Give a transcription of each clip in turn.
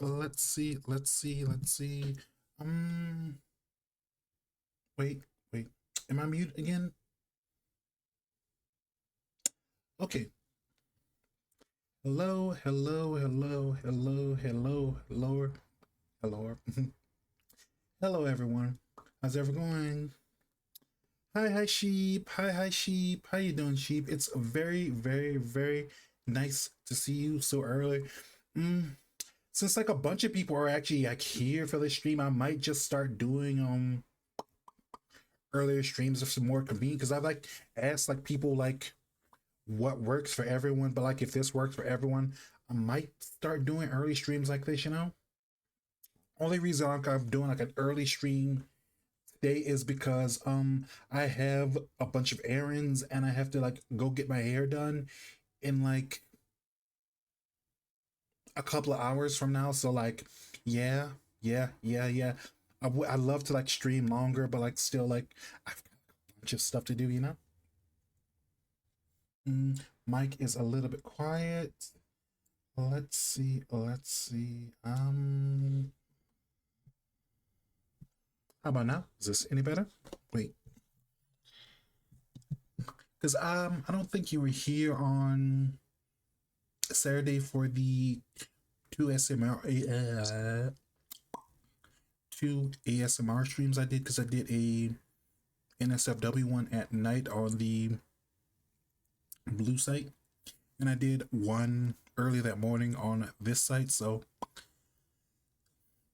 Let's see, let's see. Um, wait, wait. Am I mute again? Okay. Hello, hello, hello, hello, hello, hello, hello. Hello, everyone. How's everyone going? Hi, hi, sheep. Hi, hi, sheep. How you doing, sheep? It's very, very, very nice to see you so early. Mm, since like a bunch of people are actually like here for the stream, I might just start doing earlier streams if some more convenient because I've like asked like people like what works for everyone, but like if this works for everyone, I might start doing early streams like this, you know? Only reason I'm doing like an early stream today is because I have a bunch of errands and I have to like go get my hair done in like a couple of hours from now. So like yeah, yeah. I'd love to like stream longer, but like still like I've got a bunch of stuff to do, you know? Mike is a little bit quiet. Let's see. Let's see. How about now? Is this any better? Wait, because I don't think you were here on Saturday for the two SMR two ASMR streams I did because I did a NSFW one at night on the blue site, and I did one early that morning on this site. So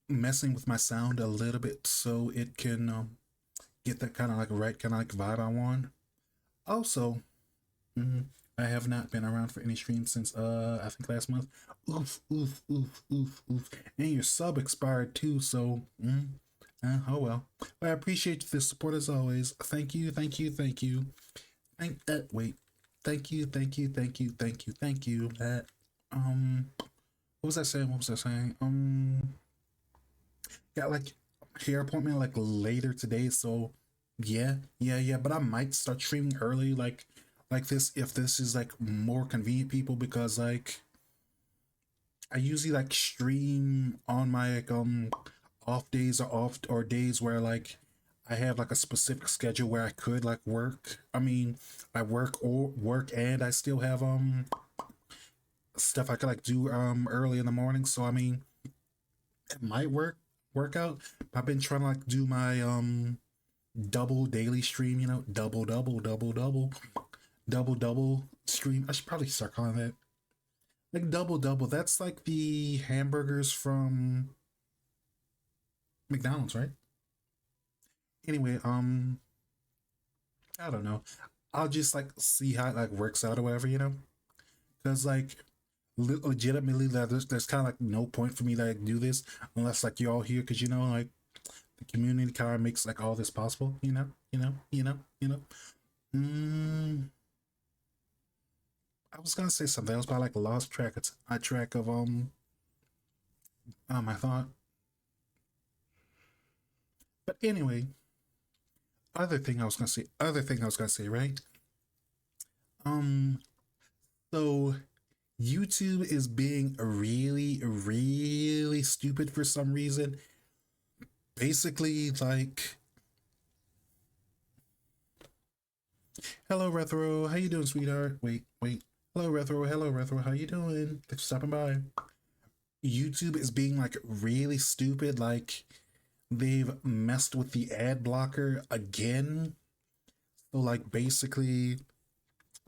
messing with my sound a little bit so it can get that kind of like right kind of like vibe I want. Also, mm, I have not been around for any streams since I think last month. Oof, oof, oof, oof, oof. And your sub expired too, so oh well. But I appreciate the support as always. Thank you, thank you, thank you. Wait. Thank you, thank you, thank you, thank you, thank you. What was I saying? What was I saying? Got like hair appointment like later today, so yeah. But I might start streaming early, like this if this is like more convenient people because like I usually like stream on my like off days or off or days where like I have like a specific schedule where I could like work. I mean, I work and I still have stuff I could like do early in the morning. So I mean, it might work out. I've been trying to like do my double daily stream, you know, double stream. I should probably start calling that like double. That's like the hamburgers from McDonald's, right? Anyway, I don't know. I'll just like see how it like works out or whatever, you know, because like legitimately, there's kind of like no point for me to like do this unless like you're all here because you know like the community kind of makes like all this possible, you know. Mm, I was gonna say something else, but I like lost track of my thought. But anyway, other thing I was gonna say, right? Um, so YouTube is being really, really stupid for some reason. Basically, like, hello Retro, how you doing, sweetheart? Wait. Hello Retro, how you doing? Thanks for stopping by. YouTube is being like really stupid. Like, they've messed with the ad blocker again. So like basically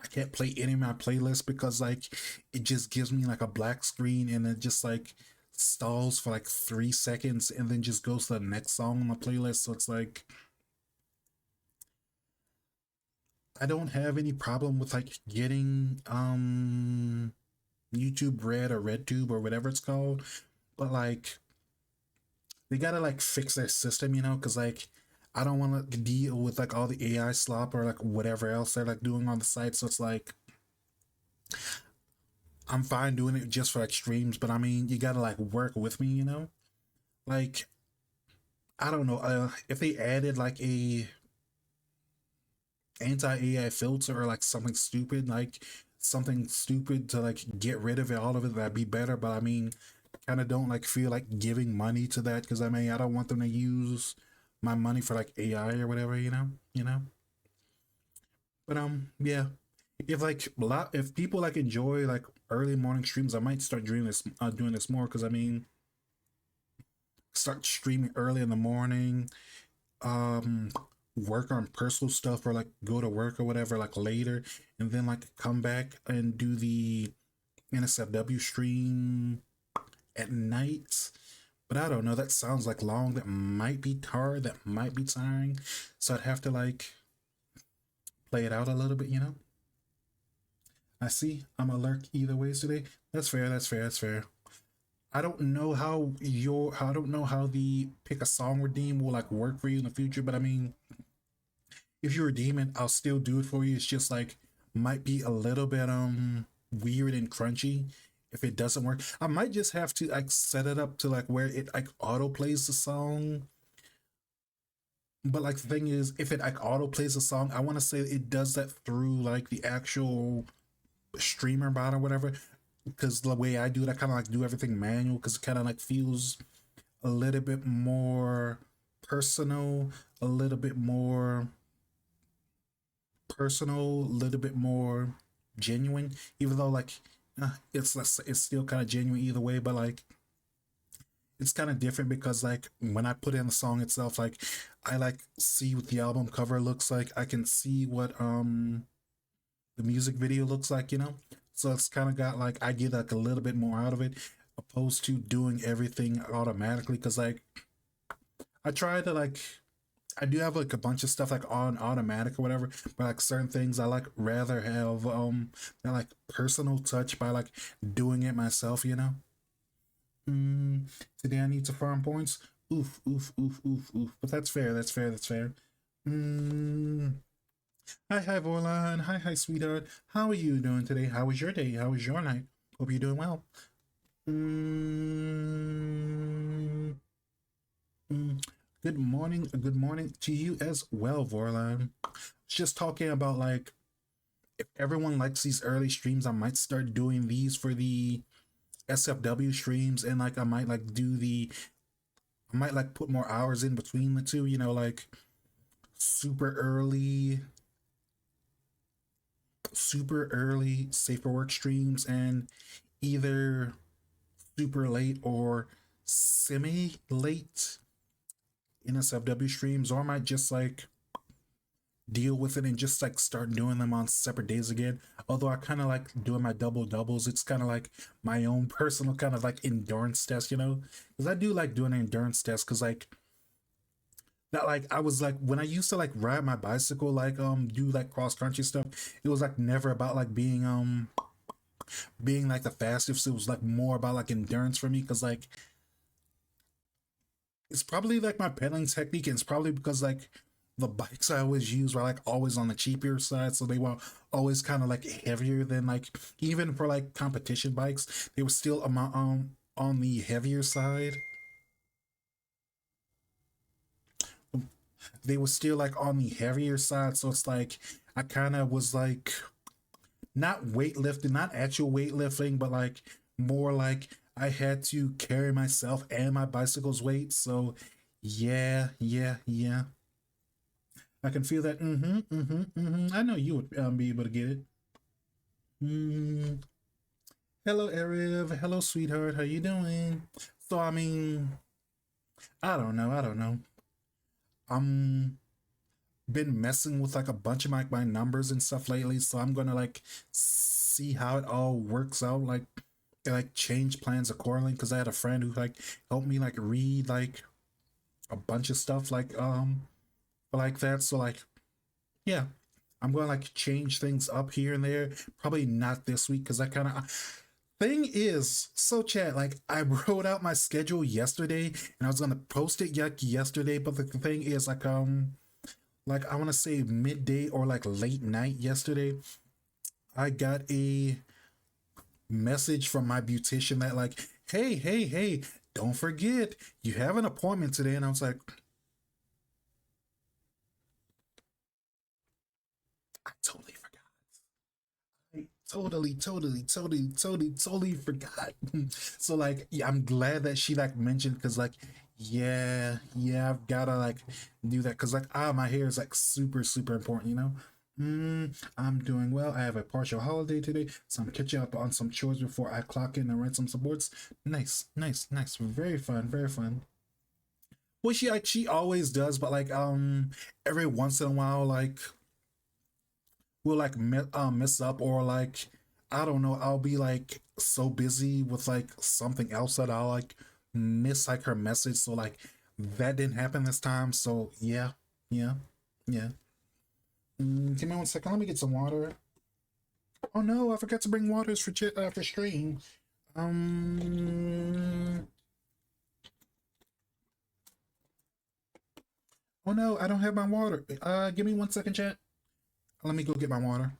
I can't play any of my playlists because like it just gives me like a black screen and it just like stalls for like 3 seconds and then just goes to the next song on the playlist. So it's like I don't have any problem with like getting YouTube Red or RedTube or whatever it's called, but like they gotta like fix their system, you know, because like I don't want to deal with like all the AI slop or like whatever else they're like doing on the site. So it's like I'm fine doing it just for like streams, but I mean you gotta like work with me, you know. Like I don't know if they added like a anti AI filter or like something stupid to like get rid of it, all of it, that'd be better. But I mean, kind of don't like feel like giving money to that because I mean I don't want them to use my money for like AI or whatever, you know. But yeah, if like a lot, if people like enjoy like early morning streams, I might start doing this more because I mean, start streaming early in the morning, um, work on personal stuff or like go to work or whatever like later, and then like come back and do the NSFW stream at night. But I don't know. That sounds like long. That might be hard. That might be tiring. So I'd have to like play it out a little bit, you know. I see. I'm a lurk either ways today. That's fair. That's fair. That's fair. I don't know how I don't know how the pick a song redeem will like work for you in the future, but I mean, if you redeem it, I'll still do it for you. It's just like might be a little bit weird and crunchy if it doesn't work. I might just have to like set it up to like where it like auto plays the song. But like the thing is, if it like auto plays the song, I want to say it does that through like the actual streamer bot or whatever. Because the way I do it, I kind of like do everything manual because it kind of like feels a little bit more personal, a little bit more personal, a little bit more genuine. Even though like it's less, it's still kind of genuine either way, but like it's kind of different because like when I put in the song itself, like I like see what the album cover looks like. I can see what the music video looks like, you know. So it's kind of got like I get like a little bit more out of it opposed to doing everything automatically because like I try to like I do have like a bunch of stuff like on automatic or whatever, but like certain things I like rather have that like personal touch by like doing it myself, you know. Mm, today I need to farm points. Oof, oof, oof, oof, oof. But that's fair. That's fair. That's fair. Mm. Hi, hi, Vorlan. Hi, hi, sweetheart. How are you doing today? How was your day? How was your night? Hope you're doing well. Mm, mm. Good morning. Good morning to you as well, Vorlan. Just talking about like if everyone likes these early streams, I might start doing these for the SFW streams, and like I might like do the I might like put more hours in between the two, you know, like super early, super early safer work streams and either super late or semi late NSFW streams, or I might just like deal with it and just like start doing them on separate days again. Although I kind of like doing my double doubles. It's kind of like my own personal kind of like endurance test, you know, because I do like doing an endurance test because like that like I was like when I used to like ride my bicycle like do like cross country stuff, it was like never about like being like the fastest. It was like more about like endurance for me because like it's probably like my pedaling technique, and it's probably because like the bikes I always use were like always on the cheaper side, so they were always kind of like heavier than like even for like competition bikes, they were still on the heavier side. They were still like on the heavier side, so it's like I kind of was like not weightlifting, not actual weightlifting, but like more like I had to carry myself and my bicycle's weight. So yeah, yeah, yeah. I can feel that. Mm-hmm, mm-hmm, mm-hmm. I know you would be able to get it. Mm. Hello, Ariv. Hello, sweetheart. How you doing? So I mean, I don't know. I don't know. I'm been messing with like a bunch of my numbers and stuff lately, so I'm gonna like see how it all works out. Like, like change plans accordingly. Because I had a friend who like helped me like read like a bunch of stuff like that. So like yeah, I'm gonna like change things up here and there. Probably not this week because I kind of thing is so chat like I wrote out my schedule yesterday and I was gonna post it yesterday, but the thing is like I want to say midday or like late night yesterday, I got a message from my beautician that like, hey, don't forget you have an appointment today, and I was like, I totally forgot. I totally forgot. So like, yeah, I'm glad that she like mentioned because like, yeah, I've gotta like do that because like, my hair is like super important, you know. I'm doing well. I have a partial holiday today, so I'm catching up on some chores before I clock in and write some supports. Nice. Very fun, very fun. Well, she always does, but like every once in a while, like we'll like mess up or like I don't know. I'll be like so busy with like something else that I'll like miss like her message. So like that didn't happen this time. So yeah, yeah. Give me one second. Let me get some water. Oh no, I forgot to bring waters for stream. Um. Oh no, I don't have my water. Give me one second, chat. Let me go get my water.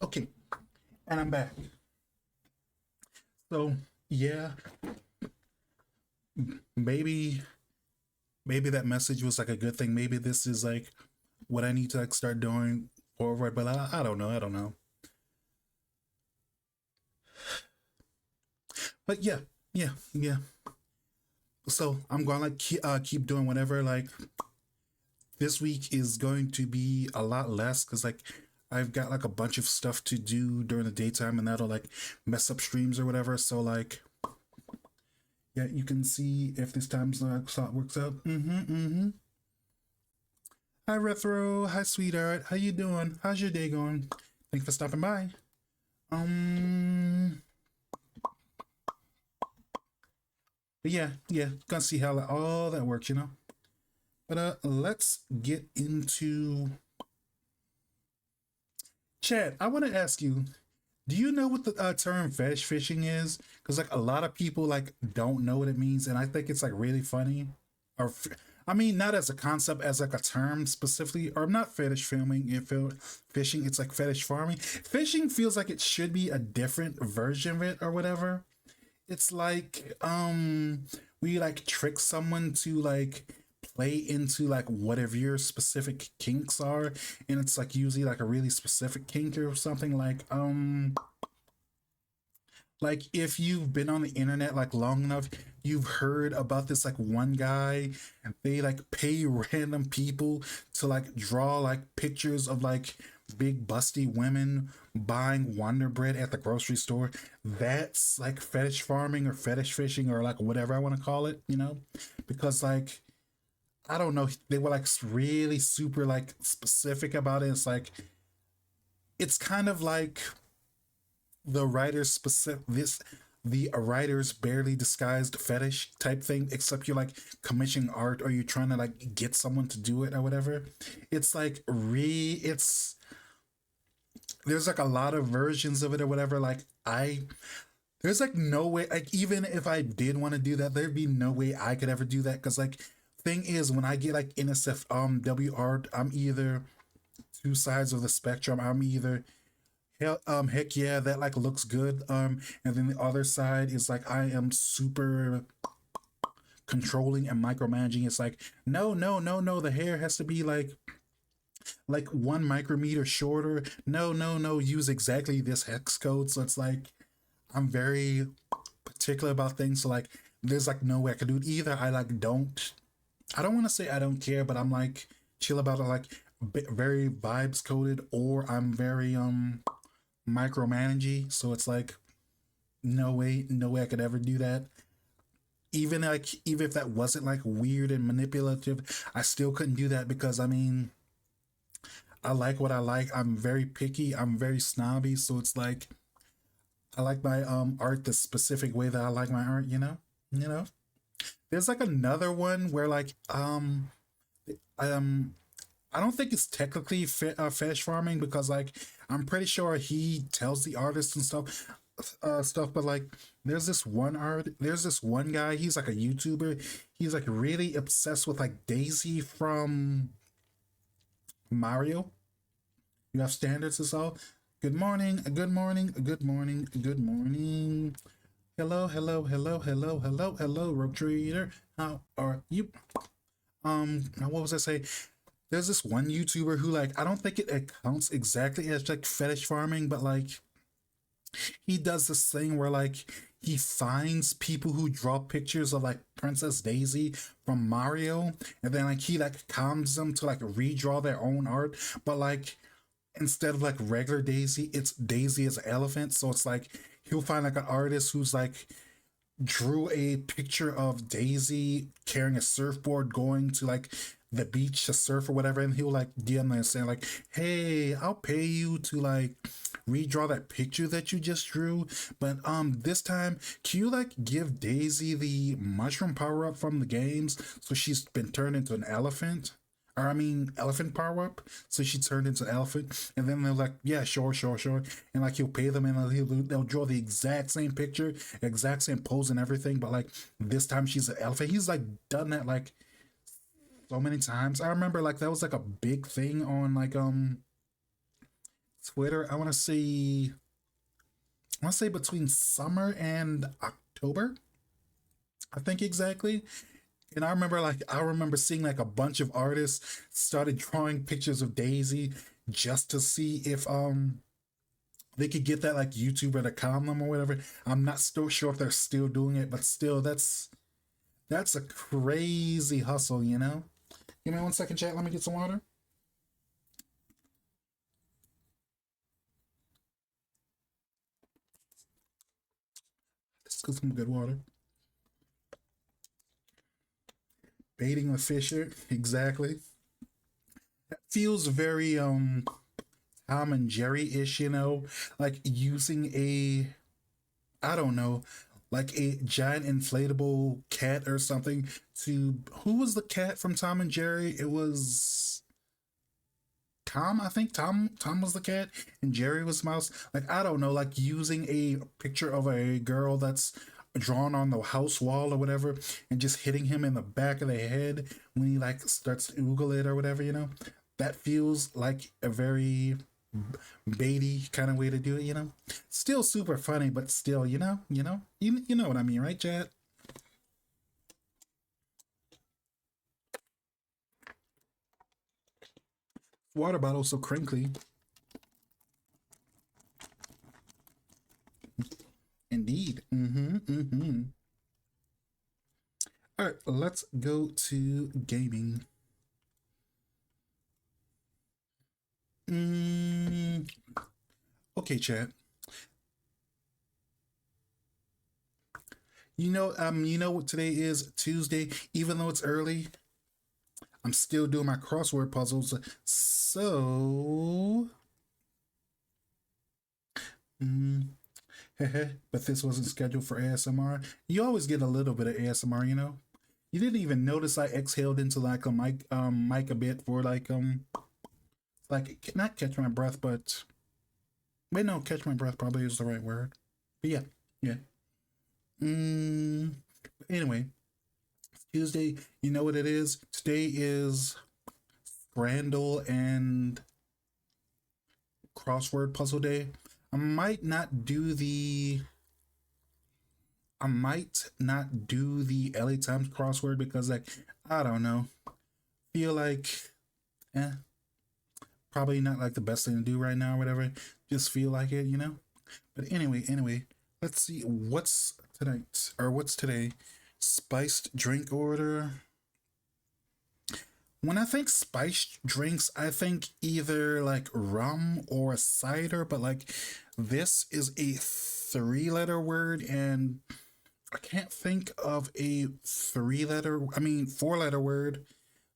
Okay, and I'm back. So yeah, maybe maybe that message was like a good thing. Maybe this is like what I need to like start doing forward. But I don't know. I don't know. But yeah. So I'm gonna like keep doing whatever. Like this week is going to be a lot less because like I've got like a bunch of stuff to do during the daytime and that'll like mess up streams or whatever. So like yeah, you can see if this time's slot works out. Mm-hmm. Hi Retro. Hi sweetheart. How you doing? How's your day going? Thanks for stopping by. Um. But yeah. Gonna see how all that works, you know. But let's get into chat. I want to ask you, do you know what the term fetish fishing is? Because like a lot of people like don't know what it means, and I think it's like really funny. Or I mean, not as a concept, as like a term specifically, or not fetish filming. It feel fishing. It's like fetish farming. Fishing feels like it should be a different version of it or whatever. It's like we like trick someone to like play into like whatever your specific kinks are, and it's like usually like a really specific kink or something like if you've been on the internet like long enough, you've heard about this like one guy, and they like pay random people to like draw like pictures of like big busty women buying Wonder Bread at the grocery store. That's like fetish farming or fetish fishing or like whatever I want to call it, you know? Because like I don't know, they were like really super like specific about it. It's like it's kind of like the writer's specific this the writer's barely disguised fetish type thing, except you're like commissioning art or you're trying to like get someone to do it or whatever. It's like it's there's like a lot of versions of it or whatever. Like there's like no way, like even if I did want to do that, there'd be no way I could ever do that. Because like thing is, when I get like NSFW art, I'm either two sides of the spectrum. I'm either heck yeah, that like looks good. And then the other side is like I am super controlling and micromanaging. It's like no, no, no, no. The hair has to be like 1 micrometer shorter. No, no, no. Use exactly this hex code. So it's like I'm very particular about things. So like there's like no way I could do it either. I don't want to say I don't care, but I'm like chill about it, like very vibes coded, or I'm very micromanaging. So it's like no way I could ever do that. Even if that wasn't like weird and manipulative, I still couldn't do that because I mean I like what I like. I'm very picky. I'm very snobby. So it's like I like my art the specific way that I like my art. You know. There's like another one where like um I don't think it's technically fetish farming because like I'm pretty sure he tells the artist and stuff, but like there's this one guy, he's like a YouTuber. He's like really obsessed with like Daisy from Mario. You have standards as all. Good morning, good morning, good morning, good morning. Hello, hello, hello, hello, hello, hello, rope trader. How are you? What was I say? There's this one YouTuber who like I don't think it accounts exactly as like fetish farming, but like he does this thing where like he finds people who draw pictures of like Princess Daisy from Mario, and then like he like comms them to like redraw their own art, but like instead of like regular Daisy, it's Daisy as an elephant. So it's like he'll find like an artist who's like drew a picture of Daisy carrying a surfboard going to like the beach to surf or whatever, and he'll like DM them and say like, "Hey, I'll pay you to like redraw that picture that you just drew, but this time can you like give Daisy the mushroom power up from the games so she's been turned into an elephant?" Or I mean, elephant power up. So she turned into an elephant, and then they're like, "Yeah, sure, sure, sure." And like he'll pay them, and they'll draw the exact same picture, exact same pose and everything. But like this time she's an elephant. He's like done that like so many times. I remember like that was like a big thing on like Twitter. I want to say between summer and October. I think exactly. And I remember seeing like a bunch of artists started drawing pictures of Daisy just to see if they could get that like YouTuber to calm them or whatever. I'm not still sure if they're still doing it, but still that's a crazy hustle, you know? Give me 1 second, chat. Let me get some water. Let's get some good water. Baiting the fisher, exactly. That feels very Tom and Jerry-ish, you know, like using a I don't know, like a giant inflatable cat or something to who was the cat from Tom and Jerry? It was Tom, I think Tom was the cat and Jerry was the mouse. Like I don't know, like using a picture of a girl that's drawn on the house wall or whatever and just hitting him in the back of the head when he like starts to oogle it or whatever, you know. That feels like a very baity kind of way to do it, you know. Still super funny, but still, you know what I mean, right, Chad? Water bottle so crinkly. Indeed. All right, let's go to gaming. Mm, okay, Chad. You know what today is? Tuesday. Even though it's early, I'm still doing my crossword puzzles. So, mm, But this wasn't scheduled for ASMR. You always get a little bit of ASMR, you know. You didn't even notice I exhaled into like a mic a bit for like not catch my breath, but wait, no, catch my breath probably is the right word. But yeah, yeah. Mm, anyway, Tuesday. You know what it is? Today is Scrandle and Crossword Puzzle Day. I might not do the I might not do the LA Times crossword because like I don't know. Feel like eh, probably not like the best thing to do right now or whatever. Just feel like it, you know? But anyway, let's see what's tonight or what's today. Spiced drink order. When I think spiced drinks, I think either like rum or cider, but like this is a three-letter word and I can't think of a four-letter word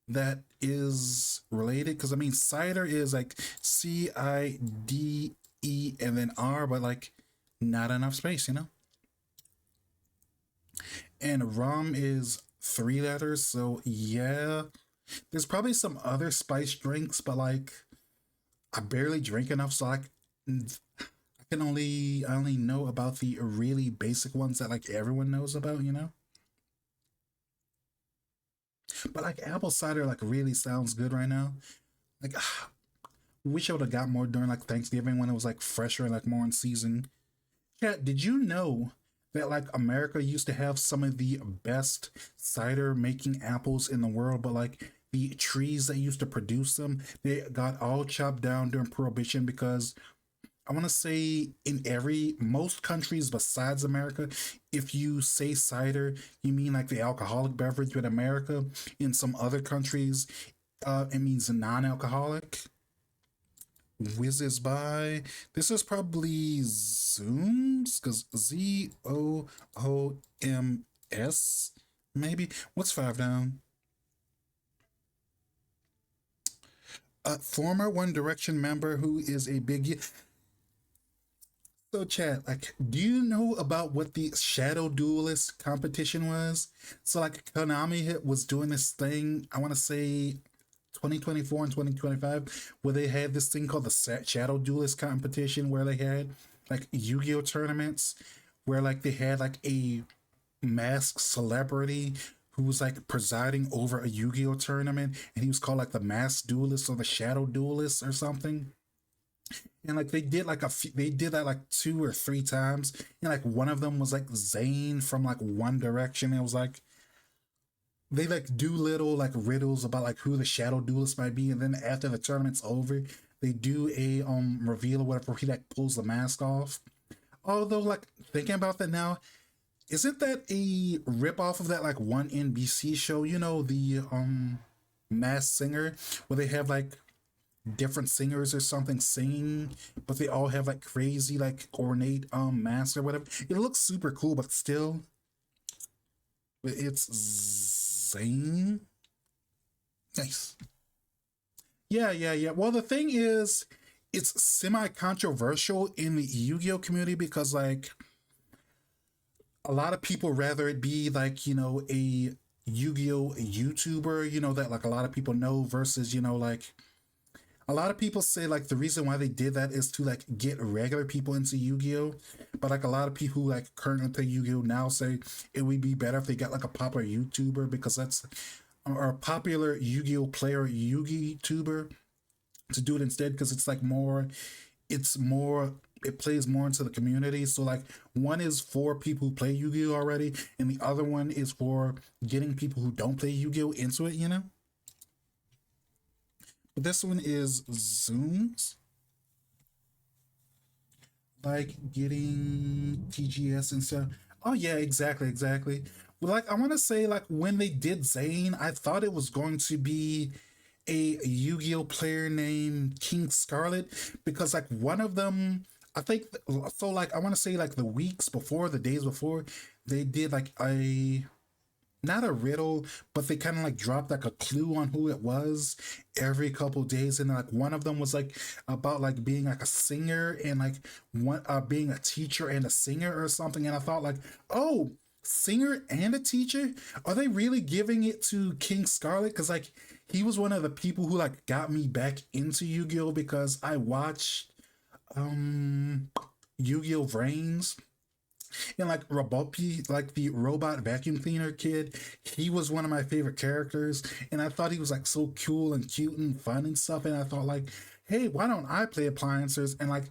that is related because I mean cider is like CIDE and then R, but like not enough space, you know? And rum is three letters, so yeah. There's probably some other spice drinks, but like I barely drink enough, so like I only know about the really basic ones that like everyone knows about, you know? But like apple cider like really sounds good right now. Like wish I would have got more during like Thanksgiving when it was like fresher and like more in season. Yeah, did you know that like America used to have some of the best cider making apples in the world, but like the trees that used to produce them, they got all chopped down during Prohibition because I want to say in most countries besides America, if you say cider, you mean like the alcoholic beverage. But America, in some other countries, it means non-alcoholic. Whizzes by. This is probably Zooms because ZOOMS. Maybe. What's five down? A former One Direction member who is a big. So, Chad, like, do you know about what the Shadow Duelist competition was? So, like, was doing this thing, I want to say 2024 and 2025, where they had this thing called the Shadow Duelist competition, where they had like Yu Gi Oh tournaments, where like they had like a masked celebrity who was like presiding over a Yu Gi Oh tournament, and he was called like the Masked Duelist or the Shadow Duelist or something. And like they did that like two or three times. And like one of them was like Zayn from like One Direction. It was like they like do little like riddles about like who the shadow duelist might be, and then after the tournament's over, they do a reveal or whatever. He like pulls the mask off. Although like thinking about that now, isn't that a rip off of that like one NBC show? You know the Masked Singer, where they have like different singers or something singing, but they all have like crazy like ornate masks or whatever. It looks super cool, but still, it's Zane. Nice. Yeah. Well, the thing is, it's semi controversial in the Yu-Gi-Oh community because like a lot of people rather it be like a Yu-Gi-Oh YouTuber, that like a lot of people know versus like a lot of people say like the reason why they did that is to like get regular people into Yu-Gi-Oh, but like a lot of people who like currently play Yu-Gi-Oh now say it would be better if they got like a popular YouTuber because that's or a popular Yu-Gi-Oh player Yu-Gi tuber to do it instead because it's more it plays more into the community. So like one is for people who play Yu-Gi-Oh already, and the other one is for getting people who don't play Yu-Gi-Oh into it. But this one is Zooms, like getting TGS and stuff. Oh yeah, exactly. Well, like I want to say, like when they did Zane, I thought it was going to be a Yu-Gi-Oh player named King Scarlet because like one of them, I think so. Like I want to say like the days before, they did like a not a riddle, but they kind of like dropped like a clue on who it was every couple days, and like one of them was like about like being like a singer and like one being a teacher and a singer or something, and I thought like, oh, singer and a teacher, are they really giving it to King Scarlet? Because like he was one of the people who like got me back into Yu-Gi-Oh because I watched um Yu-Gi-Oh Vrains, and like Robopi, like the robot vacuum cleaner kid, he was one of my favorite characters. And I thought he was like so cool and cute and fun and stuff. And I thought like, hey, why don't I play appliances? And like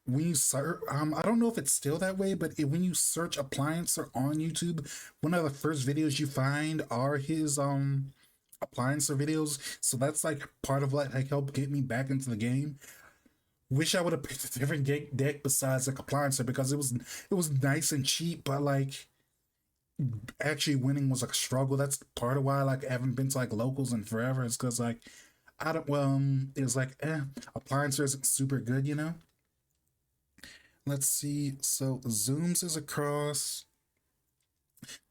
when you search, I don't know if it's still that way, but when you search appliancer on YouTube, one of the first videos you find are his appliancer videos. So that's like part of what like helped get me back into the game. Wish I would have picked a different deck besides like appliancer because it was nice and cheap, but like actually winning was like a struggle. That's part of why like I haven't been to like locals in forever. It's because like I don't it's like appliancer isn't super good, you know. Let's see. So zooms is across.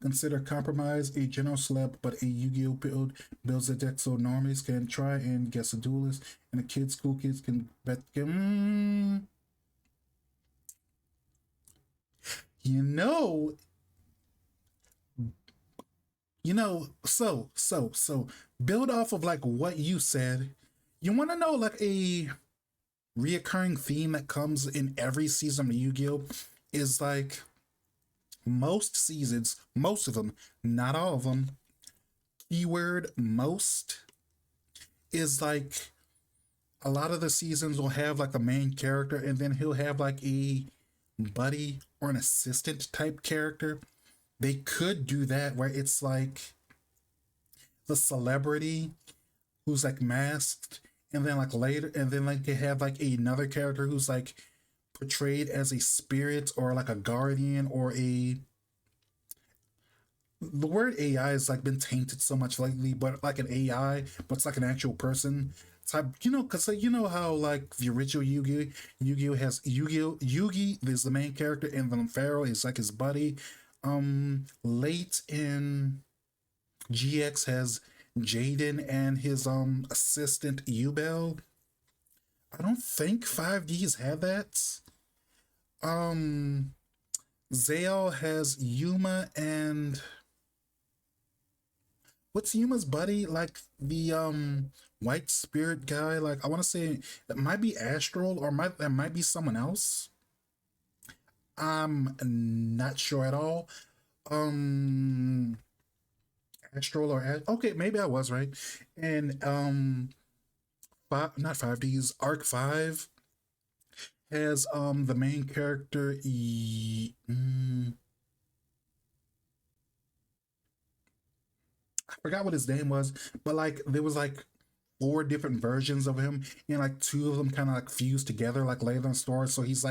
Consider compromise a general celeb, but a Yu-Gi-Oh build builds a deck so normies can try and guess a duelist, and the kids, cool kids can bet. You know, so build off of like what you said. You want to know like a reoccurring theme that comes in every season of Yu-Gi-Oh is like most seasons, most of them, not all of them. Keyword most is like a lot of the seasons will have like a main character and then he'll have like a buddy or an assistant type character. They could do that where it's like the celebrity who's like masked, and then like later, and then like they have like another character who's like portrayed as a spirit or like a guardian or a, the word AI has like been tainted so much lately, but like an AI, but it's like an actual person type, because like how like the original Yu-Gi-Oh has Yu-Gi-Oh Yugi is the main character, and then Pharaoh is like his buddy. Late in GX has Jaden and his assistant Ubel. I don't think 5Ds have that. Um Zale has Yuma and what's Yuma's buddy? Like the white spirit guy. Like I want to say it might be Astral or might that might be someone else. I'm not sure at all. Um Astral okay, maybe I was right. And not 5Ds, Arc 5 has the main character I forgot what his name was, but like there was like four different versions of him, and like two of them kind of like fused together like later in the story. So he's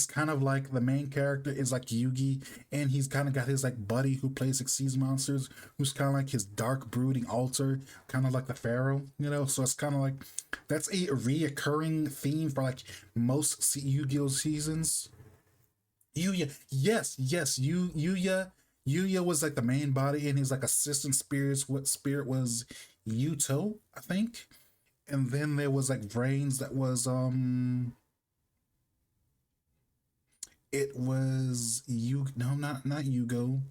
kind of like the main character is like Yugi, and he's kind of got his like buddy who plays like seas monsters, who's kind of like his dark brooding alter, kind of like the Pharaoh, you know. So it's kind of like that's a reoccurring theme for like most Yu-Gi-Oh seasons. Yuya, yes, Yuya was like the main body, and his like assistant spirits. What spirit was Yuto, I think, and then there was like Brains that was it was you no not Yugo,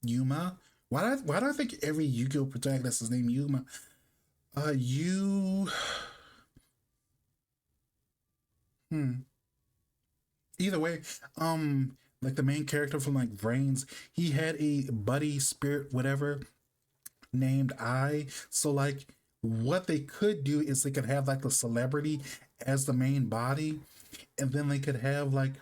Yuma. Why do I think every Yu-Gi-Oh protagonist is named Yuma? You hmm. Either way, like the main character from like Brains, he had a buddy spirit, whatever, named I. So like what they could do is they could have like the celebrity as the main body, and then they could have like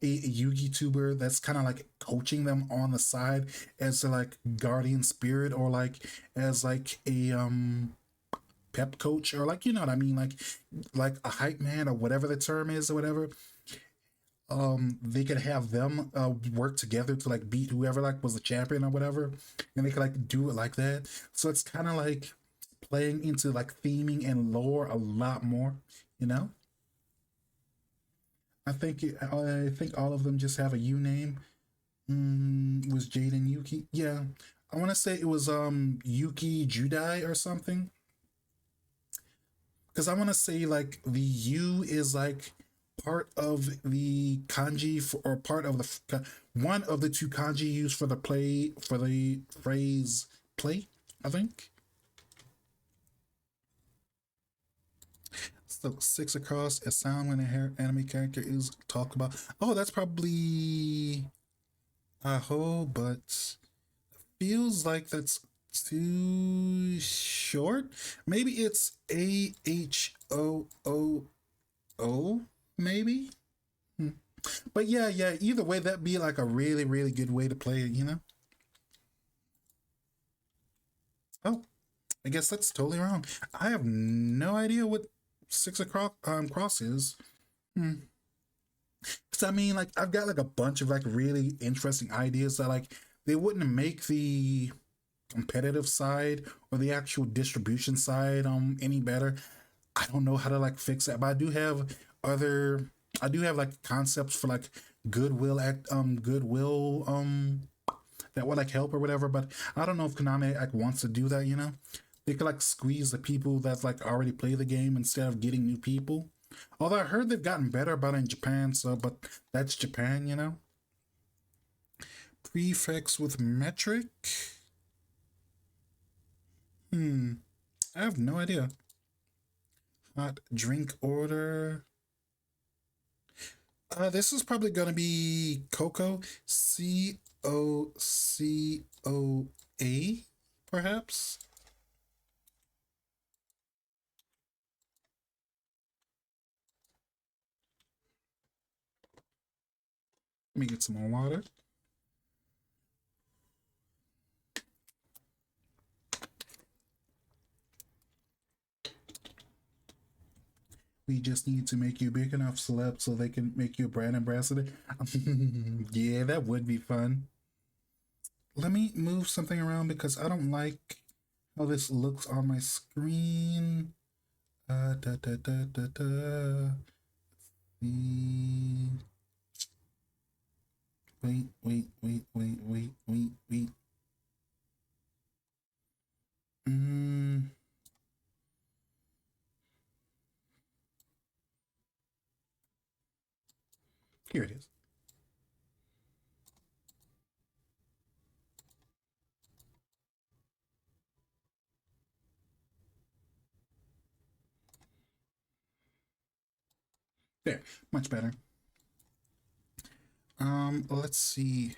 a Yugi tuber that's kind of like coaching them on the side as a like guardian spirit, or like as like a pep coach, or like what I mean, like a hype man or whatever the term is or whatever. They could have them work together to like beat whoever like was the champion or whatever, and they could like do it like that. So it's kind of like playing into like theming and lore a lot more, you know. I think all of them just have a U name. Was Jaden Yuki? Yeah, I want to say it was Yuki Judai or something. Because I want to say like the U is like part of the kanji for, or part of one of the two kanji used for the play for the phrase play. I think so. Six across a sound when a anime character is talked about. Oh, that's probably Aho, but feels like that's too short. Maybe it's AHOOO. Maybe. Hmm. But yeah, yeah. Either way, that'd be like a really, really good way to play it. You know. Oh, I guess that's totally wrong. I have no idea what six o'clock cross is. Hmm. Cause I mean, like, I've got like a bunch of like really interesting ideas that like they wouldn't make the competitive side or the actual distribution side any better. I don't know how to like fix that, but other I do have like concepts for like goodwill that would like help or whatever, but I don't know if Konami like wants to do that, you know? They could like squeeze the people that's like already play the game instead of getting new people. Although I heard they've gotten better about it in Japan, so but that's Japan, you know? Prefix with metric? Hmm. I have no idea. Hot drink order. This is probably gonna be Coco. Cocoa, perhaps. Let me get some more water. We just need to make you big enough, celeb, so they can make you a brand ambassador. Yeah, that would be fun. Let me move something around because I don't like how this looks on my screen. Da da da da da. Mm, wait. Mm, here it is. There, much better. Let's see.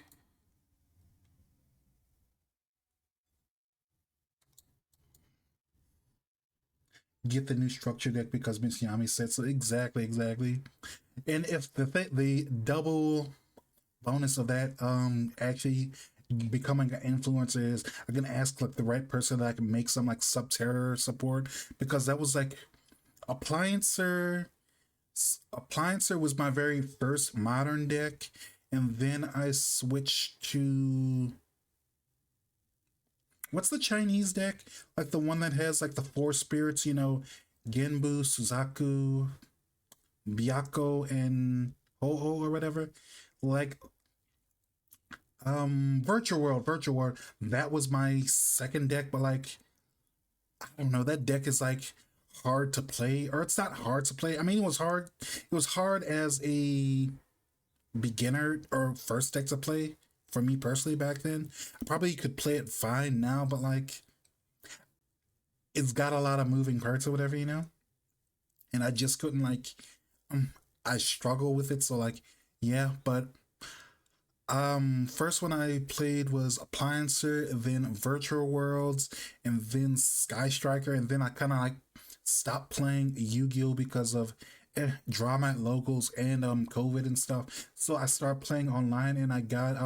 Get the new structure deck because Miss Yami said so. Exactly, exactly. And if the double bonus of that actually becoming an influencer is I can ask like the right person that I can make some like Subterror support because that was like appliancer appliancer was my very first modern deck and then I switched to what's the Chinese deck? Like the one that has like the four spirits, you know, Genbu, Suzaku, Byako, and Ho-Oh or whatever. Like Virtual World. That was my second deck, but like I don't know, that deck is like hard to play, or it's not hard to play. I mean, it was hard. It was hard as a beginner or first deck to play for me personally back then. I probably could play it fine now, but like it's got a lot of moving parts or whatever, you know. And I just couldn't like. I struggle with it, so like, yeah. But first one I played was Appliancer, then Virtual Worlds, and then Sky Striker, and then I kind of like stopped playing Yu-Gi-Oh because of drama at locals and COVID and stuff. So I started playing online, and I got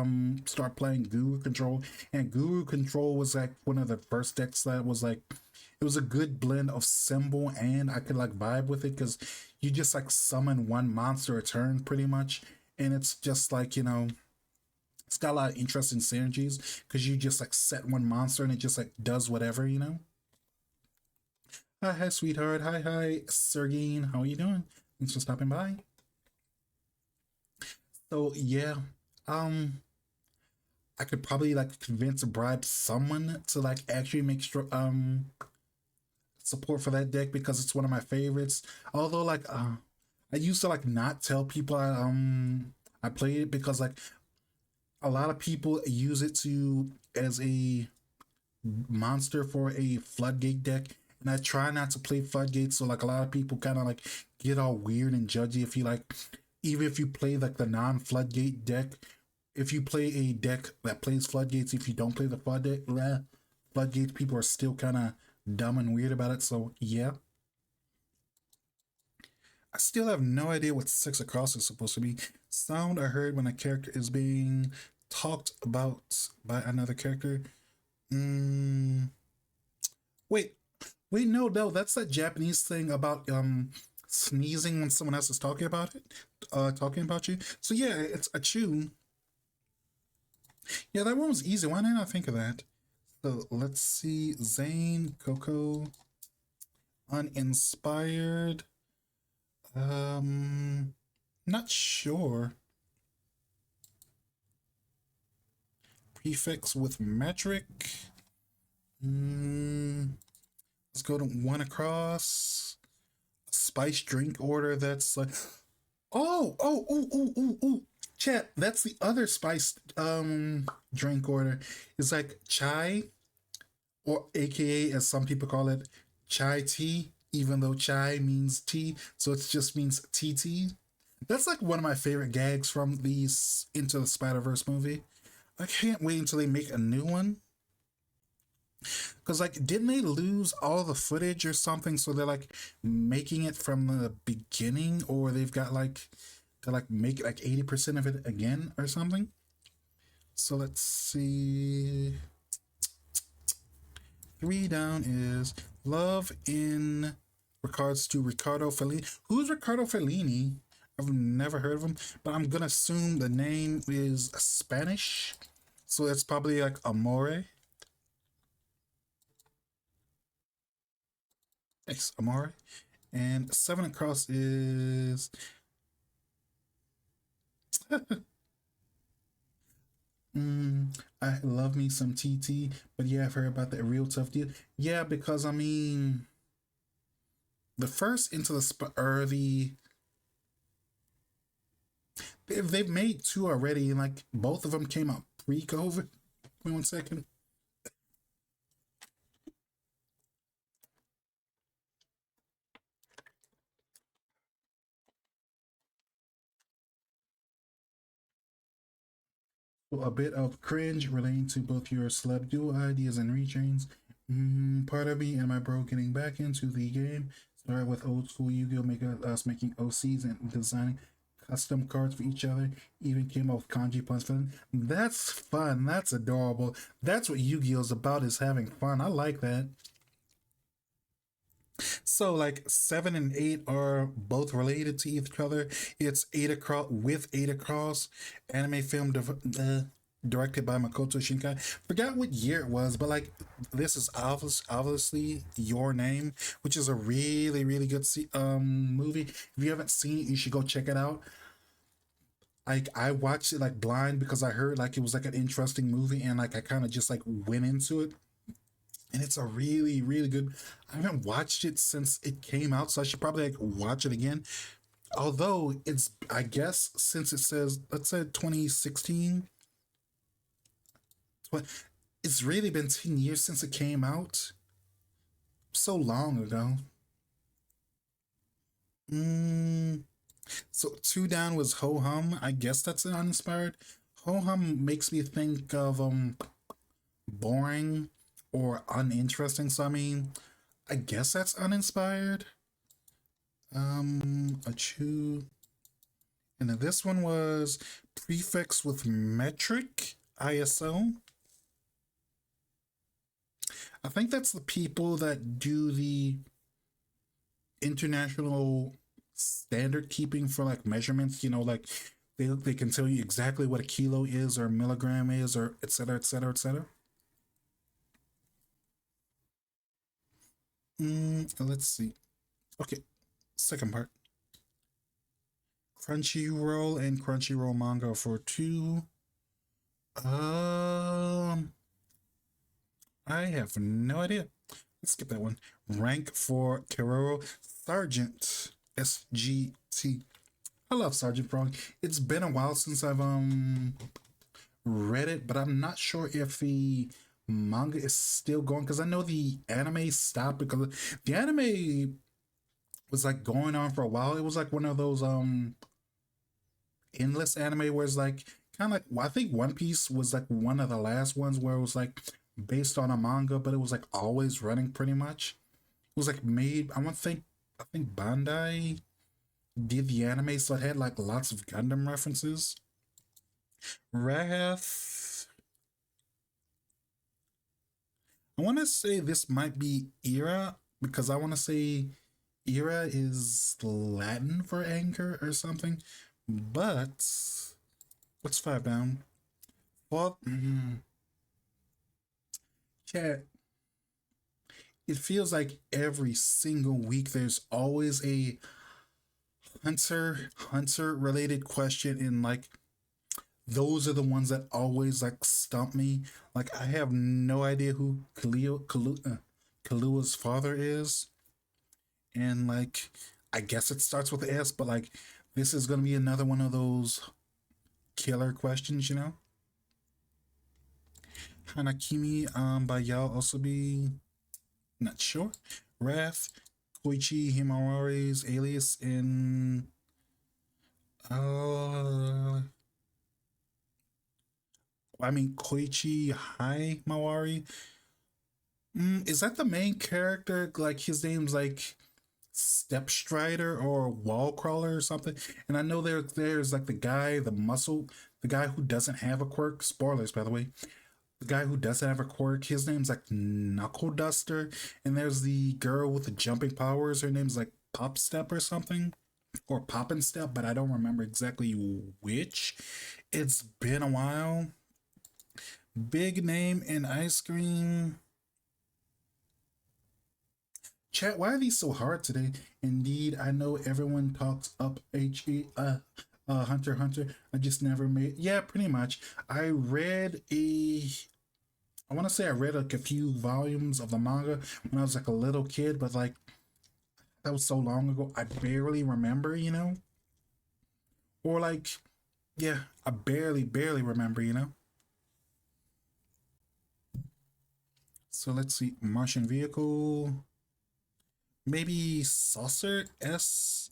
start playing Guru Control, and Guru Control was like one of the first decks that was like it was a good blend of symbol and I could like vibe with it because you just like summon one monster a turn pretty much, and it's just like you know it's got a lot of interesting synergies because you just like set one monster and it just like does whatever, you know. Hi, sweetheart. Hi, Sergine. How are you doing? Thanks for stopping by. So yeah, um, I could probably like convince or bribe someone to like actually make sure support for that deck because it's one of my favorites. Although like I used to like not tell people I played it because like a lot of people use it to as a monster for a floodgate deck, and I try not to play floodgates. So like a lot of people kind of like get all weird and judgy if you like, even if you play like the non-floodgate deck. If you play a deck that plays floodgates, if you don't play the floodgates, people are still kind of dumb and weird about it. So yeah, I still have no idea what Six Across is supposed to be. Sound I heard when a character is being talked about by another character. Mm, wait, wait, no, that's that Japanese thing about sneezing when someone else is talking about it, talking about you. So yeah, it's a chew. Yeah, that one was easy. Why didn't I think of that? So let's see, Zane, Coco, uninspired. Not sure. Prefix with metric. Let's go to one across. Spice drink order. That's like, oh. Chat. That's the other spice drink order. It's like chai, or AKA as some people call it, chai tea. Even though chai means tea, so it just means TT. That's like one of my favorite gags from the Into the Spider Verse movie. I can't wait until they make a new one. Cause like, didn't they lose all the footage or something? So they're like making it from the beginning, or they've got like to like make like 80% of it again or something. So let's see. Three down is love in regards to Riccardo Fellini. Who's Riccardo Fellini? I've never heard of him, but I'm gonna assume the name is Spanish. So it's probably like Amore. X Amore. And seven across is I love me some TT, but yeah, I've heard about that real tough deal. Yeah, because I mean, the first Into the or they've made two already, and like both of them came out pre-COVID. Wait one second. So a bit of cringe relating to both your celeb duel ideas and retrains. Part of me and my bro getting back into the game. Started with old school Yu-Gi-Oh! Us making OCs and designing custom cards for each other. Even came up with kanji puns for them. That's fun. That's adorable. That's what Yu-Gi-Oh! Is about, is having fun. I like that. So like seven and eight are both related to each other. It's eight across with eight across, anime film directed by Makoto Shinkai. Forgot what year it was, but like this is obviously Your Name, which is a really good movie. If you haven't seen it, you should go check it out. I watched it like blind because I heard like it was like an interesting movie, and like I kind of just like went into it, and it's a really good. I haven't watched it since it came out, so I should probably like watch it again. Although it's, I guess since it says, let's say 2016, but it's really been 10 years since it came out. So long ago. Mm, so two down was Ho Hum. I guess that's an uninspired. Ho Hum makes me think of boring or uninteresting. So I mean, I guess that's uninspired. A chew. And then this one was prefix with metric ISO. I think that's the people that do the international standard keeping for like measurements. You know, like they can tell you exactly what a kilo is or a milligram is, or etc. etc. etc. Let's see. Okay, second part. Crunchyroll and Crunchyroll manga for two. Um, I have no idea. Let's skip that one. Rank for Keroro Sergeant SGT. I love Sergeant Frog. It's been a while since I've read it, but I'm not sure if the manga is still going because I know the anime stopped because the anime was like going on for a while. It was like one of those endless anime where it's like kind of like well, I think One Piece was like one of the last ones where it was like based on a manga, but it was like always running pretty much. It was like made. I think Bandai did the anime, so it had like lots of Gundam references. Wrath. I want to say this might be Era because I want to say Era is Latin for anger or something. But what's five down? Well, chat. It feels like every single week there's always a hunter related question in like those are the ones that always like stump me. Like I have no idea who Kalua's father is, and like I guess it starts with the S, but like this is gonna be another one of those killer questions, you know. Hanakimi by Yao also be not sure. Wrath, Koichi Himawari's alias in I mean Koichi Hai Mawari. Is that the main character? Like his name's like Step Strider or Wall Crawler or something. And I know there's like the guy, the guy who doesn't have a quirk. Spoilers, by the way. The guy who doesn't have a quirk, his name's like Knuckle Duster. And there's the girl with the jumping powers. Her name's like Pop Step or something. Or Pop and Step, but I don't remember exactly which. It's been a while. Big name in ice cream. Chat, why are these so hard today? Indeed, I know everyone talks up Hunter x Hunter. I just never made. Yeah, pretty much. I read a. I want to say I read like a few volumes of the manga when I was like a little kid, but like that was so long ago, I barely remember, you know? Or like, yeah, I barely remember, you know? So let's see. Martian vehicle. Maybe saucer? S-A-U?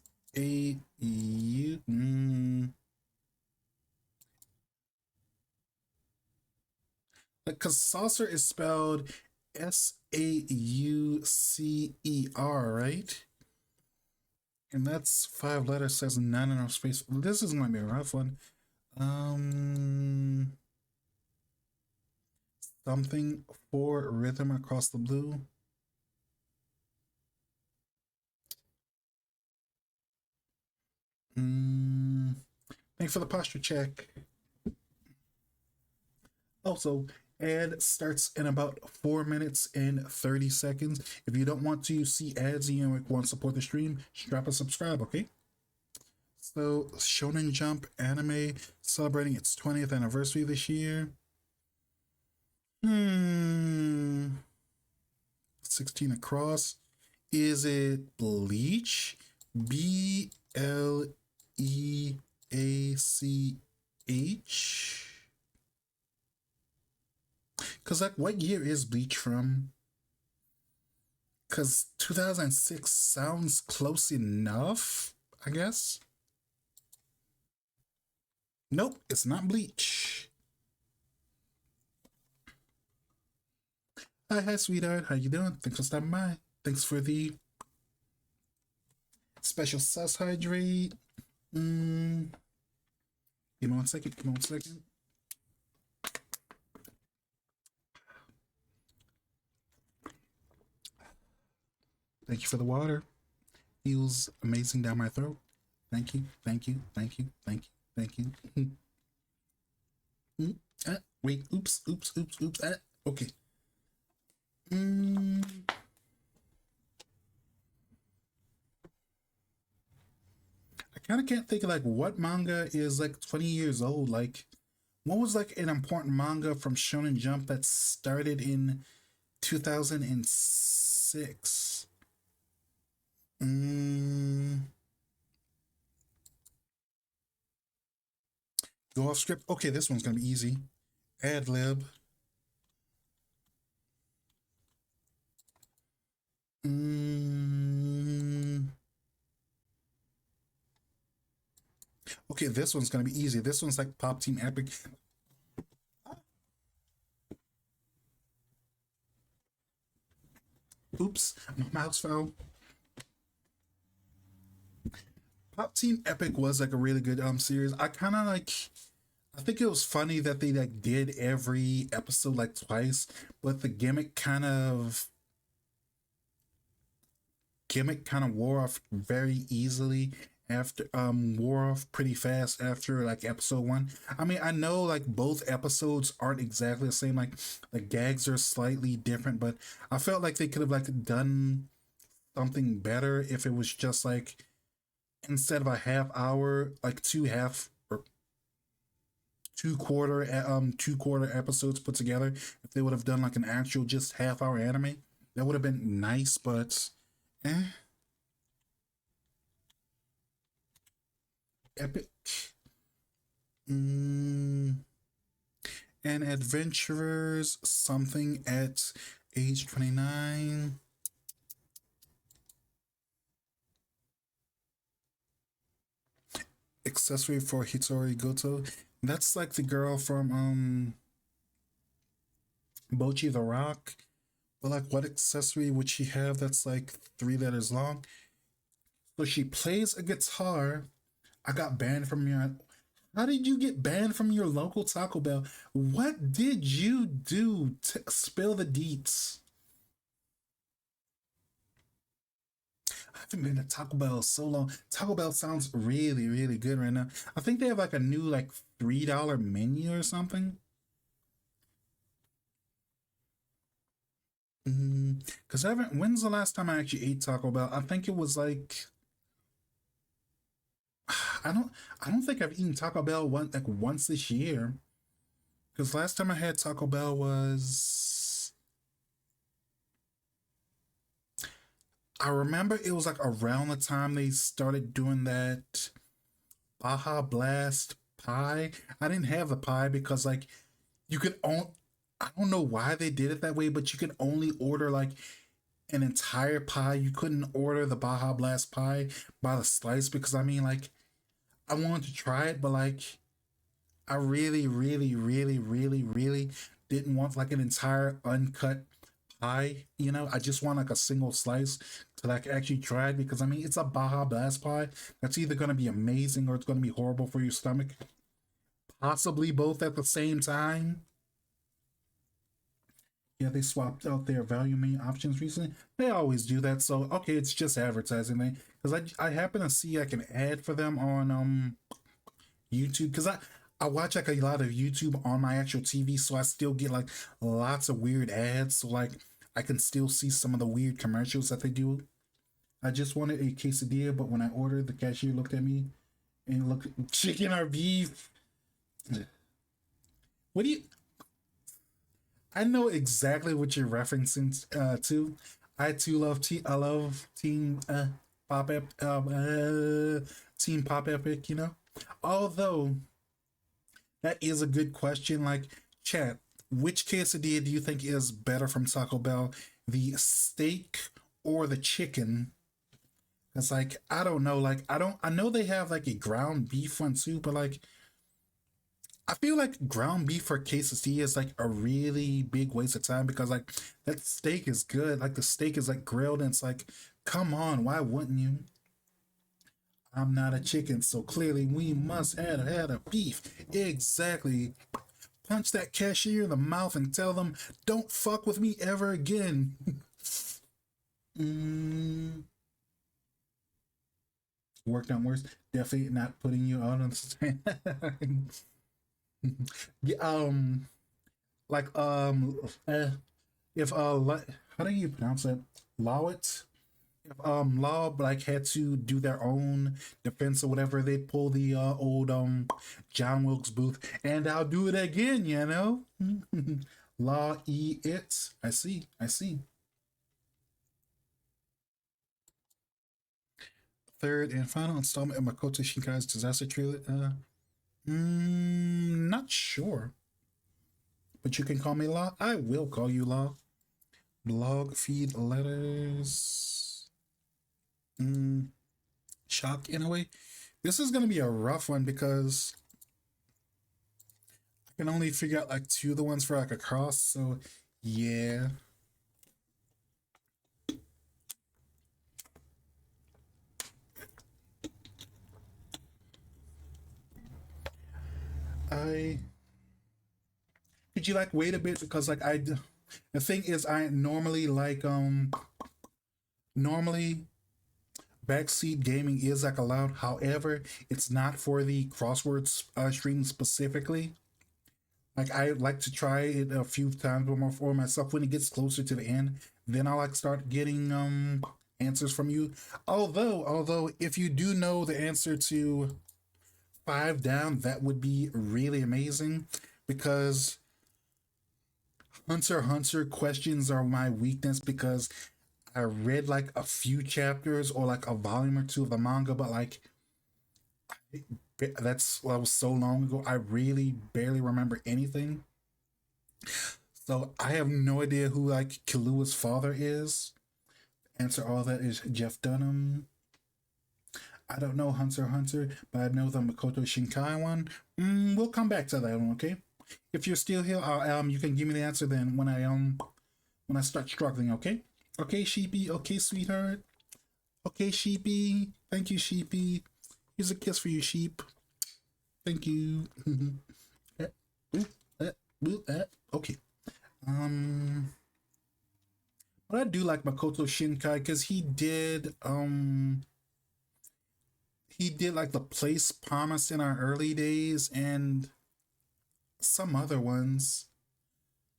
Because saucer is spelled Saucer, right? And that's five letters, says none in our space. This is going to be a rough one. Um, Something for rhythm across the blue. Mm, Thanks for the posture check. Also, ad starts in about 4 minutes and 30 seconds. If you don't want to see ads and you want to support the stream, strap a subscribe, okay? So, Shonen Jump anime celebrating its 20th anniversary this year. 16 across. Is it Bleach? Bleach? Because, like, what year is Bleach from? Because 2006 sounds close enough, I guess. Nope, it's not Bleach. Hi, sweetheart. How you doing? Thanks for stopping by. Thanks for the special sus hydrate. Give me one second. Give me one second. Thank you for the water. Feels amazing down my throat. Thank you. Thank you. Thank you. Thank you. Thank you. Wait. Oops. Okay. I kind of can't think of like what manga is like 20 years old. Like, What was like an important manga from Shonen Jump that started in 2006? Mm, go off script. Okay, this one's gonna be easy. Ad lib. Mm, okay, this one's gonna be easy. This one's like Pop Team Epic. Oops, my mouse fell. Pop Team Epic was like a really good series. I kind of like. I think it was funny that they like did every episode like twice, but the gimmick kind of wore off very easily after wore off pretty fast after like episode one. I mean, I know like both episodes aren't exactly the same, like the gags are slightly different, but I felt like they could have like done something better if it was just like instead of a half hour, like two half or two quarter episodes put together. If they would have done like an actual just half hour anime, that would have been nice, but eh. Epic. Mm, and adventurers something at age 29. Accessory for Hitori Goto. That's like the girl from Bochi the Rock. But like what accessory would she have that's like 3 letters long? So she plays a guitar. I got banned from your. How did you get banned from your local Taco Bell? What did you do to spill the deets? I haven't been to Taco Bell so long. Taco Bell sounds really, really good right now. I think they have like a new like $3 menu or something. Because I haven't. When's the last time I actually ate Taco Bell? I think it was like I don't. I don't think I've eaten Taco Bell once this year. Because last time I had Taco Bell was I remember it was like around the time they started doing that Baja Blast pie. I didn't have the pie because like you could own. I don't know why they did it that way, but you could only order like an entire pie. You couldn't order the Baja Blast pie by the slice because I mean like I wanted to try it, but like I really, really, really, really, really didn't want like an entire uncut pie. I just want like a single slice to like actually try it because I mean it's a Baja Blast pie. That's either gonna be amazing or it's gonna be horrible for your stomach. Possibly both at the same time. Yeah, they swapped out their value menu options recently. They always do that, so okay, it's just advertising thing. Because I happen to see like an ad for them on YouTube because I watch like a lot of YouTube on my actual TV, so I still get like lots of weird ads. So like I can still see some of the weird commercials that they do. I just wanted a quesadilla, but when I ordered, the cashier looked at me and looked chicken or beef. What do you? I know exactly what you're referencing to. I too love I love Pop Ep Team Pop Epic. Although that is a good question. Like, chat, which quesadilla do you think is better from Taco Bell? The steak or the chicken? It's like, I don't know. Like, I know they have like a ground beef one too, but like, I feel like ground beef for quesadilla is like a really big waste of time because like that steak is good. Like, the steak is like grilled and it's like, come on, why wouldn't you? I'm not a chicken, so clearly we must have had a beef. Exactly. Punch that cashier in the mouth and tell them, don't fuck with me ever again. mm, Worked on worse. Definitely not putting you out on the stand. Yeah, like, if, how do you pronounce it? Lawit? if Law like had to do their own defense or whatever, they'd pull the old John Wilkes Booth, and I'll do it again, you know. Law it. I see. I see. Third and final installment of Makoto Shinkai's disaster trilogy. Not sure, but you can call me Law. I will call you Law. Blog feed letters. Shock in a way. This is gonna be a rough one because I can only figure out like two of the ones for like a cross. So yeah. I could you like wait a bit because like the thing is I normally like normally backseat gaming is like allowed. However, it's not for the crosswords stream specifically. Like I like to try it a few times for myself when it gets closer to the end. Then I like start getting answers from you. Although if you do know the answer to five down, that would be really amazing because Hunter x Hunter questions are my weakness because I read like a few chapters or like a volume or two of the manga, but like that was so long ago. I really barely remember anything. So I have no idea who like Killua's father is. Answer all that is Jeff Dunham. I don't know Hunter x Hunter, but I know the Makoto Shinkai one. We'll come back to that one, okay? If you're still here, you can give me the answer then when I start struggling, okay? Okay, Sheepy. Okay, sweetheart. Okay, Sheepy. Thank you, Sheepy. Here's a kiss for you, sheep. Thank you. Okay. But I do like Makoto Shinkai because he did like the place promise in our early days and some other ones.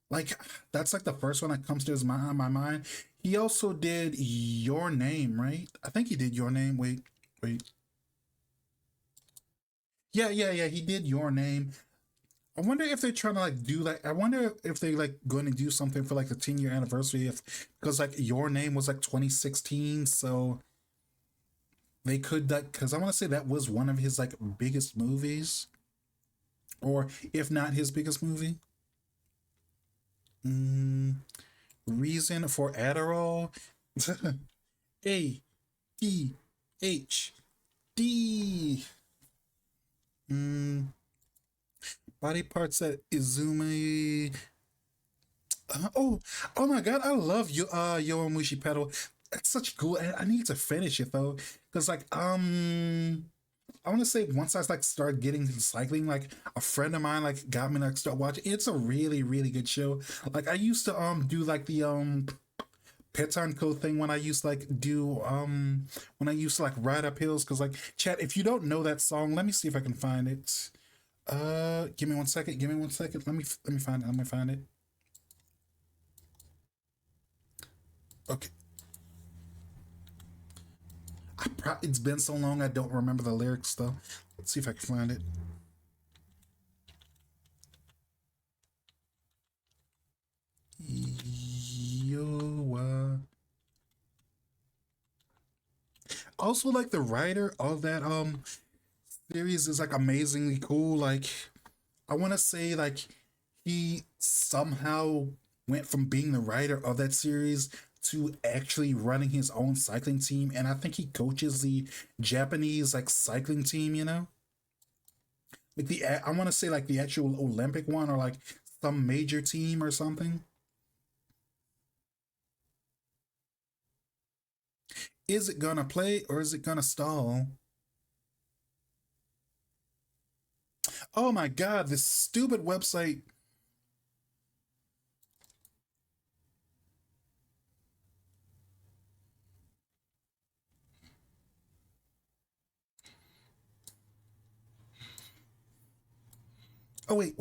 Like that's like the first one that comes to my mind. He also did Your Name, right? I think he did Your Name. Wait. Yeah. He did Your Name. I wonder if they're trying to like do like. I wonder if they like going to do something for like the 10-year anniversary. If because like Your Name was like 2016, so they could like because I want to say that was one of his like biggest movies, or if not his biggest movie. Mm, reason for Adderall. ADHD. Mm, body parts that Izumi. Oh my god, I love Yowamushi Pedal. That's such cool. I need to finish it though, because like I want to say once I like start getting into cycling, like a friend of mine like got me to like start watching. It's a really good show. Like I used to do like the Petan code thing when I used to like do when I used to like ride up hills because like chat if you don't know that song let me see if I can find it. Give me 1 second. Give me 1 second. Let me find it. Let me find it. Okay. It's been so long I don't remember the lyrics though. Let's see if I can find it. Yo. Also, like the writer of that series is like amazingly cool. Like I want to say like he somehow went from being the writer of that series to actually running his own cycling team, and I think he coaches the Japanese like cycling team. You know, like I want to say like the actual Olympic one or like some major team or something. Is it gonna play or is it gonna stall? Oh my god, this stupid website. Oh wait.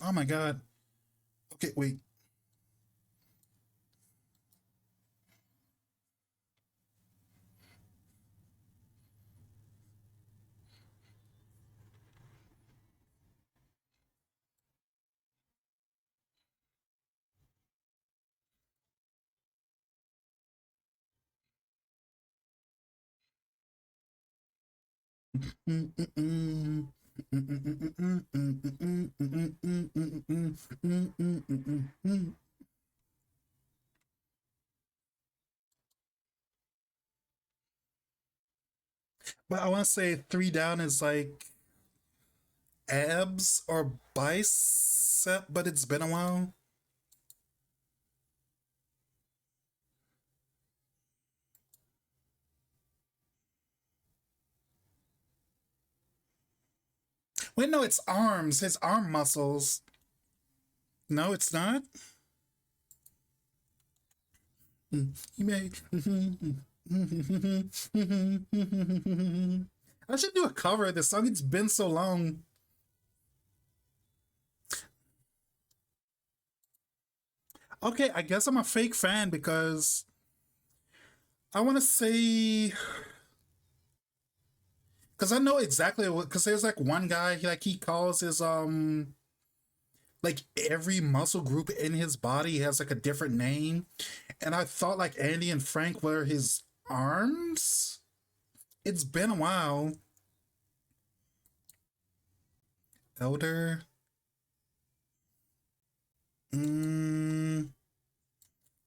Oh my god. Okay, wait. But I want to say three down is like abs or bicep, but it's been a while. Wait, no, it's arms. His arm muscles. No, it's not. He may. I should do a cover of this song. It's been so long. Okay, I guess I'm a fake fan because I want to say because I know exactly what. Because there's like one guy he calls his like every muscle group in his body has like a different name, and I thought like Andy and Frank were his arms. It's been a while. Elder. Mm,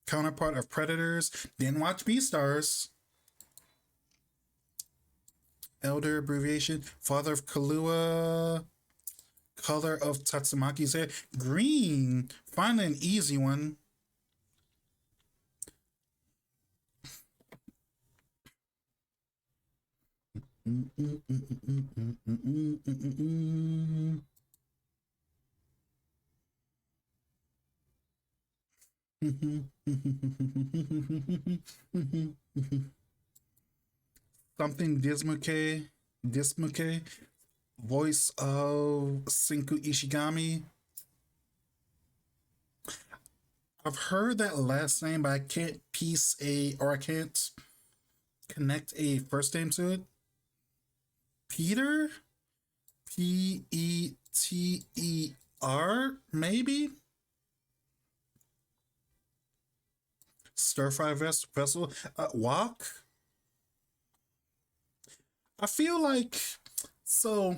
counterpart of Predators. Didn't watch Beastars. Elder abbreviation. Father of Kahlua. Color of Tatsumaki's hair. Green. Finally an easy one. Something Dismuke. Dismuke. Voice of Sinku Ishigami. I've heard that last name, but I can't piece a or I can't connect a first name to it. Peter? Peter? Maybe? Stir fry vessel. Wok? I feel like so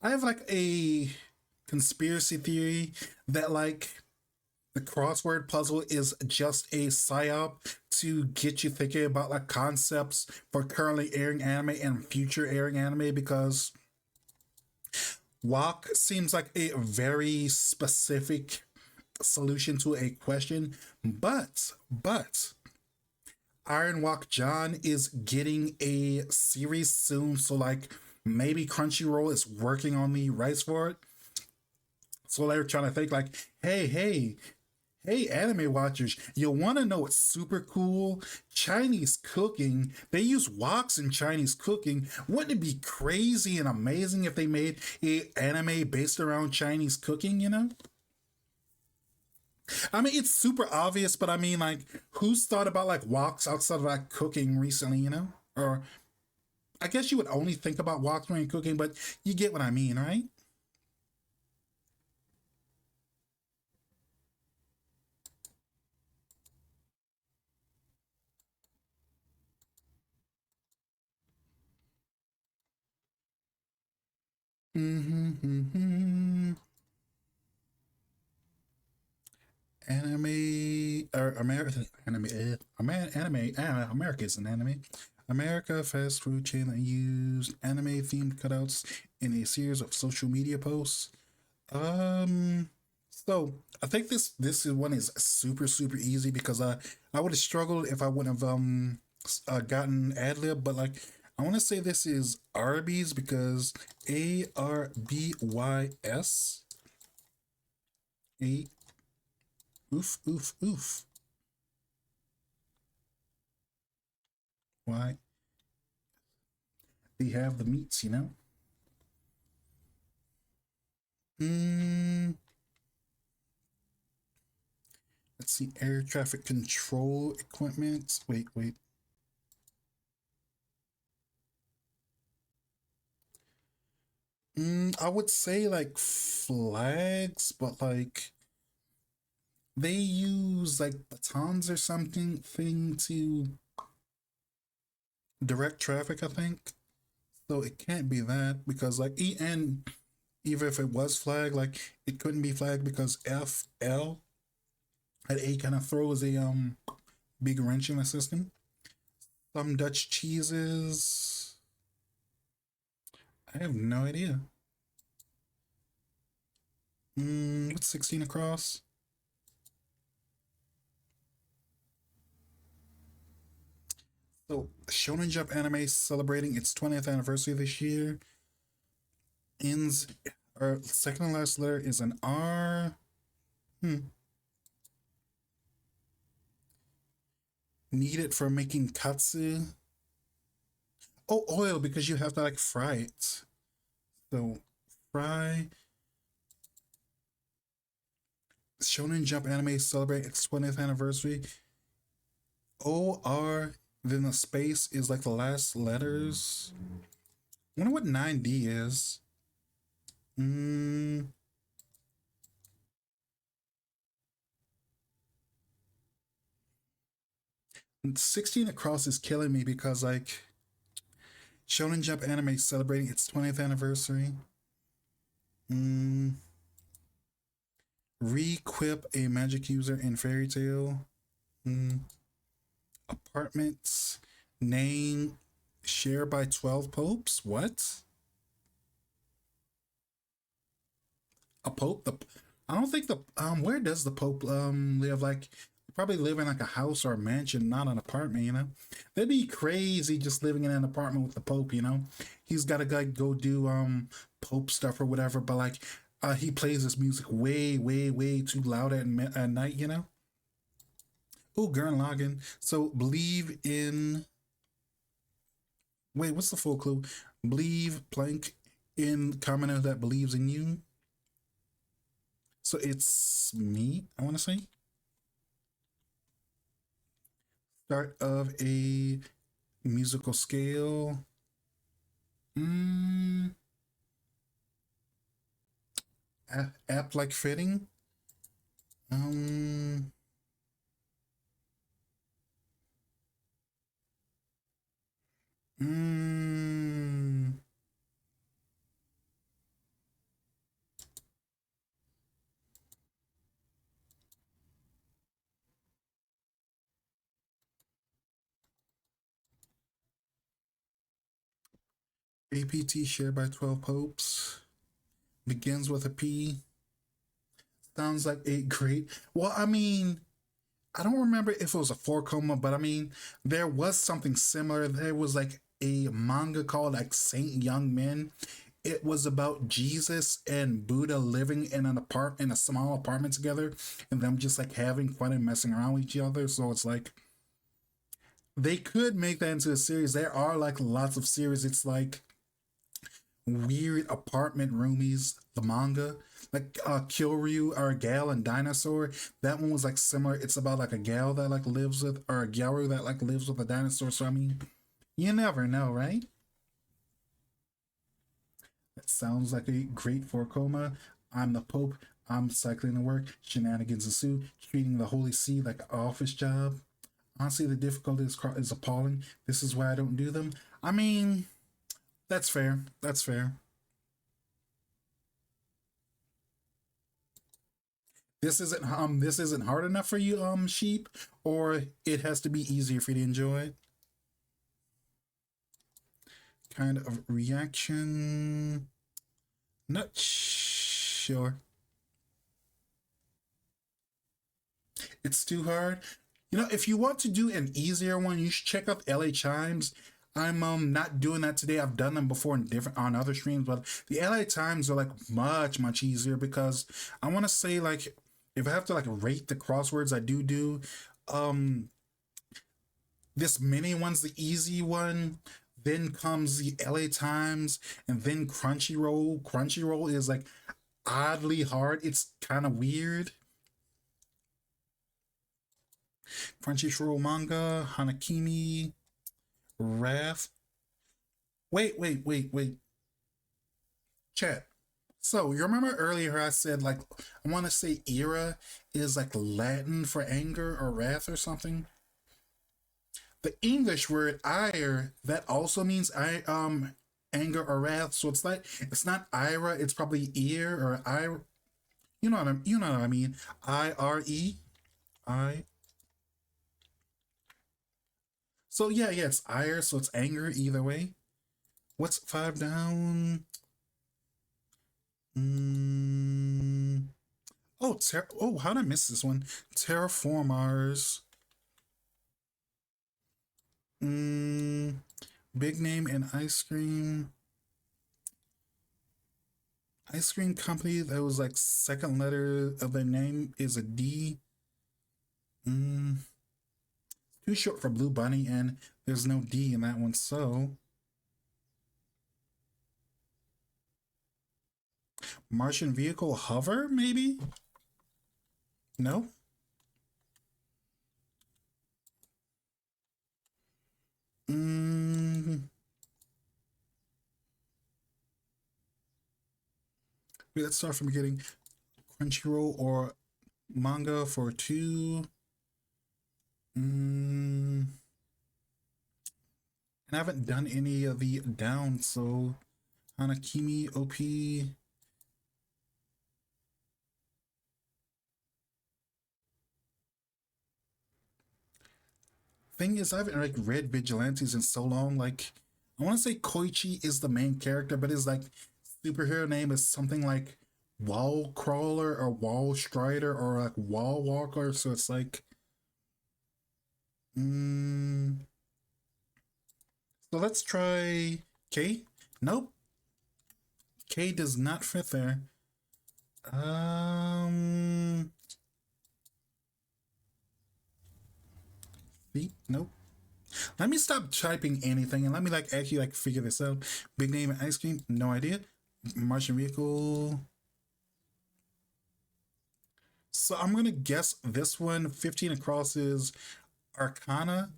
I have like a conspiracy theory that like the crossword puzzle is just a psyop to get you thinking about like concepts for currently airing anime and future airing anime because Wok seems like a very specific solution to a question, but Iron Walk John is getting a series soon, so like maybe Crunchyroll is working on the rights for it. So they're trying to think like, hey, anime watchers, you want to know what's super cool? Chinese cooking. They use woks in Chinese cooking. Wouldn't it be crazy and amazing if they made a anime based around Chinese cooking? I mean, it's super obvious, but I mean, like, who's thought about like woks outside of like cooking recently? Or I guess you would only think about woks when you're cooking, but you get what I mean, right? Mm-hmm. Anime or American anime, America is an anime. America fast food chain that used anime themed cutouts in a series of social media posts. Um, so I think this one is super easy because I would have struggled if I wouldn't have gotten ad lib, but like I want to say this is Arby's because A oof. Why they have the meats? Mm, let's see, air traffic control equipment. Wait. I would say like flags, but like they use like batons or something thing to direct traffic, I think. So it can't be that because like and even if it was flagged, like it couldn't be flagged because FL at A kind of throws a big wrench in the system. Some Dutch cheeses. I have no idea. What's 16 across? So Shonen Jump anime celebrating its 20th anniversary this year. Ends our second to last letter is an R. Hmm. Needed for making katsu. Oh, oil because you have to like fry it. So fry. Shonen Jump anime celebrate its 20th anniversary. OR, then the space is like the last letters. I wonder what 9D is. Mm, 16 across is killing me because like Shonen Jump anime celebrating its 20th anniversary. Mm, Requip a magic user in Fairy Tail. Mm, Apartments. Name shared by 12 popes. What? A pope? I don't think the where does the pope live? Like probably live in like a house or a mansion, not an apartment, you know? That'd be crazy just living in an apartment with the pope, you know? He's gotta like go do pope stuff or whatever, but like he plays his music way, way, way too loud at night, you know? Oh, Gurren Lagann. So believe in. Wait, what's the full clue? Believe blank in commoner that believes in you. So it's me, I want to say. Start of a musical scale. Mm, apt like fitting. Um, mm, APT shared by 12 popes. Begins with a P. Sounds like a great. Well, I mean, I don't remember if it was a four coma, but I mean, there was something similar. There was like a manga called like Saint Young Men. It was about Jesus and Buddha living in in a small apartment together, and them just like having fun and messing around with each other. So it's like they could make that into a series. There are like lots of series. It's like weird apartment roomies, the manga. Like Kyoryu or a gal and dinosaur. That one was like similar. It's about like a gal that like lives with or a gyaru that like lives with a dinosaur. So I mean, you never know, right? That sounds like a great for coma. I'm the Pope. I'm cycling to work. Shenanigans ensue. Treating the Holy See like an office job. Honestly, the difficulty is appalling. This is why I don't do them. I mean, that's fair. That's fair. This isn't hard enough for you, sheep, or it has to be easier for you to enjoy it. Kind of reaction. Not sure. It's too hard. You know, if you want to do an easier one, you should check out LA Chimes. I'm not doing that today. I've done them before in different on other streams, but the LA Times are like much easier because I want to say like if I have to like rate the crosswords I do, um this mini one's the easy one. Then comes the LA Times, and then Crunchyroll. Crunchyroll is like oddly hard. It's kind of weird. Crunchyroll manga, Hanakimi, Wrath. Wait. Chat. So you remember earlier I said like I want to say era is like Latin for anger or wrath or something. The English word ire that also means I anger or wrath. So it's like it's not ira, it's probably ear or I. You know what I mean. IRE. I. So yeah, yeah, it's ire. So it's anger either way. What's five down? Mm, oh, how did I miss this one? Terraformers. Mm, big name and ice cream. Ice cream company that was like second letter of their name is a D. Mm, too short for Blue Bunny, and there's no D in that one. So Martian vehicle hover, maybe? No. Mm, let's start from the beginning. Crunchyroll or manga for two. Mm, and I haven't done any of the down, so Hanakimi OP. Thing is, I haven't like read Vigilantes in so long. Like, I want to say Koichi is the main character, but his like superhero name is something like Wall Crawler or Wall Strider or like Wall Walker. So it's like, mm, so let's try K. Nope, K does not fit there. Um, nope. Let me stop typing anything and let me like actually like figure this out. Big name and ice cream, no idea. Martian vehicle. So I'm gonna guess this one. 15 across is Arcana.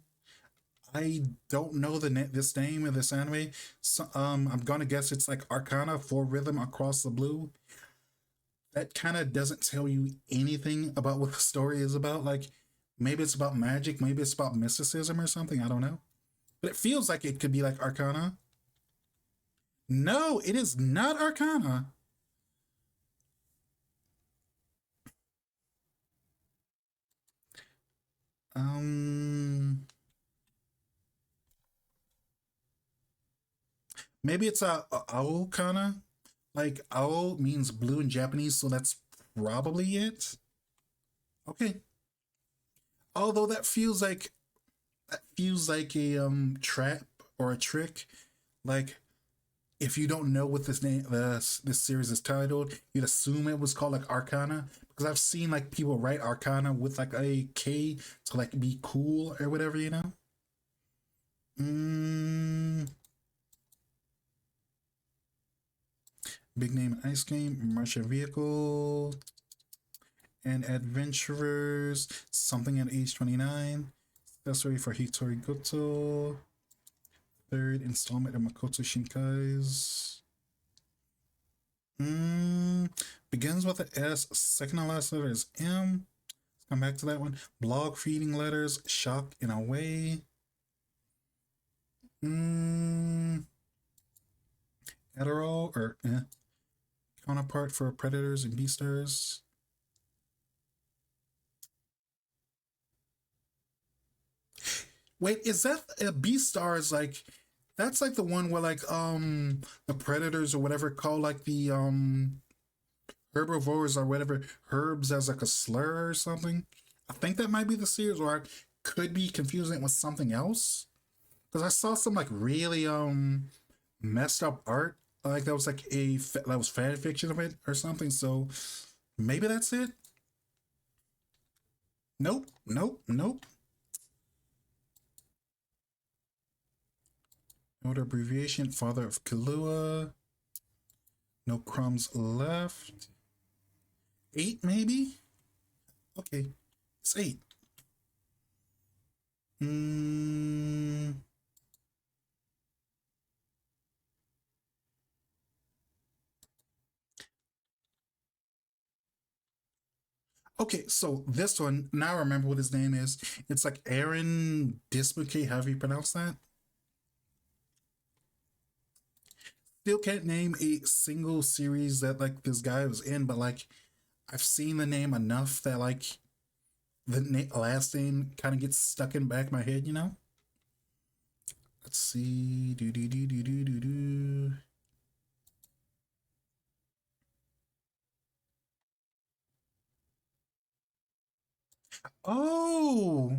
I don't know this name of this anime. So, I'm gonna guess it's like Arcana for Rhythm Across the Blue. That kind of doesn't tell you anything about what the story is about. Like maybe it's about magic, maybe it's about mysticism or something. I don't know. But it feels like it could be like Arcana. No, it is not Arcana. Um, maybe it's a Aokana. Like Ao means blue in Japanese, so that's probably it. Okay. Although that feels like a trap or a trick. Like if you don't know what this series is titled, you'd assume it was called like Arcana because I've seen like people write Arcana with like a K to like be cool or whatever, you know. Mm, big name ice cream, Martian vehicle, and adventurers. Something at age 29. Accessory for Hitori Goto. Third installment of Makoto Shinkai's. Mm, begins with an S. Second to last letter is M. Let's come back to that one. Blog feeding letters. Shock in a way. Mm, Adderall or counterpart for predators and beastars. Wait, is that a beastars like? That's like the one where like the predators or whatever call like the herbivores or whatever herbs as like a slur or something. I think that might be the series, or I could be confusing it with something else. Because I saw some like really messed up art, like that was like that was fan fiction of it or something. So maybe that's it. Nope, nope, nope. Note abbreviation: Father of Kahlua. No crumbs left. Eight maybe. Okay, it's eight. Mm, okay, so this one, now I remember what his name is. It's like Aaron Dismuke, however you pronounce that. still can't name a single series that like this guy was in, but like I've seen the name enough that like last name kind of gets stuck in the back of my head, you know? Let's see. Do do do do do do do. Oh,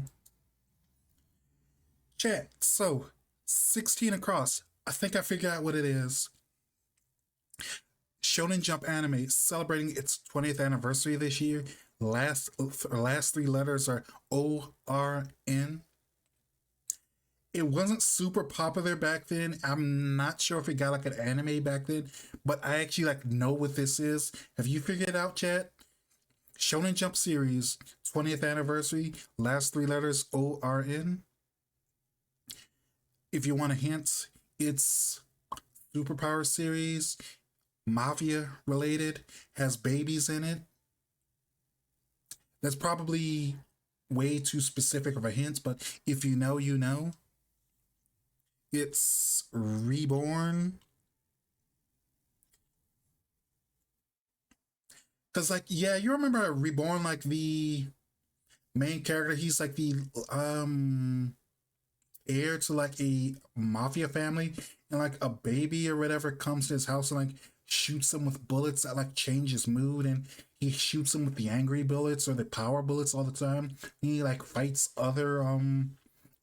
chat. So 16 across. I think I figured out what it is. Shonen Jump Anime celebrating its 20th anniversary this year. Last three letters are ORN. It wasn't super popular back then. I'm not sure if it got like an anime back then, but I actually like know what this is. Have you figured it out, chat? Shonen Jump series 20th anniversary. Last three letters ORN. If you want a hint, it's superpower series, mafia related, has babies in it. That's probably way too specific of a hint, but if you know, you know. It's Reborn. Cause like, yeah, you remember Reborn, like the main character, he's like the heir to like a mafia family, and like a baby or whatever comes to his house and like shoots him with bullets that like change his mood, and he shoots him with the angry bullets or the power bullets all the time. He like fights other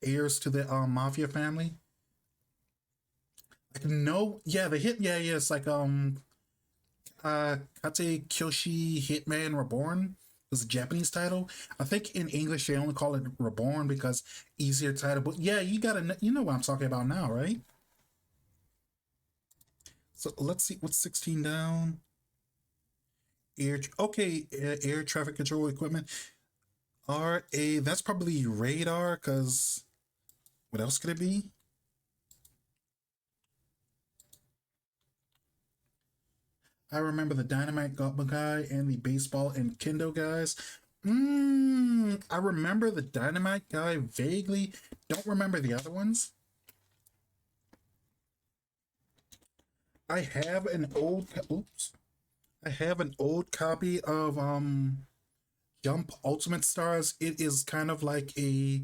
heirs to the mafia family. Like no, yeah, the hit, yeah, yeah, it's like Kate Kyoshi Hitman Reborn was a Japanese title. I think in English they only call it Reborn because easier title. But yeah, you know what I'm talking about now, right? So let's see what's 16 down. Air traffic control equipment. RA, that's probably radar, because what else could it be? I remember the Dynamite guy and the baseball and kendo guys. I remember the Dynamite guy vaguely. Don't remember the other ones. I have an old. Oops. I have an old copy of Jump Ultimate Stars. It is kind of like a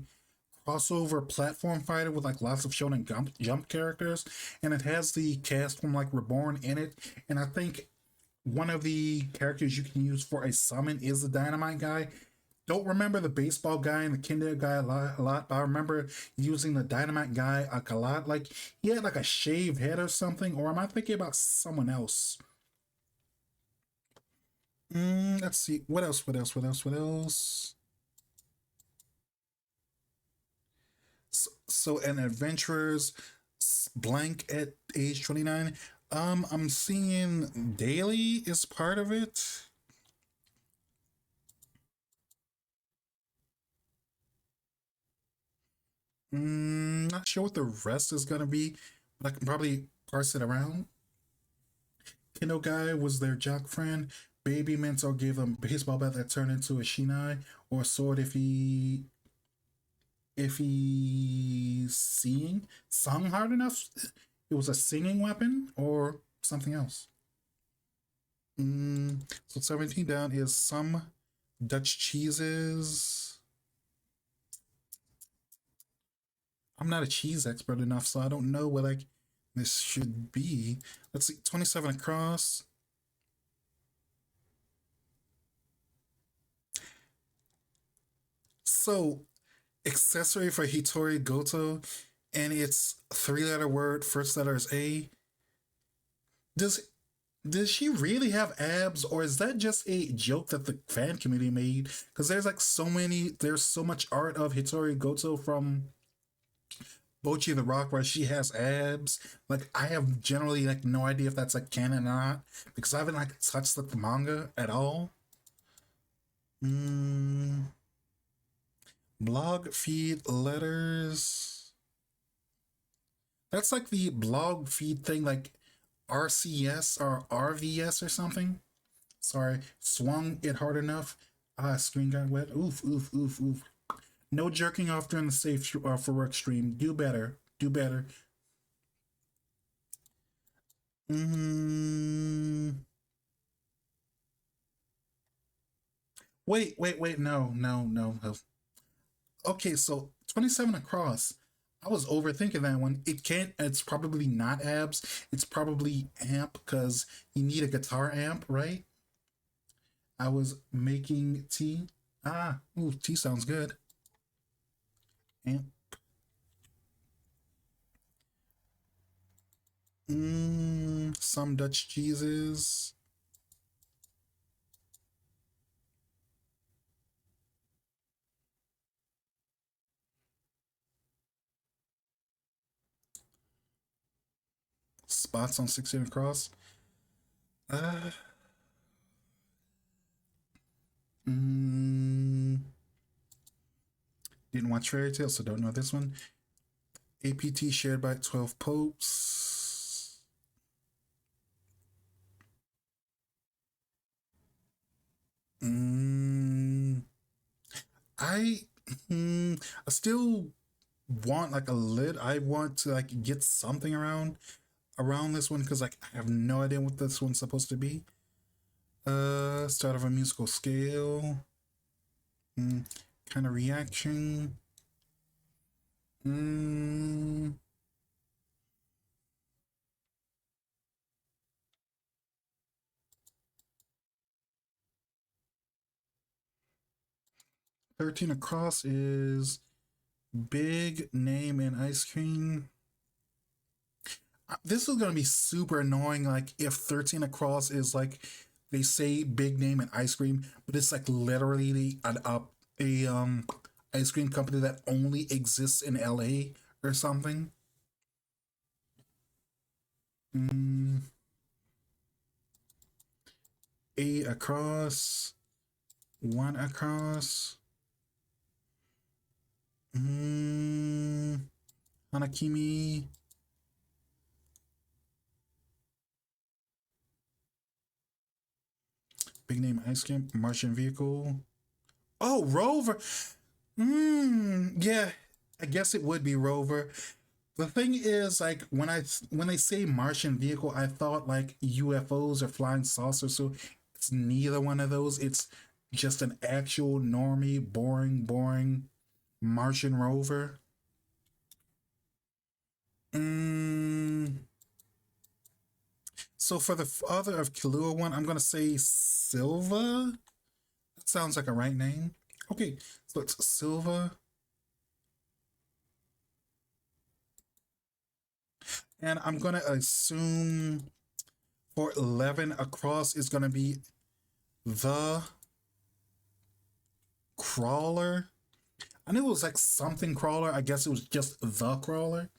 crossover platform fighter with like lots of shonen jump characters, and it has the cast from like Reborn in it. And I think one of the characters you can use for a summon is the Dynamite guy. Don't remember the baseball guy and the Kinder guy a lot, but I remember using the Dynamite guy like a lot. Like he had like a shaved head or something, or am I thinking about someone else? Let's see. What else? What else? What else? What else? So an adventurer's blank at age 29. I'm seeing daily is part of it. Not sure what the rest is gonna be, but I can probably parse it around. Kendo guy was their jock friend. Baby mentor gave him a baseball bat that turned into a shinai or a sword if he sung hard enough. It was a singing weapon or something else. So 17 down is some Dutch cheeses. I'm not a cheese expert enough, so I don't know what like this should be. Let's see, 27 across. So, accessory for Hitori Goto, and it's three-letter word. First letter is A. Does does she really have abs, or is that just a joke that the fan community made? Because there's so much art of Hitori Goto from Bochi the Rock where she has abs. Like I have generally like no idea if that's like canon or not because I haven't like touched like the manga at all. Mm, blog feed letters. That's like the blog feed thing, like RCS or RVS or something. Sorry, swung it hard enough. Screen got wet. Oof, oof, oof, oof. No jerking off during the safe for work stream. Do better. Do better. Mm, wait. No. Okay, so 27 across. I was overthinking that one. It can't, it's probably not abs. It's probably amp because you need a guitar amp, right? I was making tea. Ah, ooh, tea sounds good. Amp. Some Dutch cheeses. Spots on 16 across. Uh, mm, didn't watch Fairy Tale, so don't know this one. APT shared by 12 popes. Mm, I I still want like a lid. I want to like get something around this one because like I have no idea what this one's supposed to be. Start of a musical scale. Mm, kind of reaction. Mm, 13 across is big name in ice cream. This is gonna be super annoying. Like if 13 across is like they say big name in ice cream, but it's like literally a ice cream company that only exists in LA or something. Mm, A across, one across. Mm, Hanakimi, big name ice cream, Martian vehicle. Oh, Rover. Yeah, I guess it would be Rover. The thing is, like when they say Martian vehicle, I thought like UFOs or flying saucers. So it's neither one of those. It's just an actual normie, boring Martian rover. Mm, so for the father of Kilua one, I'm gonna say Silva. That sounds like a right name. Okay, so it's Silva, and I'm gonna assume for 11 across is gonna be the crawler. I knew it was like something crawler. I guess it was just the crawler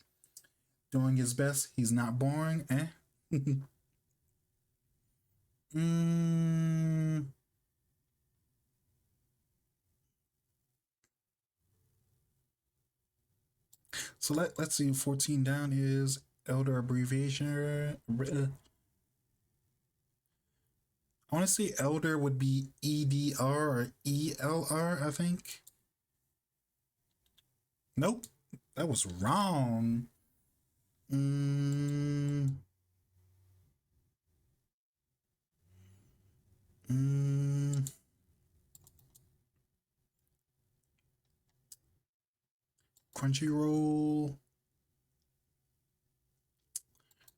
doing his best. He's not boring, eh? mm, so let's see. 14 down is elder abbreviation. I want to say elder would be EDR or ELR, I think. Nope, that was wrong. Mm, mm, Crunchyroll,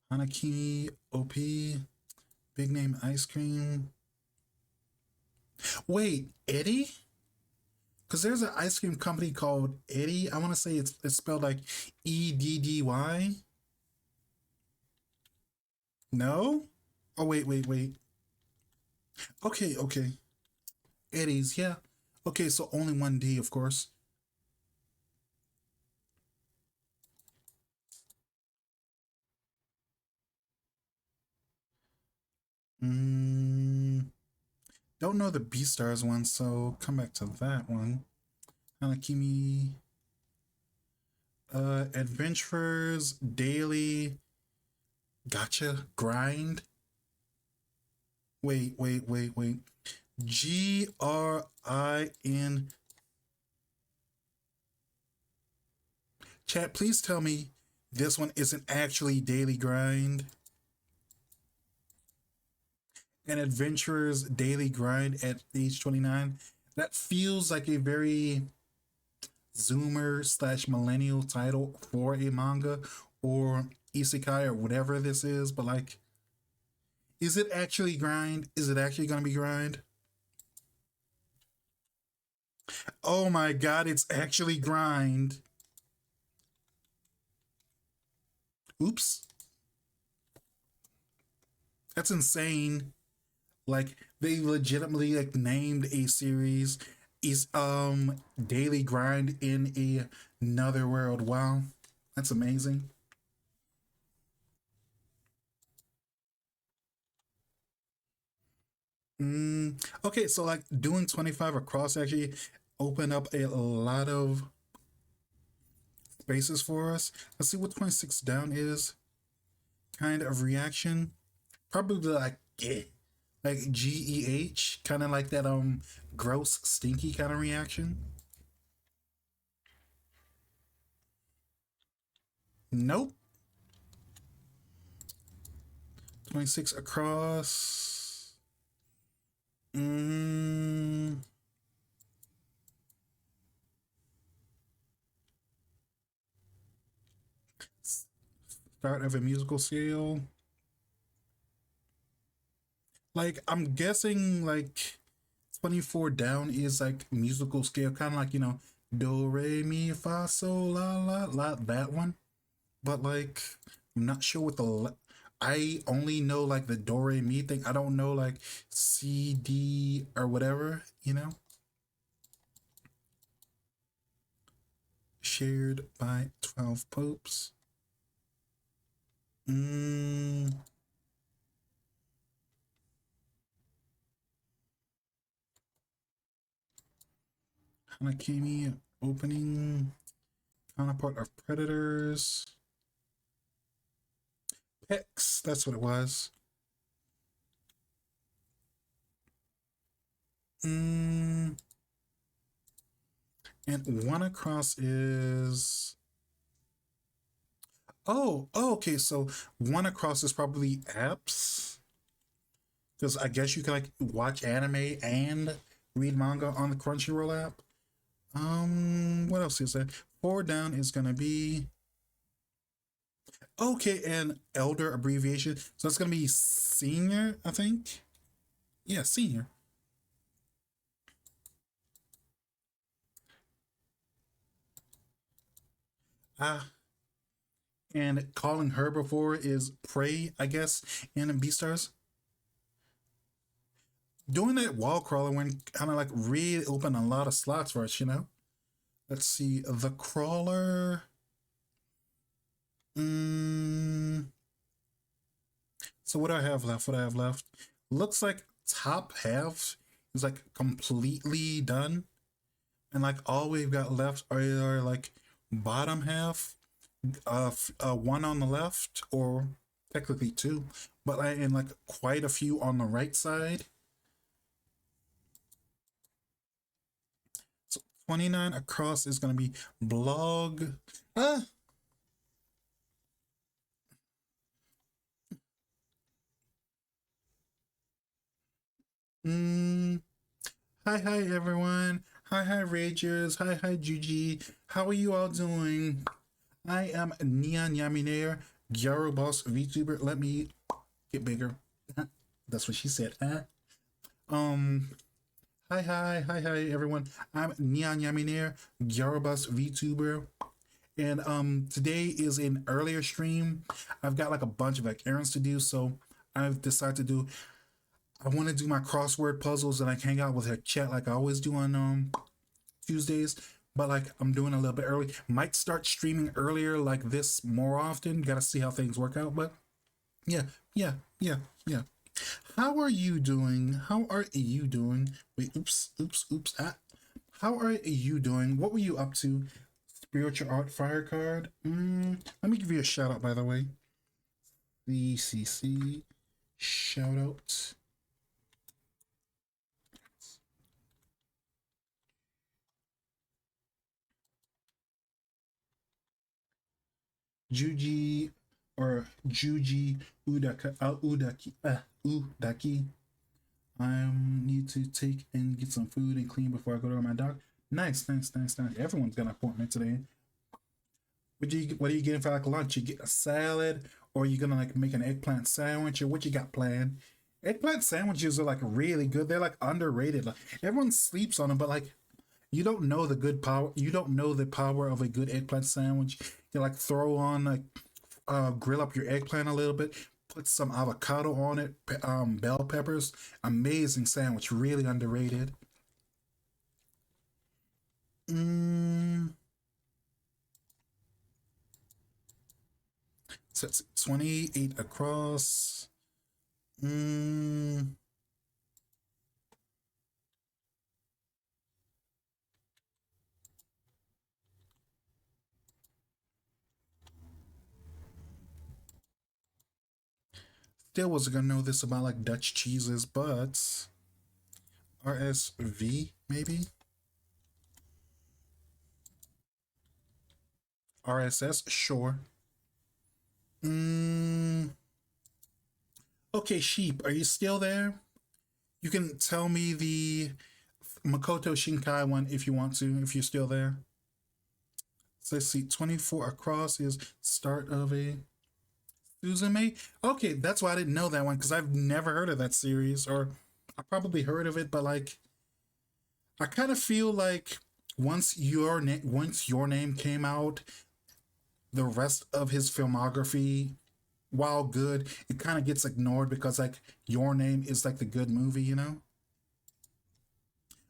Hanaki, OP, big name ice cream. Wait, Eddie? Because there's an ice cream company called Eddie. I want to say it's spelled like EDDY. No? Oh, wait. Okay. Eddie's, yeah. Okay, so only one D, of course. Mm, don't know the Beastars one, so come back to that one. Hanakimi, Adventurers, Daily, Gotcha, Grind. Wait. GRIN. Chat, please tell me this one isn't actually Daily Grind. An adventurer's daily grind at age 29. That feels like a very Zoomer slash millennial title for a manga or isekai or whatever this is. But like, is it actually grind? Is it actually going to be grind? Oh my god, it's actually grind. Oops. That's insane. Like they legitimately like named a series is daily grind in another world. Wow. That's amazing. Okay, so like doing 25 across actually opened up a lot of spaces for us. Let's see what 26 down is. Kind of reaction. Probably like like GEH, kind of like that gross, stinky kind of reaction. Nope. 26 across. Mm, start of a musical scale. Like I'm guessing like 24 down is like musical scale, kind of like do re mi fa sol la la la, that one. But like I'm not sure what I only know like the do re mi thing. I don't know like C D or whatever. Shared by 12 popes. Mm, Hanakami opening counterpart of predators. Hex, that's what it was. Mm, and one across is oh, okay. So one across is probably apps because I guess you can like watch anime and read manga on the Crunchyroll app. What else is that? Four down is gonna be okay, and elder abbreviation. So it's gonna be senior, I think. Yeah, senior. Ah, and calling her before is Prey, I guess, in Beastars. Doing that wall crawler when kind of like really open a lot of slots for us. Let's see, the crawler. Mm, so what do I have left? What do I have left? Looks like top half is like completely done, and like all we've got left are like bottom half, one on the left, or technically two, but and like quite a few on the right side. So 29 across is gonna be blog. Ah, mm, hi everyone. Hi Ragers. Hi Juji. How are you all doing? I am Neon Yaminair, Gyaro Boss VTuber. Let me get bigger. That's what she said. Um, hi everyone. I'm Neon Yaminair, Gyaro Boss VTuber. And today is an earlier stream. I've got like a bunch of like errands to do, so I've decided to do I want to do my crossword puzzles and like hang out with her chat like I always do on Tuesdays, but like I'm doing a little bit early. Might start streaming earlier like this more often. Got to see how things work out, but yeah, yeah, yeah. How are you doing? How are you doing? Wait, oops. How are you doing? What were you up to? Spiritual Art Fire card. Let me give you a shout out, by the way. VCC shout out. Juji or Juji Udaki Udaki. I need to take and get some food and clean before I go to my doctor. Nice, nice, nice, nice. Everyone's got an appointment today. What are you getting for like lunch? You get a salad, or are you gonna like make an eggplant sandwich, or what you got planned? Eggplant sandwiches are like really good. They're like underrated. Like everyone sleeps on them, but like you don't know the good power. You don't know the power of a good eggplant sandwich. You like throw on like grill up your eggplant a little bit, put some avocado on it, bell peppers. Amazing sandwich, really underrated. Mm, so it's 28 across. Mm, still wasn't gonna know this about like Dutch cheeses, but RSV maybe? RSS, sure. Mm, okay, sheep, are you still there? You can tell me the Makoto Shinkai one if you want to, if you're still there. So let's see, 24 across is start of a Suzume. Okay, that's why I didn't know that one because I've never heard of that series, or I probably heard of it, but like I kind of feel like once your name came out, the rest of his filmography, while good, it kind of gets ignored because like your name is like the good movie, you know?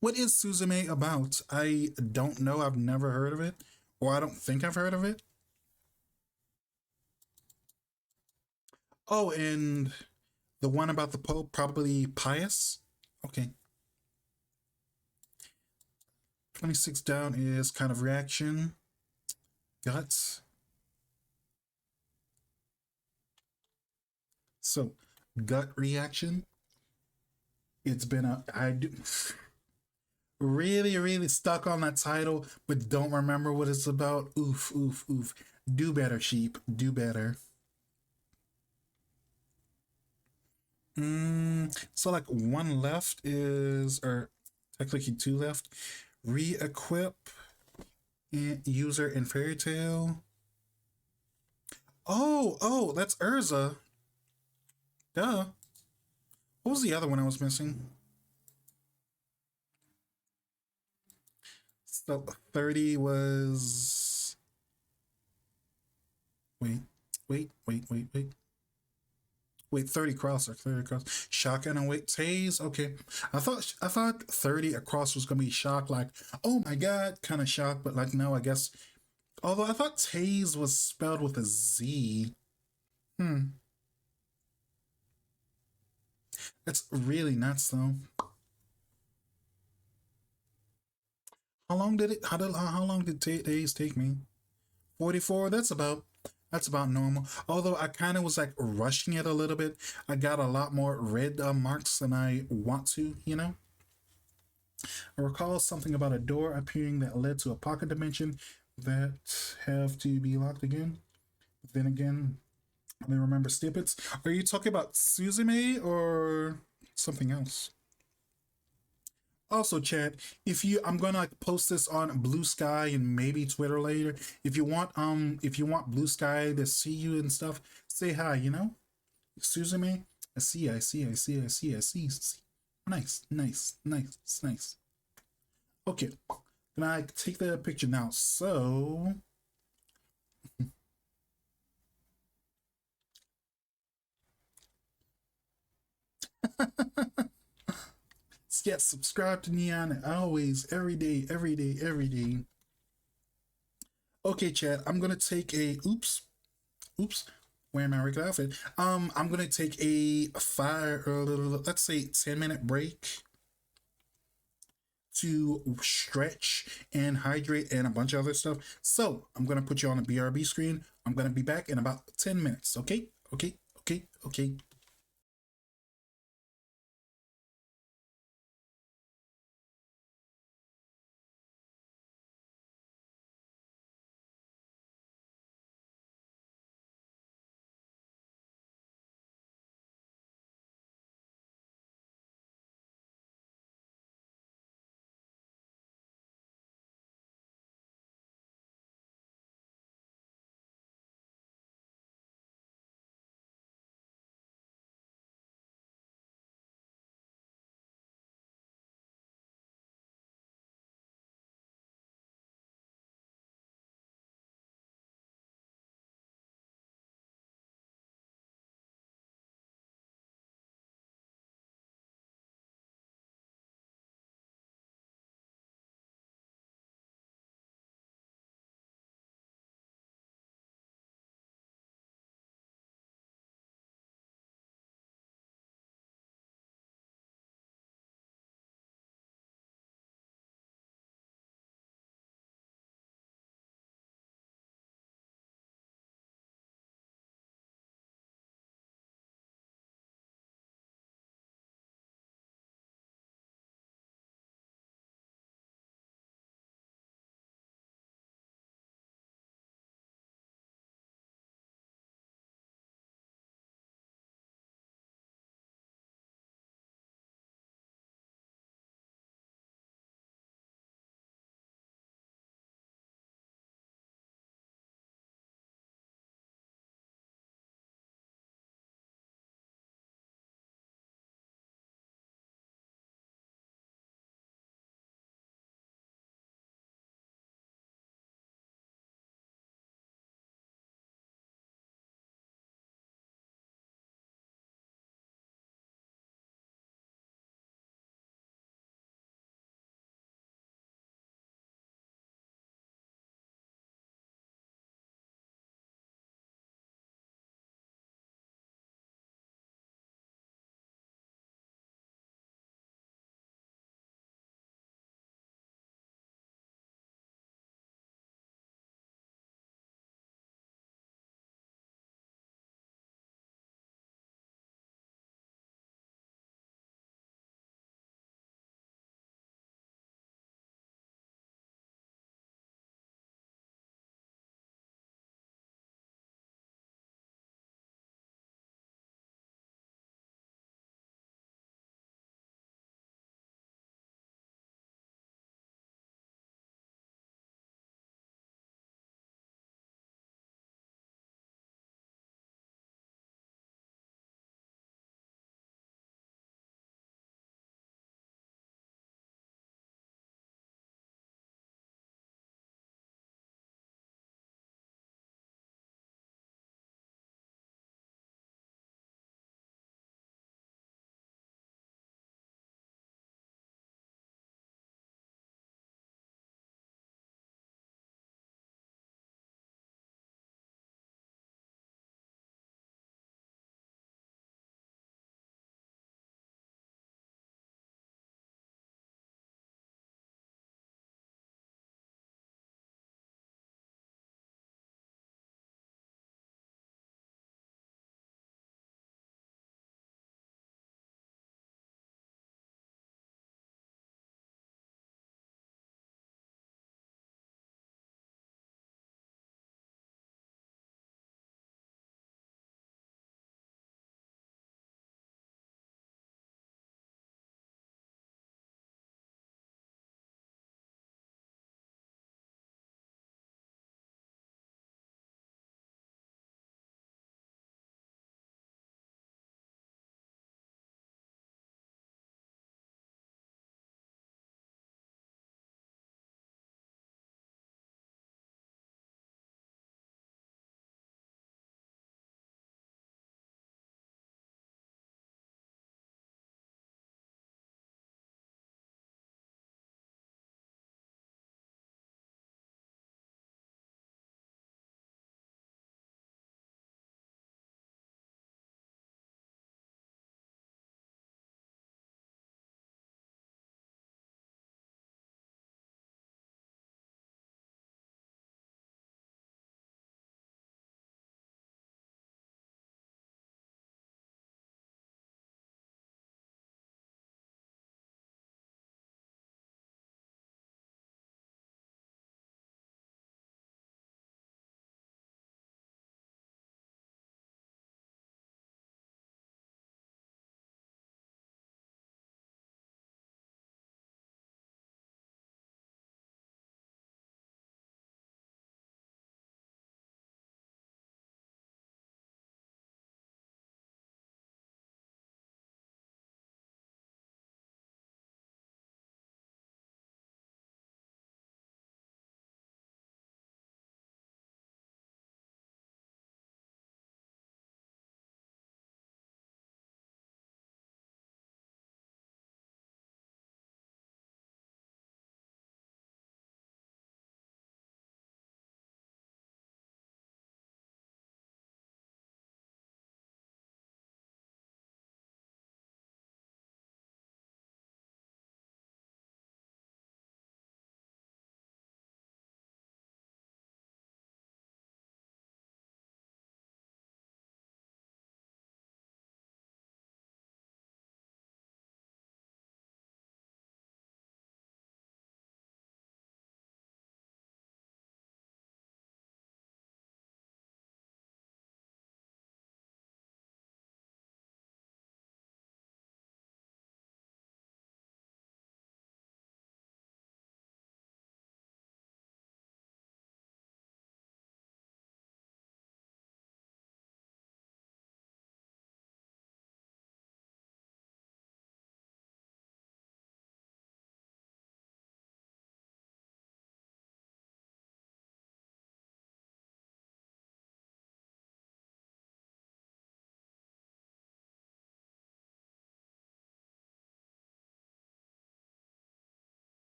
What is Suzume about? I don't know. I've never heard of it, or I don't think I've heard of it. Oh, and the one about the Pope, probably pious. Okay. 26 down is kind of reaction. Guts. So, gut reaction. It's been I do really, really stuck on that title, but don't remember what it's about. Oof, oof, oof. Do better, sheep. Do better. So like one left is, or technically two left. Re-equip and user and fairy tale. Oh, that's Urza. Duh. What was the other one I was missing? So 30 was. Wait, wait. Wait, 30 cross or 30 across. Shock and wait, Taze. Okay. I thought 30 across was gonna be shock, like, oh my god, kind of shock, but like no, I guess. Although I thought Taze was spelled with a Z. Hmm. That's really nuts though. How long did Taze take me? 44. That's about normal. Although I kind of was like rushing it a little bit. I got a lot more red marks than I want to, you know? I recall something about a door appearing that led to a pocket dimension that have to be locked again. Then again, I don't remember snippets. Are you talking about Suzume or something else? Also, Chad, if you, I'm gonna like post this on Blue Sky and maybe Twitter later. If you want Blue Sky to see you and stuff, say hi. You know, Suzume. I see. Nice, nice, nice, nice. Okay, then I take the picture now. So, yes, subscribe to Neon always, every day, every day, every day. Okay, Chad, I'm gonna take a oops, wearing my regular outfit. I'm gonna take a let's say 10-minute break to stretch and hydrate and a bunch of other stuff. So I'm gonna put you on the BRB screen. I'm gonna be back in about 10 minutes. Okay.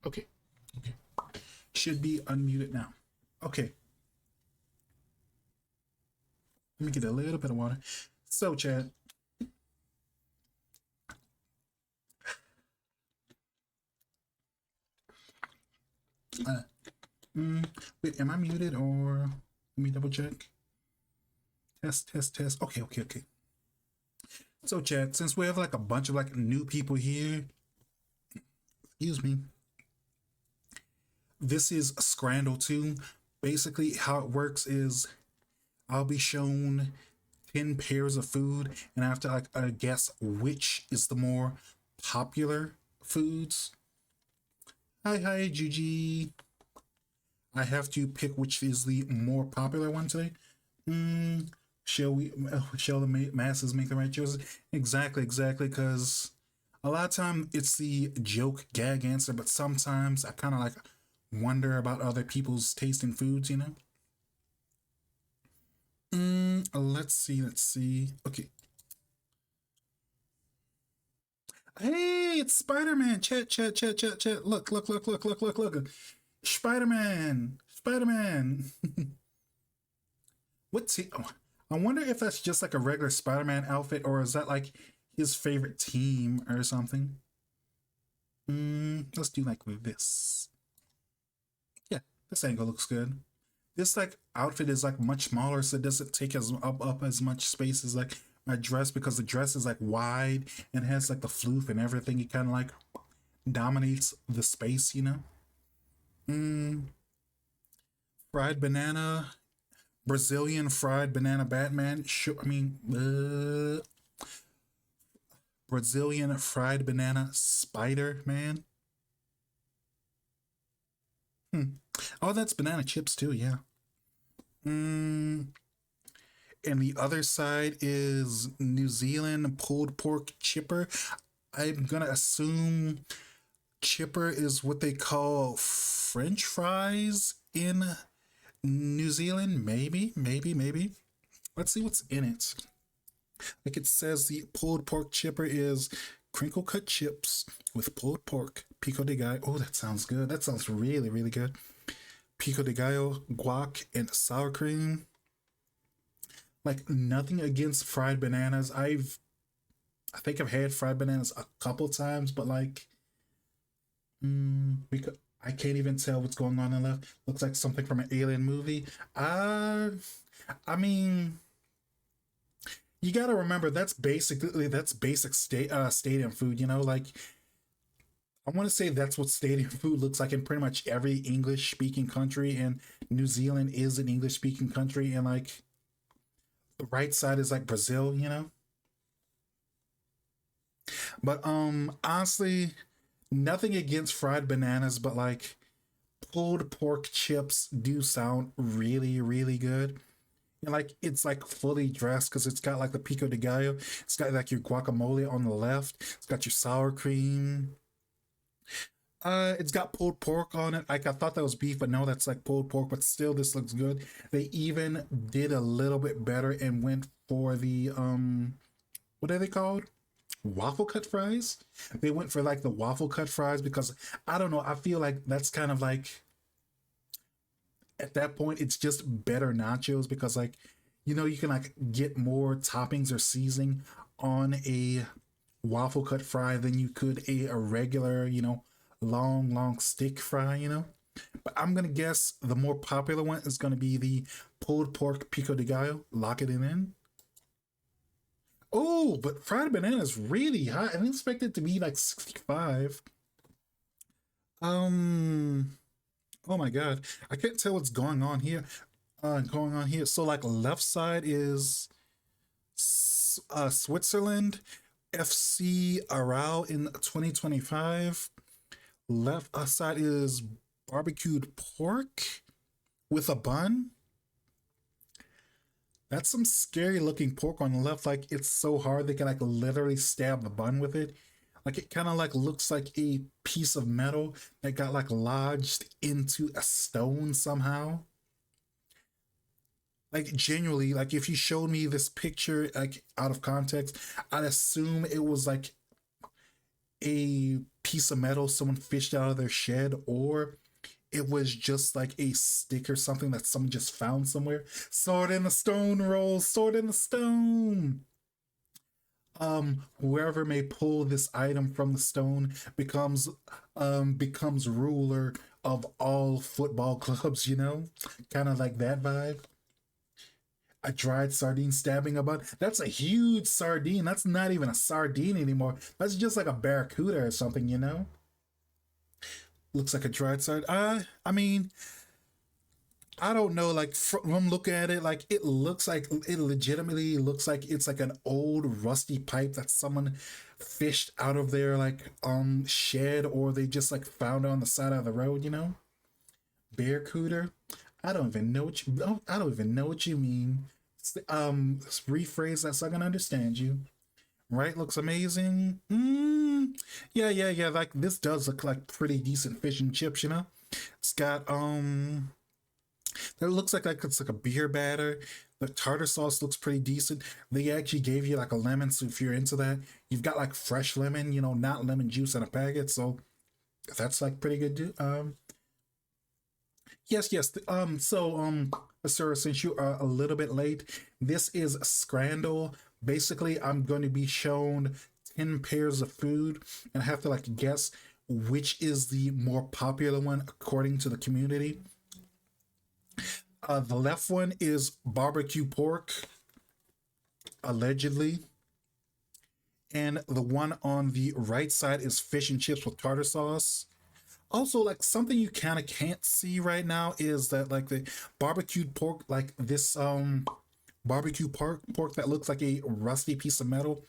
Okay. Okay. Should be unmuted now. Okay. Let me get a little bit of water. So, chat. Uh, Wait, am I muted or let me double check? Test. Okay. So, chat, since we have like a bunch of like new people here, excuse me, this is Scrandle 2. Basically, how it works is I'll be shown 10 pairs of food, and I have to like guess which is the more popular foods. Hi, Gigi. I have to pick which is the more popular one today. Shall the masses make the right choices? Exactly, because a lot of time it's the joke gag answer, but sometimes I kind of like wonder about other people's taste in foods, you know? Let's see. Okay. Hey, it's Spider-Man. Chat. Look. Spider-Man. What's he? Oh, I wonder if that's just like a regular Spider-Man outfit, or is that like his favorite team or something? Let's do like this. Yeah, this angle looks good. This like outfit is like much smaller, so it doesn't take as up as much space as like my dress, because the dress is like wide and has like the floof and everything. It kind of like dominates the space, you know. Fried banana, Brazilian fried banana Batman. Sure, I mean, Brazilian fried banana Spider Man. Oh, that's banana chips too. Yeah. And the other side is New Zealand pulled pork chipper. I'm gonna assume chipper is what they call French fries in New Zealand. Maybe. Let's see what's in it. Like it says, the pulled pork chipper is crinkle cut chips with pulled pork, pico de gallo. Oh, that sounds good. That sounds really good. Pico de gallo, guac, and sour cream. Like nothing against fried bananas. I think I've had fried bananas a couple times, but like, because I can't even tell what's going on left. Looks like something from an alien movie. I mean, you got to remember that's basic stadium food. You know, like I want to say that's what stadium food looks like in pretty much every English speaking country, and New Zealand is an English speaking country, and like the right side is like Brazil. You know. But honestly, nothing against fried bananas, but like pulled pork chips do sound really good. And like it's like fully dressed because it's got like the pico de gallo. It's got like your guacamole on the left. It's got your sour cream. It's got pulled pork on it. Like I thought that was beef, but no, that's like pulled pork. But still, this looks good. They even did a little bit better and went for the what are they called? Waffle cut fries. They went for like the waffle cut fries because I don't know. I feel like that's kind of like at that point it's just better nachos because like you know you can like get more toppings or seasoning on a waffle cut fry than you could a regular long stick fry, you know. But I'm gonna guess the more popular one is gonna be the pulled pork pico de gallo. Lock it in. Oh, but fried banana is really high. I didn't expect it to be like 65. Um, oh my god. I can't tell what's going on here. So like left side is Switzerland FC Aral in 2025. Left side is barbecued pork with a bun. That's some scary looking pork on the left. Like it's so hard they can like literally stab the bun with it. Like it kind of like looks like a piece of metal that got like lodged into a stone somehow. Like genuinely, like if you showed me this picture like out of context, I'd assume it was like a piece of metal someone fished out of their shed, or it was just like a stick or something that someone just found somewhere. Sword in the stone rolls, sword in the stone. Whoever may pull this item from the stone becomes ruler of all football clubs, you know? Kind of like that vibe. A dried sardine stabbing a butt. That's a huge sardine. That's not even a sardine anymore. That's just like a barracuda or something, you know? Looks like a dried sardine. I mean, I don't know. Like from looking at it, like it legitimately looks like it's like an old rusty pipe that someone fished out of their like shed, or they just like found on the side of the road. You know, barracuda. I don't even know what you. I don't even know what you mean. Rephrase that so I can understand you. Right? Looks amazing. Yeah, yeah, yeah. Like this does look like pretty decent fish and chips. You know, it's got it looks like it's like a beer batter. The tartar sauce looks pretty decent. They actually gave you like a lemon, so if you're into that, you've got like fresh lemon, you know, not lemon juice in a packet. So that's like pretty good. Yes, yes. Sir, since you are a little bit late, this is Scrandle. Basically, I'm going to be shown 10 pairs of food and I have to like guess which is the more popular one according to the community. The left one is barbecue pork, allegedly. And the one on the right side is fish and chips with tartar sauce. Also, like something you kind of can't see right now is that like the barbecued pork, like this barbecue pork that looks like a rusty piece of metal.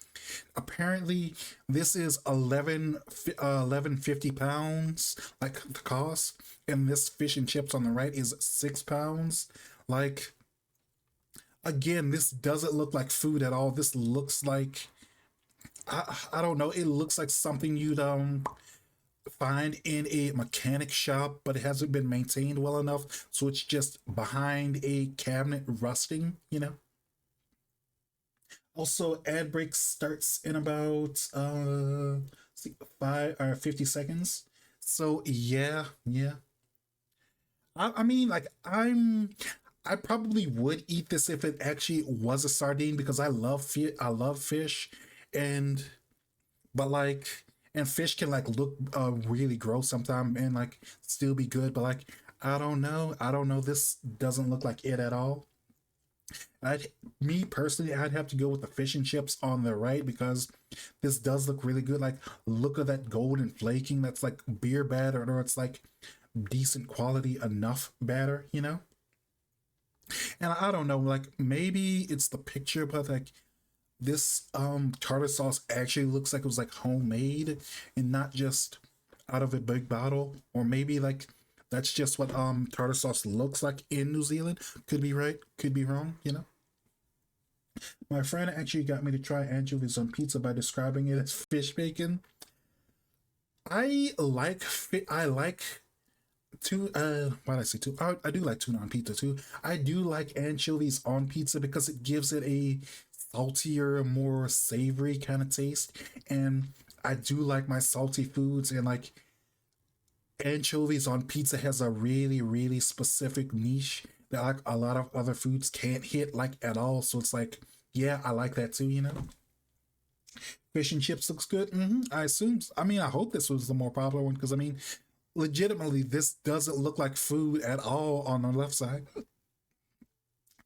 Apparently, this is 11.50 pounds, like the cost, and this fish and chips on the right is 6 pounds. Like again, this doesn't look like food at all. This looks like I don't know. It looks like something you'd find in a mechanic shop, but it hasn't been maintained well enough, so it's just behind a cabinet rusting. You know. Also, ad break starts in about 50 seconds. So yeah, yeah. I mean, like I probably would eat this if it actually was a sardine because I love fish, and but like and fish can like look really gross sometimes and like still be good, but like I don't know. This doesn't look like it at all. I'd Me personally, I'd have to go with the fish and chips on the right because this does look really good. Like, look at that golden flaking. That's like beer batter, or it's like decent quality enough batter, you know. And I don't know, like maybe it's the picture, but like this tartar sauce actually looks like it was like homemade and not just out of a big bottle, or maybe like that's just what tartar sauce looks like in New Zealand. Could be right, could be wrong, you know. My friend actually got me to try anchovies on pizza by describing it as fish bacon. I like two why did I say two? I do like tuna on pizza too. I do like anchovies on pizza because it gives it a saltier, more savory kind of taste. And I do like my salty foods, and like anchovies on pizza has a really, really specific niche that like a lot of other foods can't hit like at all. So it's like, yeah, I like that too, you know. Fish and chips looks good. I assume. I mean, I hope this was the more popular one because I mean, legitimately, this doesn't look like food at all on the left side.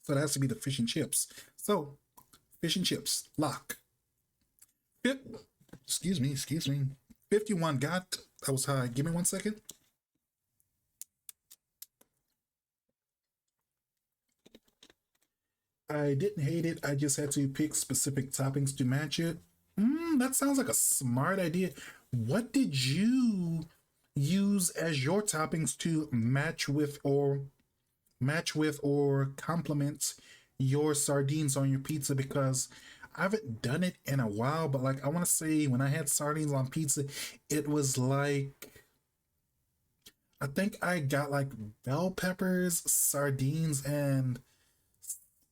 So it has to be the fish and chips. So, fish and chips, lock. Excuse me. 51 got, that was high. Give me 1 second. I didn't hate it. I just had to pick specific toppings to match it. That sounds like a smart idea. What did you use as your toppings to match with or complement your sardines on your pizza? Because I haven't done it in a while, but like I want to say when I had sardines on pizza, it was like I think I got like bell peppers, sardines, and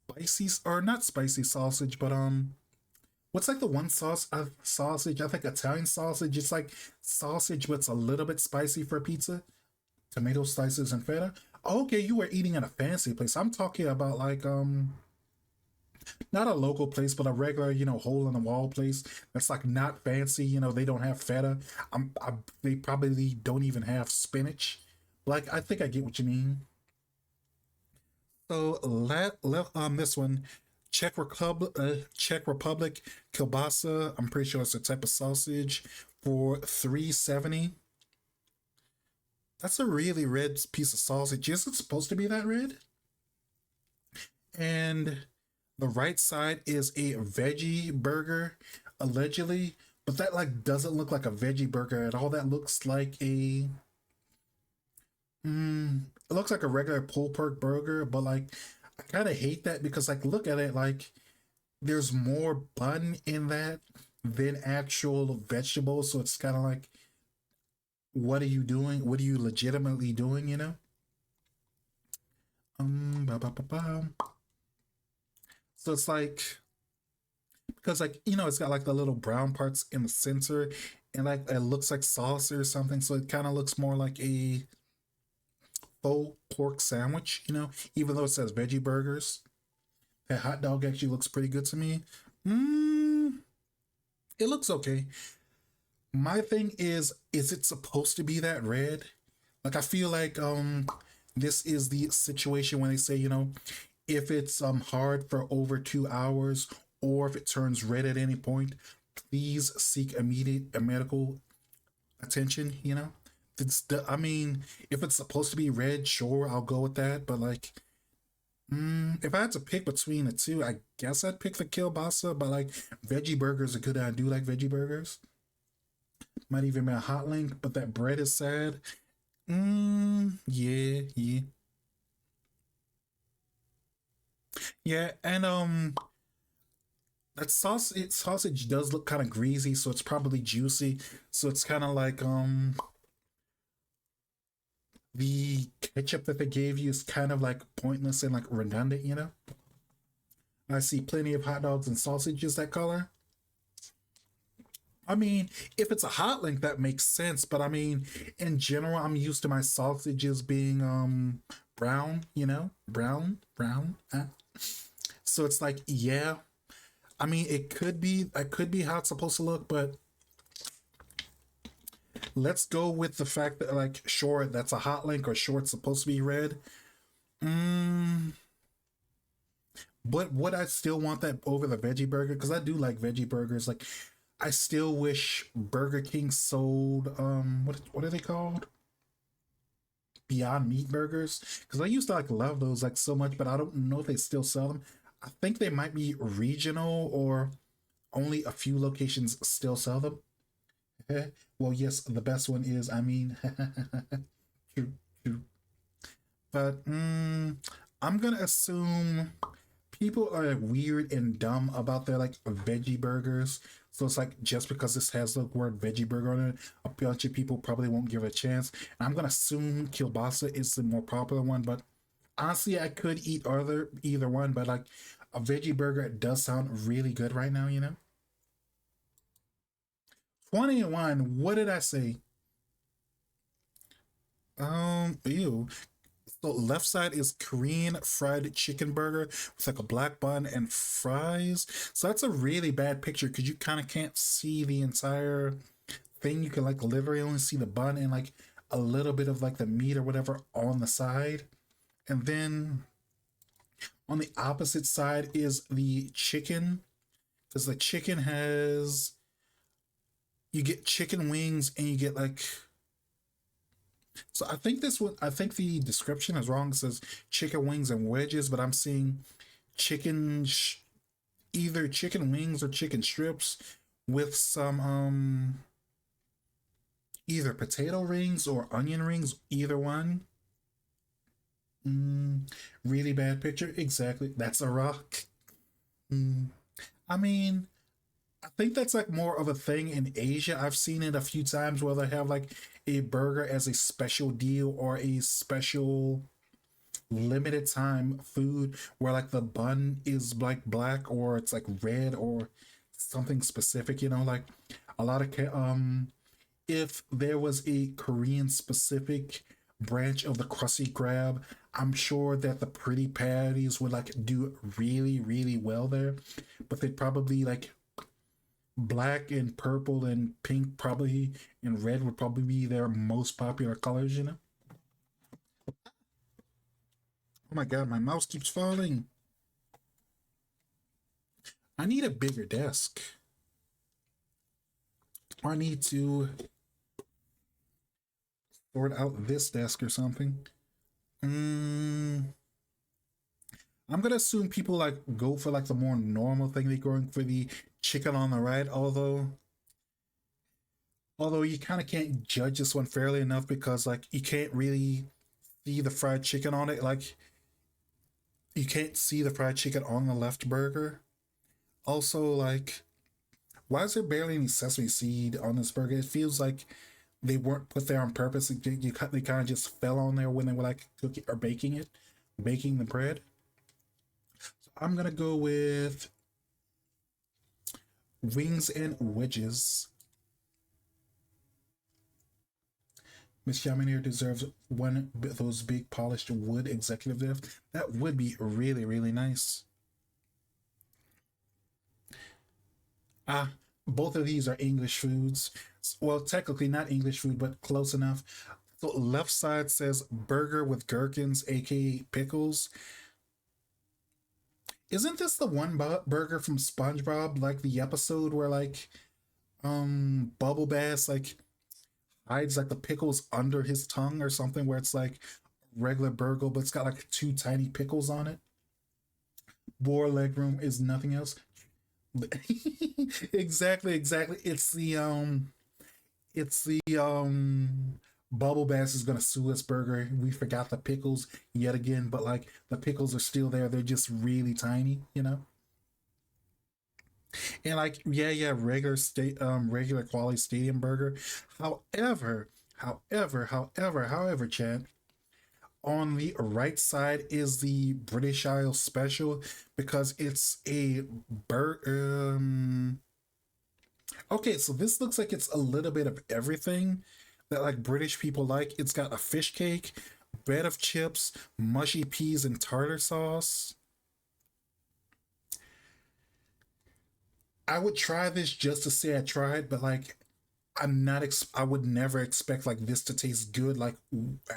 spicy or not spicy sausage, but what's like the one sausage? I think Italian sausage. It's like sausage, but it's a little bit spicy for pizza. Tomato slices and feta. Okay, you were eating at a fancy place. I'm talking about like not a local place, but a regular, hole in the wall place that's like not fancy. They don't have feta. They probably don't even have spinach. Like, I think I get what you mean. So this one, Czech Republic kielbasa. I'm pretty sure it's a type of sausage for 370. That's a really red piece of sausage. Is it supposed to be that red? And the right side is a veggie burger, allegedly, but that like doesn't look like a veggie burger at all. That looks like it looks like a regular pulled pork burger, but like I kind of hate that because like look at it, like there's more bun in that than actual vegetables. So it's kind of like, what are you doing? What are you legitimately doing? Ba, ba, ba, ba. So it's like, because like it's got like the little brown parts in the center, and like it looks like salsa or something. So it kind of looks more like a faux pork sandwich. Even though it says veggie burgers. That hot dog actually looks pretty good to me. Mm, it looks okay. My thing is it supposed to be that red? Like I feel like this is the situation when they say, if it's hard for over 2 hours or if it turns red at any point, please seek immediate medical attention, I mean, if it's supposed to be red, sure, I'll go with that. But like, if I had to pick between the two, I guess I'd pick the kielbasa. But like, veggie burgers are good. I do like veggie burgers. Might even be a hot link, but that bread is sad. Yeah, yeah, yeah. And that sausage does look kind of greasy, so it's probably juicy. So it's kind of like the ketchup that they gave you is kind of like pointless and like redundant. I see plenty of hot dogs and sausages that color. I mean, if it's a hot link, that makes sense. But I mean, in general, I'm used to my sausages being brown, brown. So it's like, yeah. I mean, it could be how it's supposed to look, but let's go with the fact that like, sure, that's a hot link, or sure, it's supposed to be red. Mm, but would I still want that over the veggie burger? Because I do like veggie burgers. Like, I still wish Burger King sold what are they called? Beyond Meat burgers. Because I used to like love those like so much, but I don't know if they still sell them. I think they might be regional or only a few locations still sell them. Well, yes, the best one is, I mean, true, true. But I'm gonna assume people are like, weird and dumb about their like veggie burgers. So it's like just because this has the word veggie burger on it, a bunch of people probably won't give it a chance. And I'm gonna assume kielbasa is the more popular one, but honestly, I could eat either one. But like a veggie burger does sound really good right now. 21. What did I say? Ew. So left side is Korean fried chicken burger with like a black bun and fries. So that's a really bad picture because you kind of can't see the entire thing. You can like literally only see the bun and like a little bit of like the meat or whatever on the side. And then on the opposite side is the chicken, because the chicken has, you get chicken wings and you get like, so I think this one, I think the description is wrong. It says chicken wings and wedges, but I'm seeing chicken, either chicken wings or chicken strips with some either potato rings or onion rings, either one. Mm, really bad picture. Exactly. That's a rock. Mm, I mean, I think that's like more of a thing in Asia. I've seen it a few times where they have like a burger as a special deal or a special limited time food where like the bun is like black or it's like red or something specific, you know, like a lot of if there was a Korean specific branch of the Krusty Krab, I'm sure that the pretty patties would like do really, really well there. But they'd probably like black and purple and pink, probably, and red would probably be their most popular colors, you know? Oh my god, my mouse keeps falling. I need a bigger desk. I need to sort out this desk or something. Mm, I'm gonna assume people like go for like the more normal thing. They're going for the chicken on the right, although you kind of can't judge this one fairly enough because like you can't really see the fried chicken on it. Like you can't see the fried chicken on the left burger. Also, like, why is there barely any sesame seed on this burger? It feels like they weren't put there on purpose. They kind of just fell on there when they were like cooking or baking the bread. So I'm gonna go with wings and wedges. Miss Yaminier deserves one of those big polished wood executive there. That would be really, really nice. Ah, both of these are English foods. Well, technically not English food, but close enough. So left side says burger with gherkins, aka pickles. Isn't this the one burger from SpongeBob, like the episode where like Bubble Bass like hides like the pickles under his tongue or something, where it's like regular burger, but it's got like two tiny pickles on it. Boar leg room is nothing else. Exactly, exactly. It's the Bubble Bass is gonna sue us burger. We forgot the pickles yet again, but like the pickles are still there. They're just really tiny, you know? And like, yeah, regular quality stadium burger. However, Chad, on the right side is the British Isles special because it's a okay, so this looks like it's a little bit of everything that like British people like. It's got a fish cake, bed of chips, mushy peas, and tartar sauce. I would try this just to say I tried, but like I would never expect like this to taste good like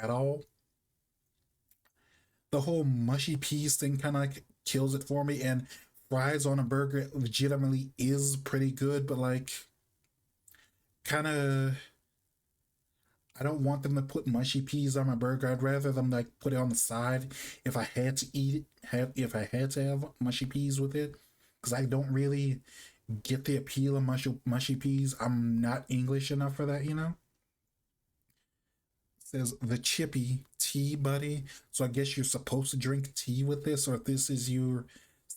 at all. The whole mushy peas thing kind of like kills it for me, and fries on a burger legitimately is pretty good, but like kind of I don't want them to put mushy peas on my burger. I'd rather them like put it on the side if I had to eat it, have if I had to have mushy peas with it, because I don't really get the appeal of mushy peas. I'm not English enough for that, you know. It says the chippy tea, buddy. So I guess you're supposed to drink tea with this, or if this is your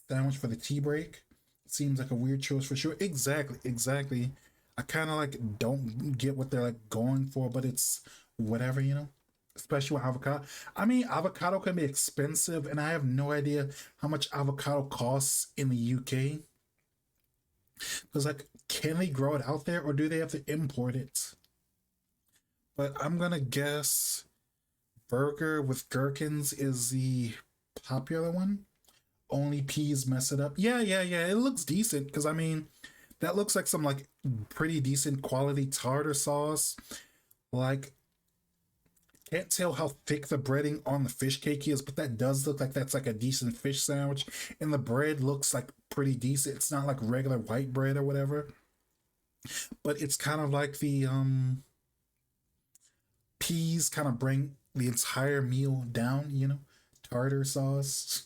sandwich for the tea break. Seems like a weird choice for sure. Exactly, exactly. I kind of like don't get what they're like going for, but it's whatever, you know. Especially with avocado. I mean, avocado can be expensive, and I have no idea how much avocado costs in the UK. Because like, can they grow it out there, or do they have to import it? But I'm gonna guess burger with gherkins is the popular one. Only peas mess it up. Yeah. It looks decent because I mean, that looks like some like pretty decent quality tartar sauce. Like, can't tell how thick the breading on the fish cake is, but that does look like that's like a decent fish sandwich. And the bread looks like pretty decent. It's not like regular white bread or whatever, but it's kind of like the peas kind of bring the entire meal down, you know? Tartar sauce.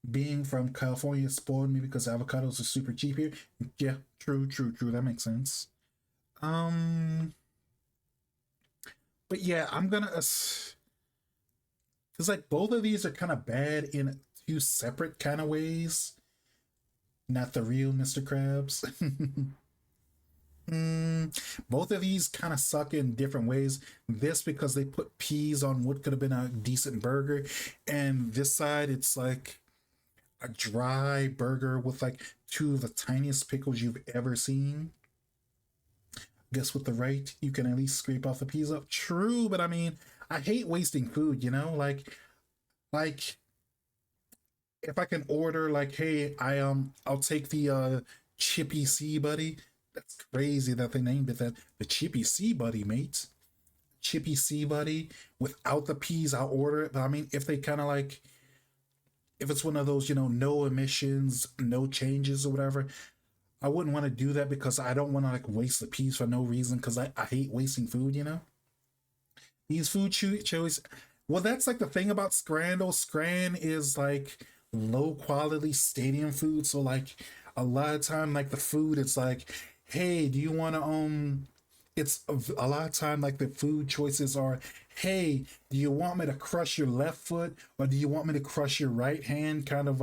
Being from California spoiled me because avocados are super cheap here. Yeah, true. That makes sense. Um, but yeah, I'm gonna because like both of these are kind of bad in two separate kind of ways. Not the real Mr. Krabs. Both of these kind of suck in different ways. This because they put peas on what could have been a decent burger, and this side it's like a dry burger with like two of the tiniest pickles you've ever seen. Guess with the right, you can at least scrape off the peas up. True, but I mean, I hate wasting food, you know? Like if I can order like, hey, I'll take the Chippy Sea Buddy. That's crazy that they named it that. The Chippy Sea Buddy, mate. Chippy Sea Buddy. Without the peas, I'll order it. But I mean, if they kind of like, if it's one of those, no emissions, no changes or whatever, I wouldn't want to do that because I don't want to like waste the peas for no reason because I hate wasting food, you know? These food choice. Well, that's like the thing about Scrandle. Scran is like low quality stadium food. So like a lot of time, like the food, it's like, hey, do you want to It's a lot of time like the food choices are, hey, do you want me to crush your left foot or do you want me to crush your right hand? Kind of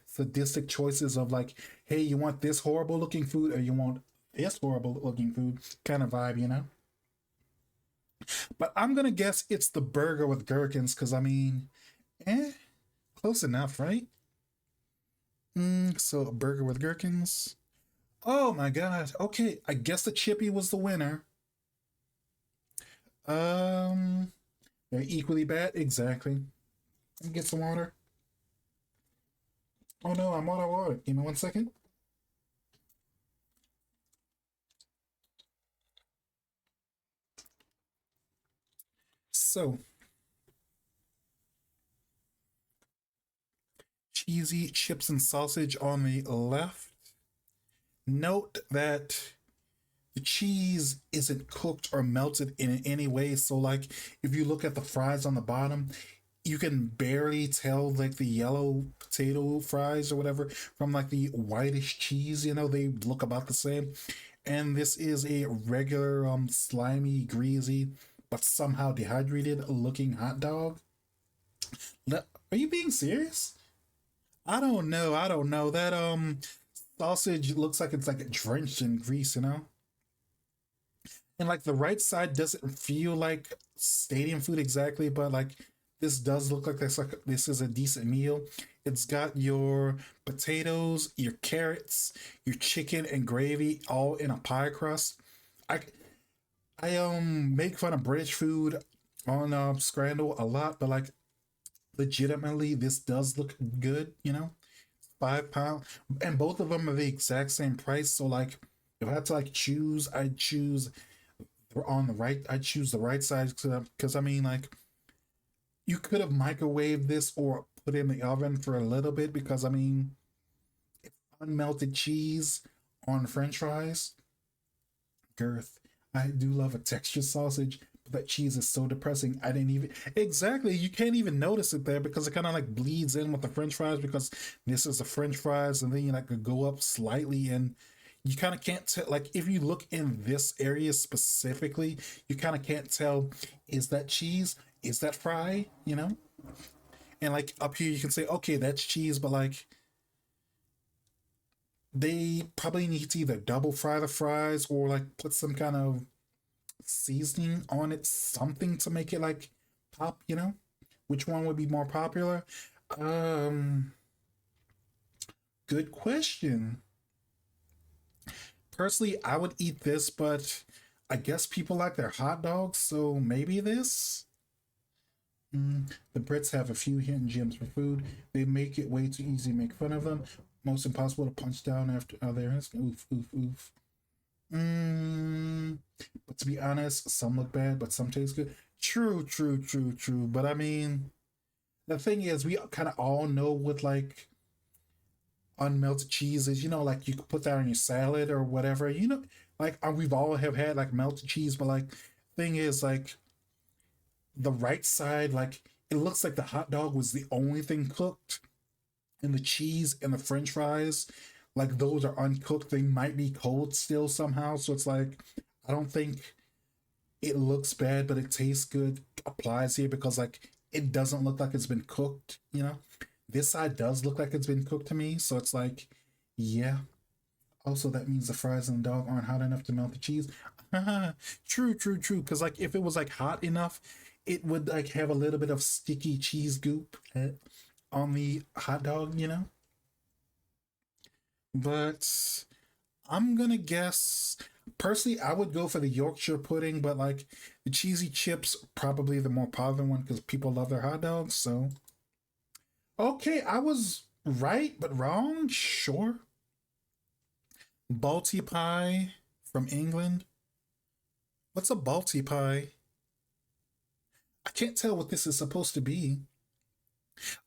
sadistic choices of like, hey, you want this horrible looking food or you want this horrible looking food kind of vibe, you know? But I'm gonna guess it's the burger with gherkins, because I mean, close enough, right? So a burger with gherkins. Oh my god. Okay, I guess the chippy was the winner. Um, they're equally bad. Exactly. Let me get some water. Oh no, I'm out of water. Give me 1 second. So, cheesy chips and sausage on the left. Note that the cheese isn't cooked or melted in any way. So, like, if you look at the fries on the bottom, you can barely tell like the yellow potato fries or whatever from like the whitish cheese. They look about the same. And this is a regular, slimy, greasy, but somehow dehydrated looking hot dog. Are you being serious? I don't know. I don't know. That sausage looks like it's like drenched in grease, and like the right side doesn't feel like stadium food exactly, but like this does look like this is a decent meal. It's got your potatoes, your carrots, your chicken and gravy all in a pie crust. I I make fun of British food on Scrandle a lot, but like legitimately this does look good, 5 pound, and both of them are the exact same price. So like if I had to like choose, I'd choose on the right. I choose the right side because I mean, like, you could have microwaved this or put it in the oven for a little bit because I mean, it's unmelted cheese on French fries. Girth. I do love a textured sausage, but that cheese is so depressing. I didn't even exactly. You can't even notice it there because it kind of like bleeds in with the French fries because this is the French fries, and then you like go up slightly and you kind of can't tell, like if you look in this area specifically, you kind of can't tell, is that cheese, is that fry, and like up here you can say, okay, that's cheese, but like they probably need to either double fry the fries or like put some kind of seasoning on it, something to make it like pop, which one would be more popular? um Good question. Personally, I would eat this, but I guess people like their hot dogs, so maybe this. The Brits have a few hidden gems for food. They make it way too easy to make fun of them. Most impossible to punch down after their hands. Oof, oof, oof. Mm, but to be honest, some look bad, but some taste good. True, true, true, true. But I mean, the thing is, we kind of all know what like unmelted cheese is. Like you could put that on your salad or whatever. Like we've all have had like melted cheese, but like thing is like the right side, like it looks like the hot dog was the only thing cooked, and the cheese and the French fries, like those are uncooked. They might be cold still somehow. So it's like I don't think it looks bad, but it tastes good applies here because like it doesn't look like it's been cooked. This side does look like it's been cooked to me, so it's like, yeah. Also, that means the fries and the dog aren't hot enough to melt the cheese. True, true, true. Because like if it was like hot enough, it would like have a little bit of sticky cheese goop on the hot dog. but I'm gonna guess. Personally, I would go for the Yorkshire pudding, but like the cheesy chips, probably the more popular one because people love their hot dogs. So, okay, I was right but wrong. Sure. Balti pie from England. What's a Balti pie? I can't tell what this is supposed to be.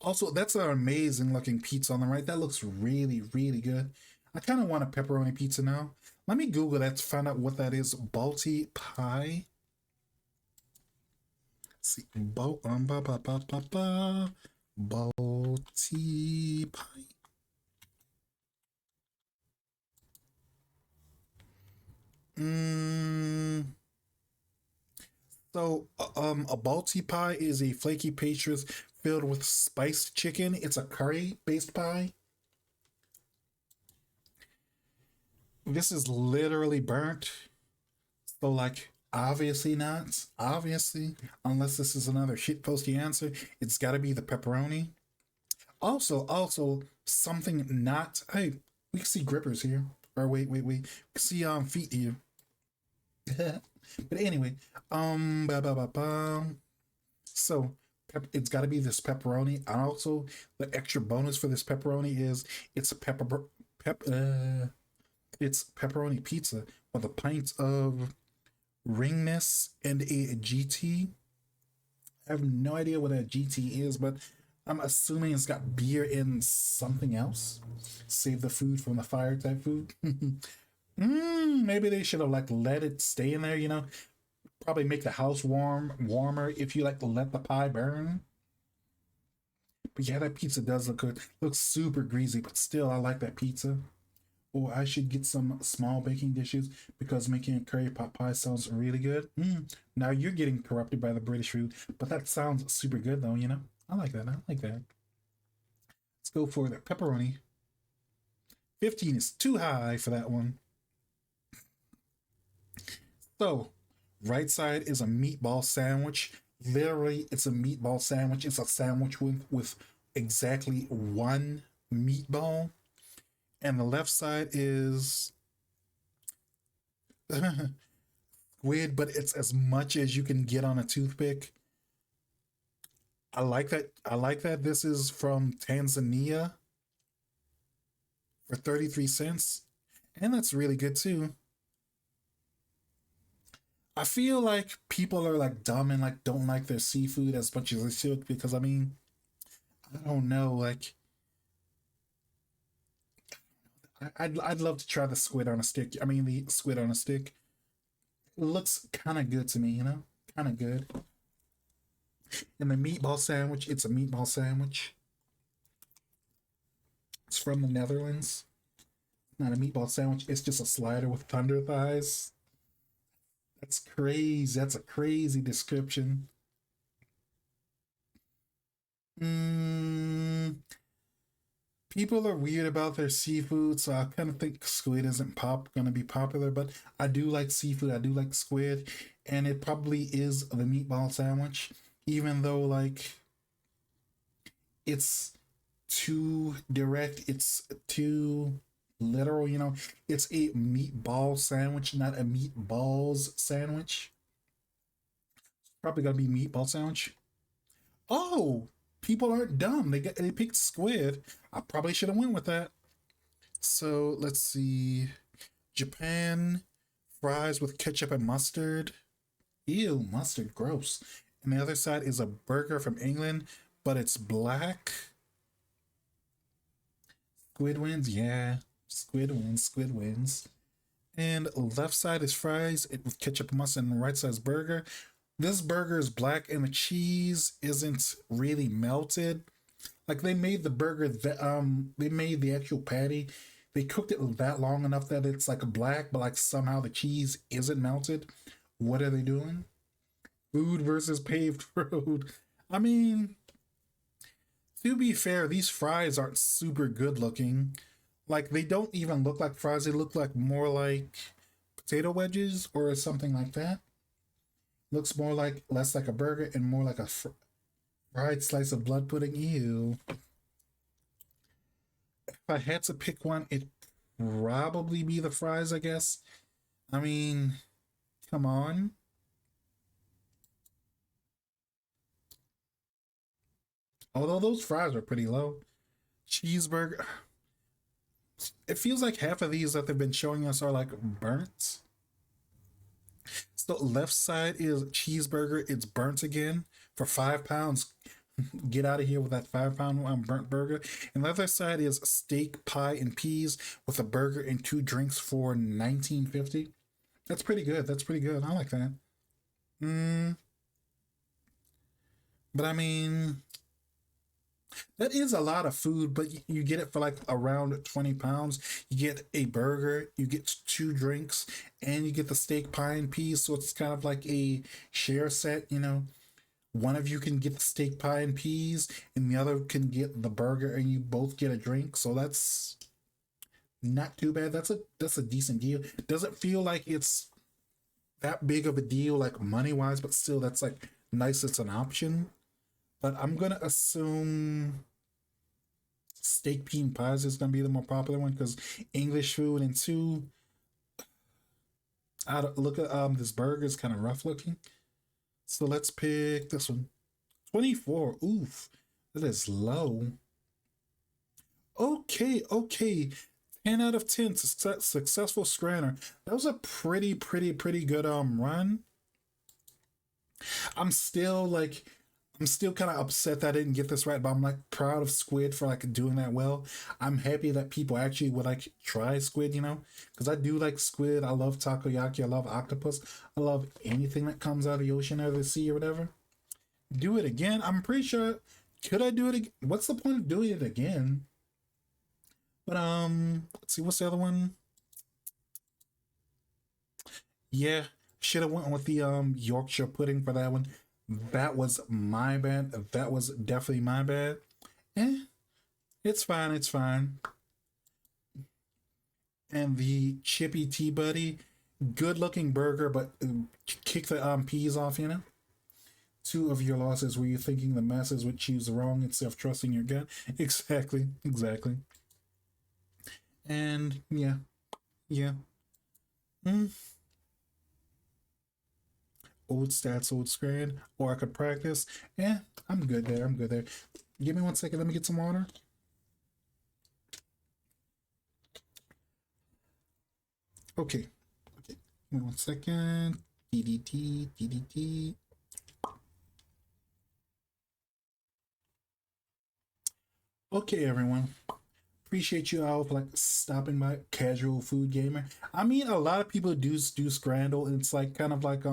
Also, that's an amazing looking pizza on the right. That looks really, really good. I kind of want a pepperoni pizza now. Let me Google that to find out what that is. Balti pie. Let's see, Balti pie. Mm, a Balti pie is a flaky pastry filled with spiced chicken. It's a curry-based pie. This is literally burnt. So, like, obviously not. Obviously, unless this is another shit posty answer, it's got to be the pepperoni. Also, something not. Hey, we can see grippers here. Or wait. We can see feet here. But anyway, ba ba ba ba. So it's got to be this pepperoni. And also, the extra bonus for this pepperoni is it's a pep it's pepperoni pizza with a pint of ringness and a GT. I have no idea what a GT is, but I'm assuming it's got beer in something else. Save the food from the fire type food. Maybe they should have like let it stay in there, you know. Probably make the house warmer if you like to let the pie burn. But yeah, that pizza does look good. Looks super greasy, but still I like that pizza. Or I should get some small baking dishes because making a curry pot pie sounds really good. Now you're getting corrupted by the British food, but that sounds super good though, you know? I like that. I like that. Let's go for the pepperoni. 15 is too high for that one. So, right side is a meatball sandwich. Literally, it's a meatball sandwich. It's a sandwich with exactly one meatball. And the left side is squid, but it's as much as you can get on a toothpick. I like that. I like that this is from Tanzania for 33 cents. And that's really good too. I feel like people are like dumb and like don't like their seafood as much as they should because I mean, I don't know, like I'd love to try the squid on a stick. I mean the squid on a stick. It looks kind of good to me, you know? Kind of good. And the meatball sandwich, it's a meatball sandwich. It's from the Netherlands. Not a meatball sandwich, it's just a slider with thunder thighs. That's crazy. That's a crazy description. Mm, people are weird about their seafood, so I kind of think squid isn't gonna be popular. But I do like seafood. I do like squid, and it probably is the meatball sandwich, even though like it's too direct. It's too literal. You know, it's a meatball sandwich, not a meatballs sandwich. Probably gonna be meatball sandwich. Oh, people aren't dumb. They picked squid. I probably should have went with that. So let's see. Japan fries with ketchup and mustard. Ew, mustard, gross. And the other side is a burger from England, but it's black. Squid wins, yeah. Squid wins, squid wins. And left side is fries with ketchup and mustard, and the right side is burger. This burger is black and the cheese isn't really melted. Like they made the burger that they made the actual patty. They cooked it that long enough that it's like black, but like somehow the cheese isn't melted. What are they doing? Food versus paved road. I mean, to be fair, these fries aren't super good looking. Like they don't even look like fries. They look like more like potato wedges or something like that. Looks more like less like a burger and more like a fried slice of blood pudding. Ew. If I had to pick one, it probably be the fries, I guess. I mean, come on. Although those fries are pretty low. Cheeseburger. It feels like half of these that they've been showing us are like burnt. So left side is cheeseburger. It's burnt again for £5. Get out of here with that £5 burnt burger. And the other side is steak, pie, and peas with a burger and two drinks for 19.50. That's pretty good. That's pretty good. I like that. Mm, but I mean, that is a lot of food, but you get it for like around £20. You get a burger, you get two drinks, and you get the steak, pie, and peas. So it's kind of like a share set, you know. One of you can get the steak, pie, and peas, and the other can get the burger, and you both get a drink. So that's not too bad. That's a decent deal. Doesn't feel like it's that big of a deal, like money wise, but still, that's like nice. It's an option. But I'm gonna assume steak bean pies is gonna be the more popular one because English food and two. I look at this burger is kind of rough looking, so let's pick this one. 24. Oof, that is low. Okay, okay. 10 out of 10. Successful scranner. That was a pretty good run. I'm still like I'm still kind of upset that I didn't get this right, but I'm like proud of Squid for like doing that well. I'm happy that people actually would like try Squid, you know, because I do like Squid. I love takoyaki. I love octopus. I love anything that comes out of the ocean or the sea or whatever. Do it again. I'm pretty sure. Could I do it again? What's the point of doing it again? But let's see. What's the other one? Yeah, should have went with the Yorkshire pudding for that one. That was my bad. That was definitely my bad. Eh, it's fine. It's fine. And the Chippy Tea Buddy, good looking burger, but kick the peas off. You know. Two of your losses were you thinking the masses would choose wrong instead of trusting your gut. Exactly. Exactly. And yeah, yeah. Mm. Old stats, old screen, or I could practice. Yeah, I'm good there. I'm good there. Give me 1 second. Let me get some water. Okay. Okay. Give me 1 second. DDT, DDT. Okay, everyone. Appreciate you all for like stopping by. Casual food gamer. I mean, a lot of people do Scrandle, and it's like kind of like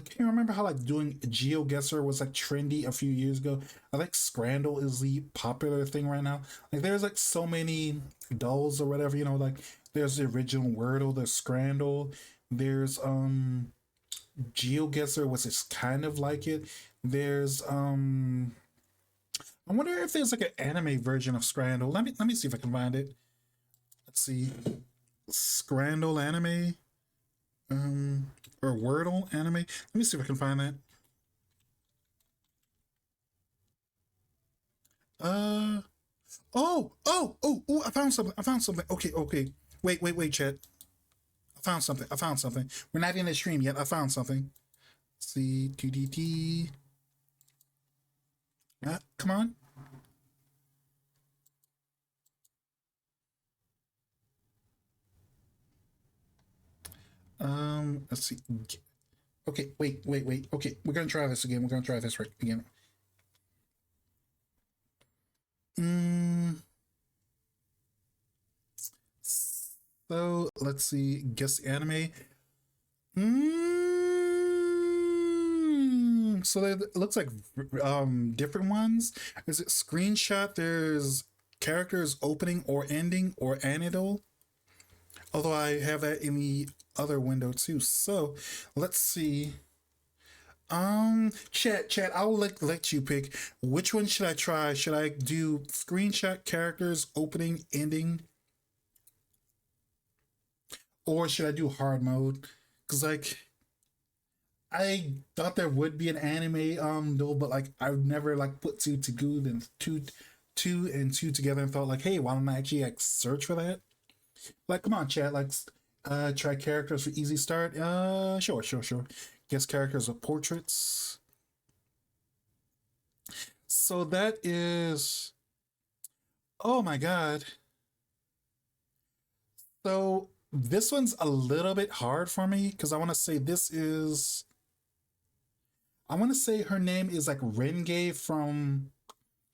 can you remember how like doing GeoGuessr was like trendy a few years ago? I think Scrandle is the popular thing right now. Like there's like so many dolls or whatever, you know, like there's the original Wordle, there's Scrandle, there's GeoGuessr, which is kind of like it. There's I wonder if there's like an anime version of Scrandle. Let me see if I can find it. Let's see. Scrandle anime. Or Wordle anime. Let me see if I can find that. Uh oh, I found something. I found something. Okay, okay. Wait, chat. I found something. I found something. We're not in the stream yet. I found something. Let's see. TDT. Come on. Let's see. Okay, wait. Okay, we're gonna try this again. We're gonna try this right again. Mm, so let's see. Guess the anime. So it looks like different ones. Is it screenshot? There's characters opening or ending or anidal. Although I have that in the other window too. So let's see. Chat. I'll let you pick. Which one should I try? Should I do screenshot characters opening, ending, or should I do hard mode? Cause like I thought there would be an anime though, but like I've never like put two to good and two two and two together and thought like, hey, why don't I actually like search for that? Like, come on, chat. Like, try characters for easy start. Sure, sure, sure. Guess characters with portraits. So that is. Oh my god. So this one's a little bit hard for me because I want to say this is. I want to say her name is like Renge from.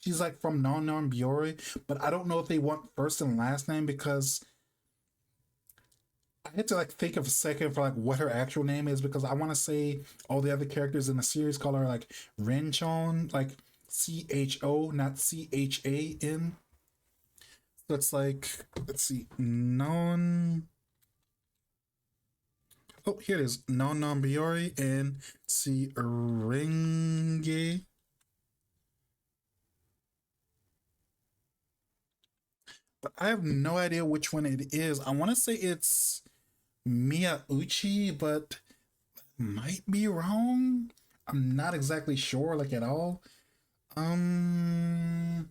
She's like from Non Non Biore, but I don't know if they want first and last name because I had to like think of a second for like what her actual name is because I want to say all the other characters in the series call her like Renchon, like CHO, not CHAN. So it's like let's see, non. Oh, here it is, non non Biore and see Renge. But I have no idea which one it is. I want to say it's Miyauchi, but might be wrong. I'm not exactly sure, like at all. Um,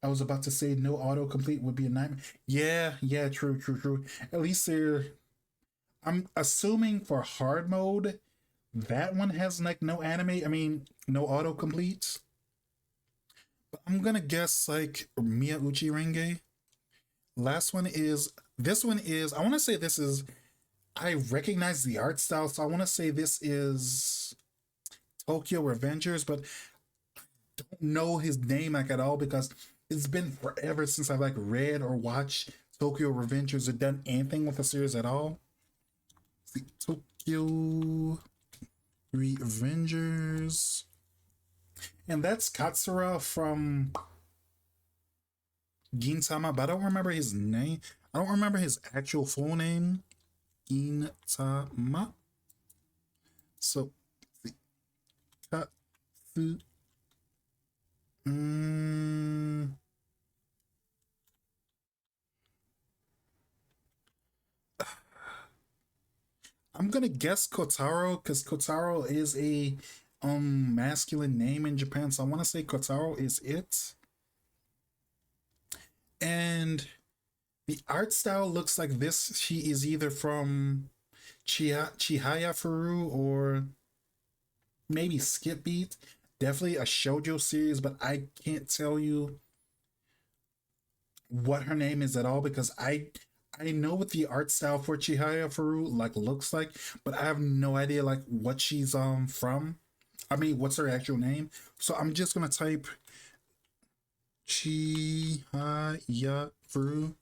I was about to say no autocomplete would be a nightmare. Yeah, yeah, true, true, true. At least they're. I'm assuming for hard mode, that one has like no anime. I mean, no autocomplete. But I'm gonna guess like Miyauchi Renge. Last one is. This one is. I want to say this is. I recognize the art style, so I want to say this is Tokyo Revengers, but don't know his name like at all because it's been forever since I've like read or watched Tokyo Revengers or done anything with the series at all. See, Tokyo Revengers. And that's Katsura from Gintama, but I don't remember his name. I don't remember his actual full name. Gintama. So, Katsu. Mm, I'm gonna guess Kotaro because Kotaro is a masculine name in Japan, so I want to say Kotaro is it. And the art style looks like this. She is either from Chihaya Furu or maybe Skip Beat. Definitely a shoujo series, but I can't tell you what her name is at all because I know what the art style for Chihaya Furu like looks like, but I have no idea like what she's from. I mean, what's her actual name? So I'm just gonna type Chihaya Furu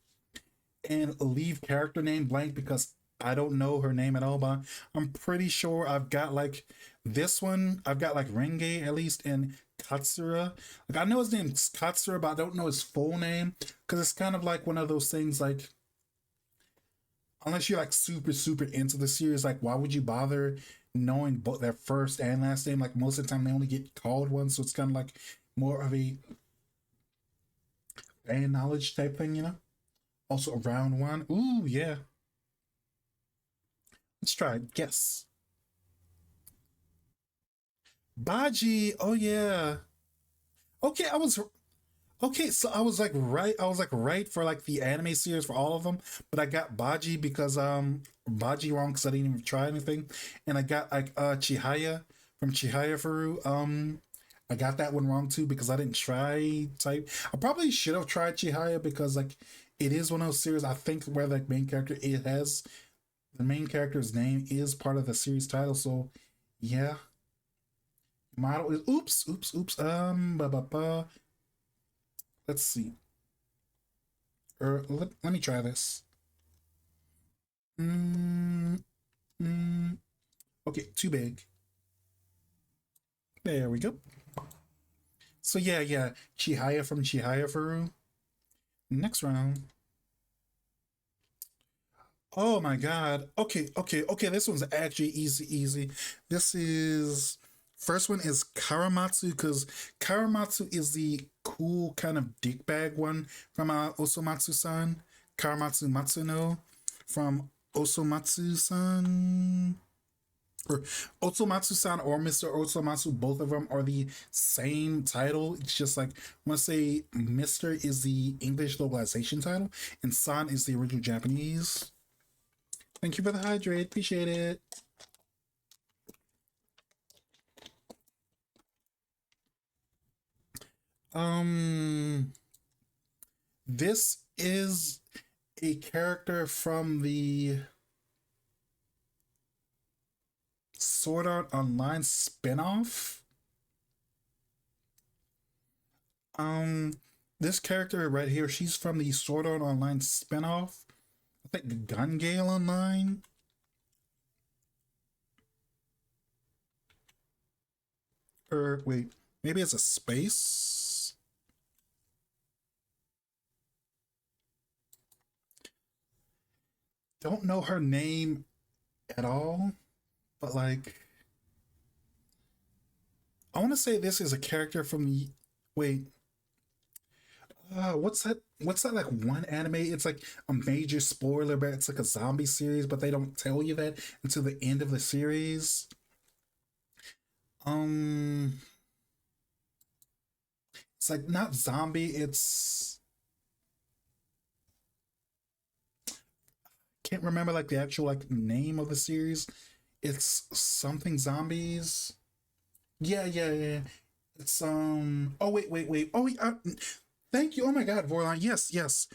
and leave character name blank because I don't know her name at all. But I'm pretty sure I've got like this one. I've got like Renge at least and Katsura. Like I know his name's Katsura, but I don't know his full name because it's kind of like one of those things like unless you're like super super into the series, like why would you bother knowing both their first and last name? Like most of the time they only get called one, so it's kind of like more of a fan knowledge type thing, you know. Also round one. Ooh yeah. Let's try it. Guess. Baji. Oh yeah. Okay, I was okay. So I was like right. I was like right for like the anime series for all of them, but I got Baji because Baji wrong because I didn't even try anything, and I got like Chihaya from Chihaya Furu. I got that one wrong too because I didn't try type. I probably should have tried Chihaya because like it is one of those series I think where the main character it has the main character's name is part of the series title. So yeah, model is oops. Ba, ba, ba. Let's see. Let me try this. Mm, mm. Okay, too big. There we go. So yeah. Chihaya from Chihaya Furu. Next round. Oh my god. Okay. This one's actually easy. This is first one is Karamatsu because Karamatsu is the cool kind of dickbag one from Osomatsu-san. Karamatsu Matsuno from Osomatsu-san. or Otsumatsu-san or Mr. Otsumatsu, both of them are the same title. It's just like I want to say Mr. is the English localization title, and San is the original Japanese. Thank you for the hydrate. Appreciate it. Um, this is a character from the Sword Art Online spinoff. Um, this character right here, she's from the Sword Art Online spinoff. I think Gun Gale Online. Or wait, maybe it's a space. Don't know her name at all, but like I want to say this is a character from the wait. What's that? What's that like one anime? It's like a major spoiler, but it's like a zombie series, but they don't tell you that until the end of the series. Um, it's like not zombie. It's can't remember like the actual like name of the series. It's something zombies. Yeah, yeah, yeah. It's Oh wait. Oh, thank you. Oh my God, Vorlon. Yes, yes.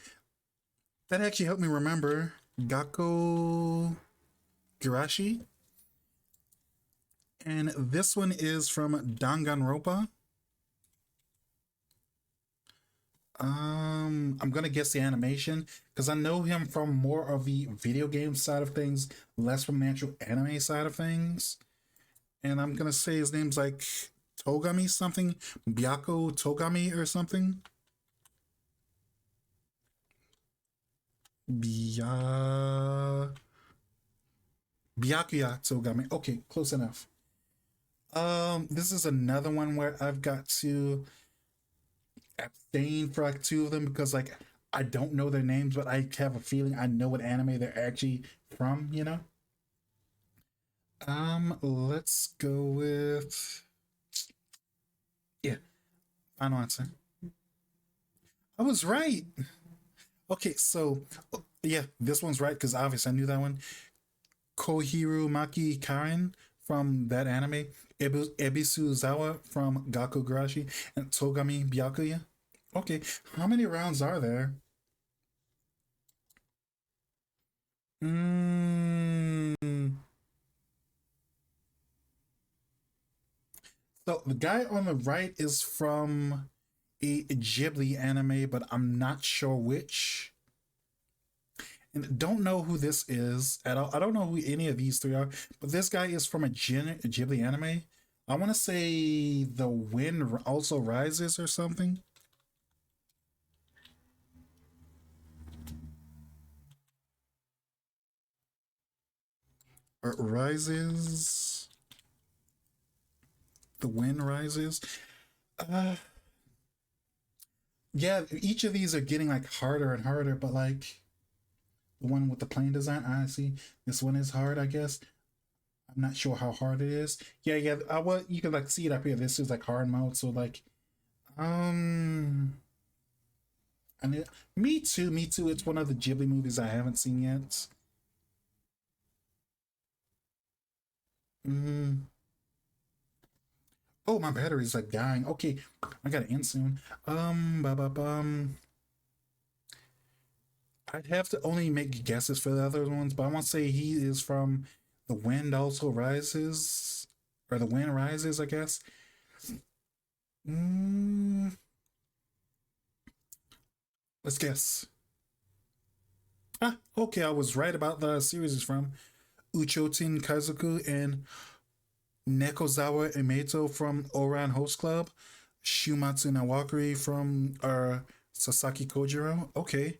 That actually helped me remember. Gakko Girashi. And this one is from Danganronpa. I'm gonna guess the animation because I know him from more of the video game side of things, less from the actual anime side of things. And I'm gonna say his name's like Togami something, Byako Togami or something. Bya Byakuya Togami. Okay, close enough. This is another one where I've got to abstain for like two of them because like I don't know their names, but I have a feeling I know what anime they're actually from, you know? Let's go with yeah, final answer. I was right. Okay, so yeah, this one's right because obviously I knew that one. Kohiru Maki Karen from that anime, Ebisu Zawa from Gaku Garashi, and Togami Byakuya. Okay, how many rounds are there? Mm. So the guy on the right is from a Ghibli anime, but I'm not sure which. And don't know who this is at all. I don't know who any of these three are, but this guy is from a Ghibli anime. I want to say The Wind Also Rises or something. Or Rises. The Wind Rises. Uh, yeah, each of these are getting like harder and harder, but like the one with the plane design, I see. This one is hard, I guess. I'm not sure how hard it is. Yeah, yeah. Well, you can like see it up here. This is like hard mode. So like, um, and me too. Me too. It's one of the Ghibli movies I haven't seen yet. Mm. Oh, my battery's like dying. Okay, I gotta end soon. Bum. I'd have to only make guesses for the other ones, but I want to say he is from The Wind Also Rises, or The Wind Rises, I guess. Mm, let's guess. Ah, okay, I was right about the series is from Uchotin Kazuku and Nekozawa Emeto from Oran Host Club, Shumatsu Nawakari from Sasaki Kojiro. Okay.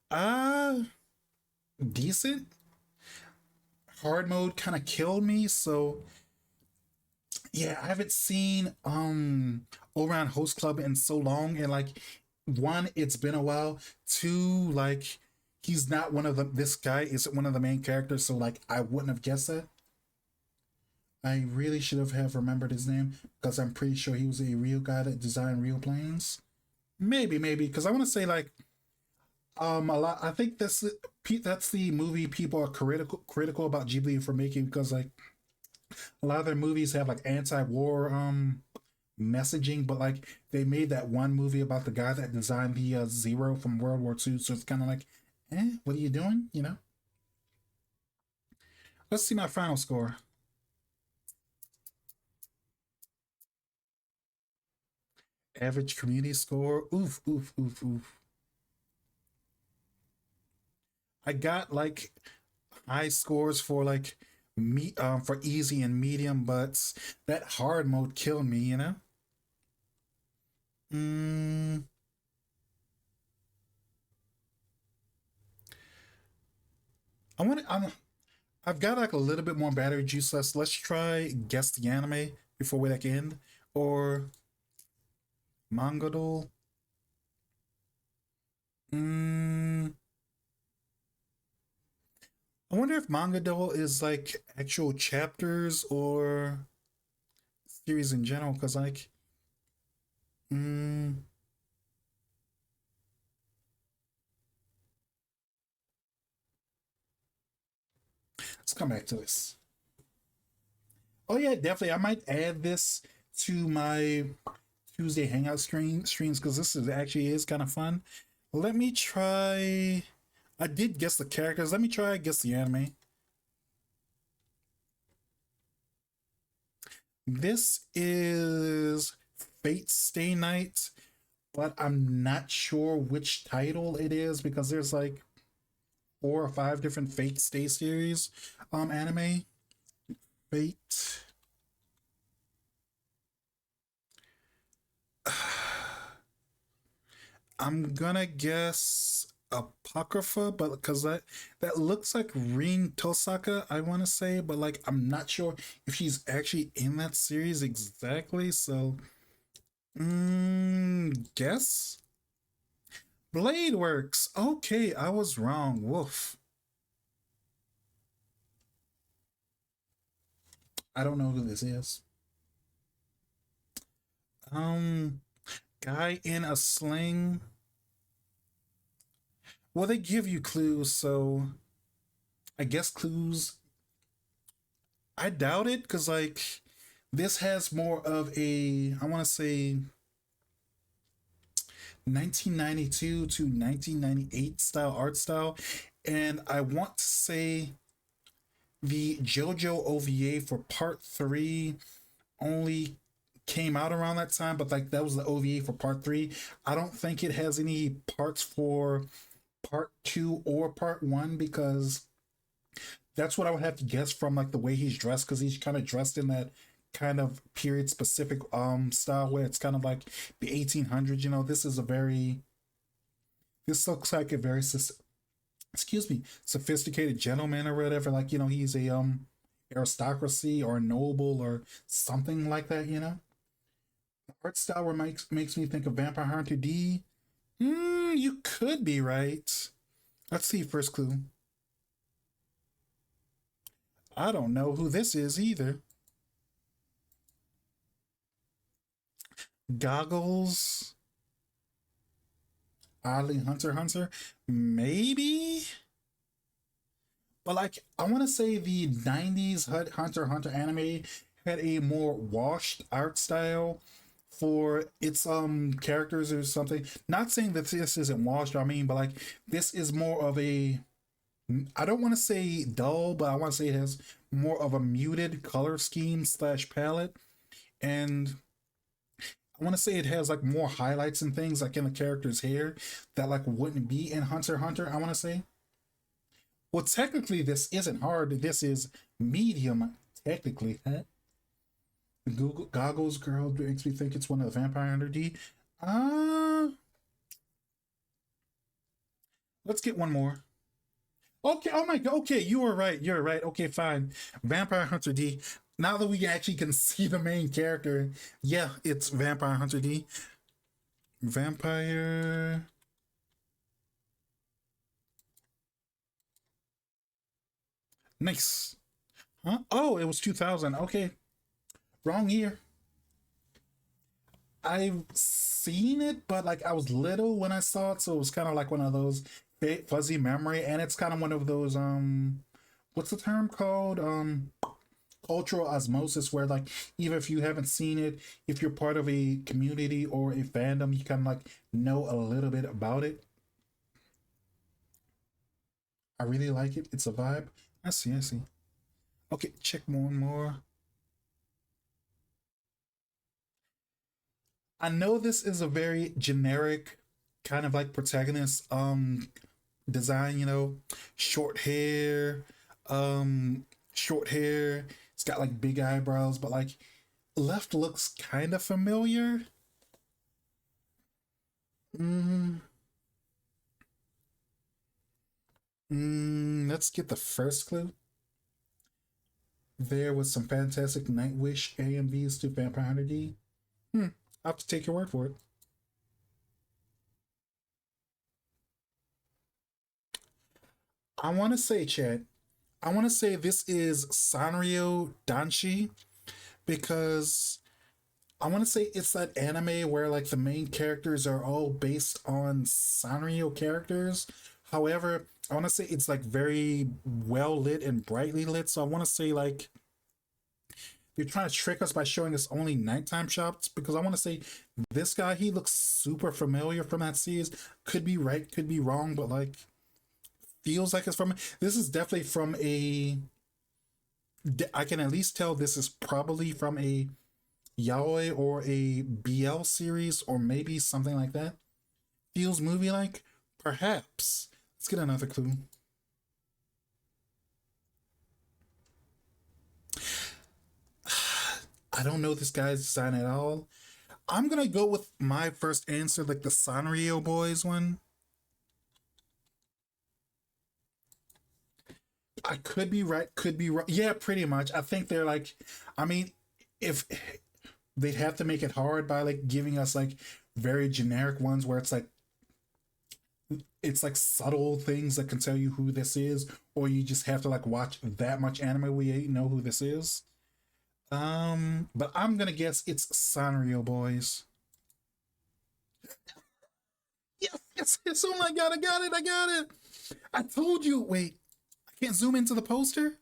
Uh decent. Hard mode kind of killed me, so yeah, I haven't seen Oran Host Club in so long, and like one, it's been a while. Two, like he's not one of the this guy isn't one of the main characters, so like I wouldn't have guessed that. I really should have remembered his name because I'm pretty sure he was a real guy that designed real planes. Maybe because I want to say like a lot. I think that's the movie people are critical about Ghibli for making because like a lot of their movies have like anti-war messaging, but like they made that one movie about the guy that designed the Zero from World War II, so it's kind of like, what are you doing? You know. Let's see my final score. Average community score. Oof, oof, oof, oof. I got like high scores for like for easy and medium, but that hard mode killed me. You know. Mm, I want to. I've got like a little bit more battery juice. Let's try guess the anime before we like end or Mangodol. Mm, I wonder if Mangodol is like actual chapters or series in general. Cause like, mm, let's come back to this. Oh yeah, definitely. I might add this to my Tuesday Hangout streams because this is actually is kind of fun. Let me try. I did guess the characters. Let me try guess the anime. This is Fate Stay Night, but I'm not sure which title it is because there's like 4 or 5 different Fate Stay series anime. Fate. I'm gonna guess Apocrypha, but because that looks like Rin Tosaka, I want to say, but like I'm not sure if she's actually in that series exactly. So, guess Blade Works. Okay, I was wrong. Woof. I don't know who this is. Um, guy in a sling. Well, they give you clues, so I guess clues. I doubt it because like this has more of a I want to say 1992 to 1998 style art style, and I want to say the JoJo OVA for part 3 only came out around that time, but like that was the OVA for part 3. I don't think it has any parts for part 2 or part 1 because that's what I would have to guess from like the way he's dressed because he's kind of dressed in that kind of period specific style where it's kind of like the 1800s. You know, this looks like a very excuse me sophisticated gentleman or whatever. Like you know, he's a aristocracy or a noble or something like that. You know, the art style where makes me think of Vampire Hunter D. You could be right. Let's see first clue. I don't know who this is either. Goggles, oddly Hunter, maybe. But like, I want to say the '90s Hunter anime had a more washed art style for its characters or something. Not saying that this isn't washed. I mean, but like this is more of a. I don't want to say dull, but I want to say it has more of a muted color scheme slash palette, and I want to say it has like more highlights and things like in the character's hair that like wouldn't be in Hunter. I want to say. Well, technically, this isn't hard. This is medium, technically. Huh? The Google Goggles girl makes me think it's one of the Vampire Hunter D. Uh, let's get one more. Okay. Oh my God. Okay, you were right. You're right. Okay, fine. Vampire Hunter D. Now that we actually can see the main character, yeah, it's Vampire Hunter D. Vampire. Nice. Huh? Oh, it was 2000. Okay, wrong year. I've seen it, but like I was little when I saw it, so it was kind of like one of those fuzzy memory, and it's kind of one of those what's the term called? Cultural osmosis, where like even if you haven't seen it, if you're part of a community or a fandom, you kind of like know a little bit about it. I really like it. It's a vibe. I see. I see. Okay, check more and more. I know this is a very generic kind of like protagonist design, short hair, um short hair. It's got like big eyebrows, but like left looks kind of familiar. Mm, let's get the first clue. There was some fantastic Nightwish AMVs to Vampire Hunter D. Hmm, I'll have to take your word for it. I want to say, Chad, I want to say this is Sanrio Danshi because I want to say it's that anime where like the main characters are all based on Sanrio characters. However, I want to say it's like very well lit and brightly lit. So I want to say like they're trying to trick us by showing us only nighttime shots because I want to say this guy, he looks super familiar from that series. Could be right, could be wrong, but like feels like it's from, this is definitely from a, I can at least tell this is probably from a yaoi or a BL series or maybe something like that. Feels movie like? Perhaps. Let's get another clue. I don't know this guy's design at all. I'm gonna go with my first answer, like the Sanrio Boys one. I could be right, could be wrong. Yeah, pretty much. I think they're like, I mean, if they'd have to make it hard by like giving us like very generic ones where it's like subtle things that can tell you who this is, or you just have to like watch that much anime where you know who this is. But I'm gonna guess it's Sanrio Boys. Yes, yes, yes. Oh my god, I got it, I got it. I told you. Wait, I can't zoom into the poster.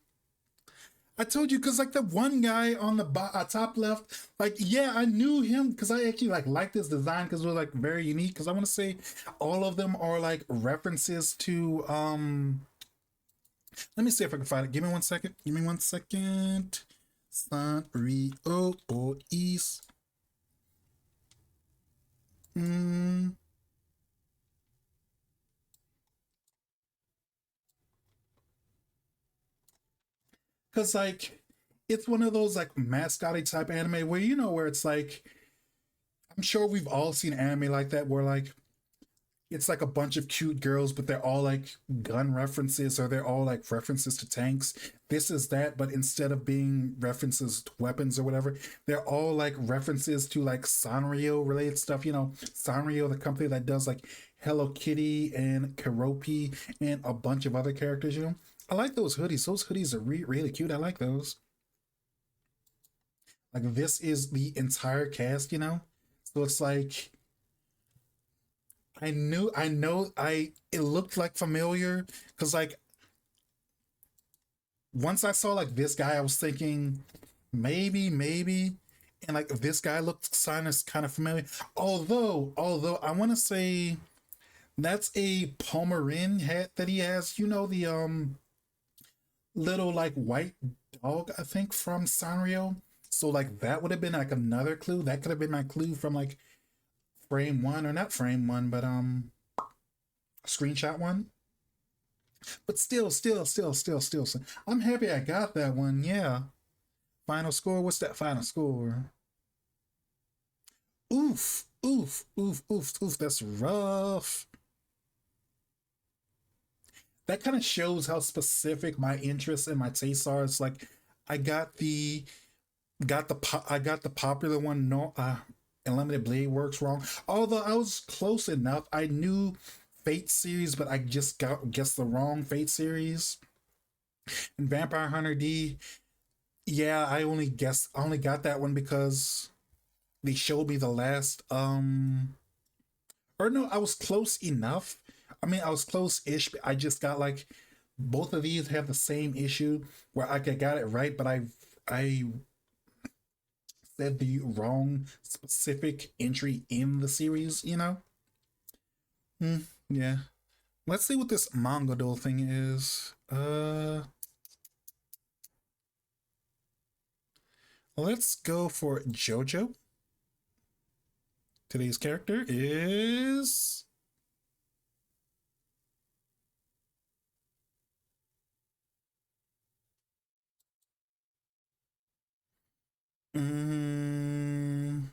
I told you because like the one guy on the top left, like yeah, I knew him because I actually like liked this design because it was like very unique. Because I want to say all of them are like references to. Let me see if I can find it. Give me one second. Give me one second. Sanrio Boys. Hmm. Because like it's one of those like mascotty type anime where where it's like I'm sure we've all seen anime like that where like it's like a bunch of cute girls, but they're all like gun references or they're all like references to tanks. This is that, but instead of being references to weapons or whatever, they're all like references to like Sanrio related stuff. Sanrio, the company that does like Hello Kitty and Karopi and a bunch of other characters. I like those hoodies. Those hoodies are really cute. I like those. Like this is the entire cast. So it's like I know it looked like familiar because like once I saw like this guy, I was thinking maybe, and like this guy looked kind of familiar. Although I want to say that's a Pomeranian hat that he has. The little like white dog I think from Sanrio. So like that would have been like another clue. That could have been my clue from like frame one or not frame one, but screenshot one. But still, I'm happy I got that one. Yeah. Final score. What's that final score? Oof. That's rough. That kind of shows how specific my interests and my tastes are. It's like I I got the popular one. No, Unlimited Blade Works wrong. Although I was close enough. I knew Fate series, but I just guessed the wrong Fate series. And Vampire Hunter D, Yeah, I only got that one because they showed me the last or no, I was close enough. I mean, I was close-ish. But I just got like both of these have the same issue where I got it right, but I said the wrong specific entry in the series, you know? Hmm, yeah. Let's see what this manga doll thing is. Let's go for JoJo. Today's character is mm,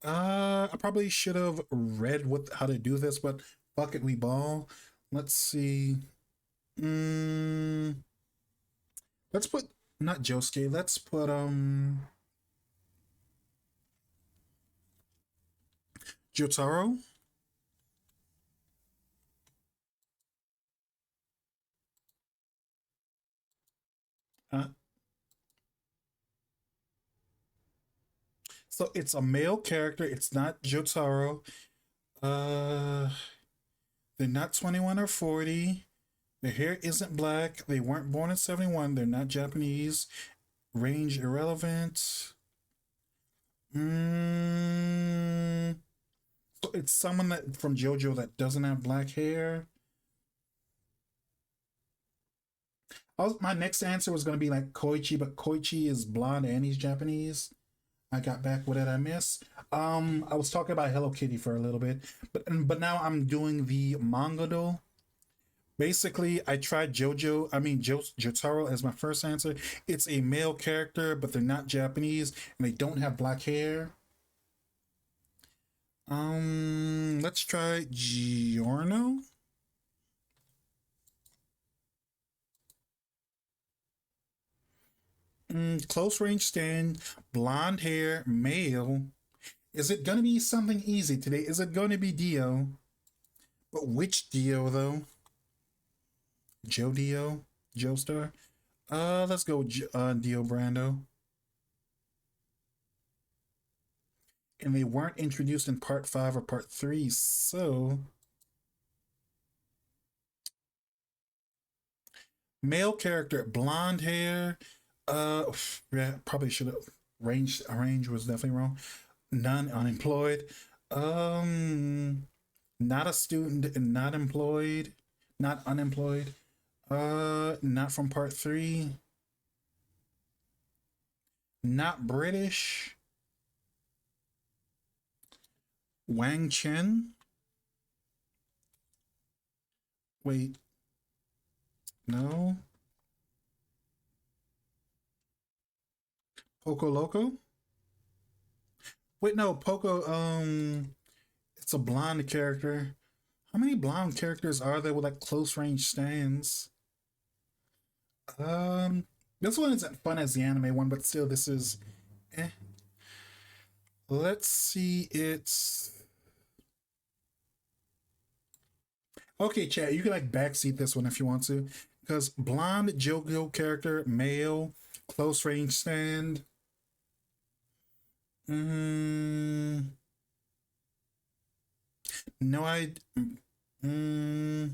I probably should have read what how to do this, but fuck it, we ball. Let's see. Mm, let's put not Josuke. Let's put Jotaro. Uh, so it's a male character. It's not Jotaro. Uh, they're not 21 or 40. Their hair isn't black. They weren't born in 71. They're not Japanese. Range irrelevant. Mm, so it's someone that from JoJo that doesn't have black hair. My next answer was going to be like Koichi, but Koichi is blonde and he's Japanese. I got back. What did I miss? I was talking about Hello Kitty for a little bit, but now I'm doing the manga though. Basically, I tried Jotaro as my first answer. It's a male character, but they're not Japanese and they don't have black hair. Let's try Giorno. Close range stand, blonde hair, male. Is it gonna be something easy today? Is it gonna be Dio? But which Dio though? Joe Dio? Joestar? Let's go Dio Brando. And they weren't introduced in part 5 or part 3, so male character, blonde hair. Yeah, probably should have range was definitely wrong. None unemployed. Um, not a student, not employed, not unemployed. Not from part 3. Not British. Wang Chen. Wait, no. Poco Loco. Wait, no. Poco. It's a blonde character. How many blonde characters are there with like close range stands? Um, this one isn't fun as the anime one, but still, this is. Eh. Let's see. It's okay, chat. You can like backseat this one if you want to, because blonde JoJo character, male, close range stand. Mm, no, mm,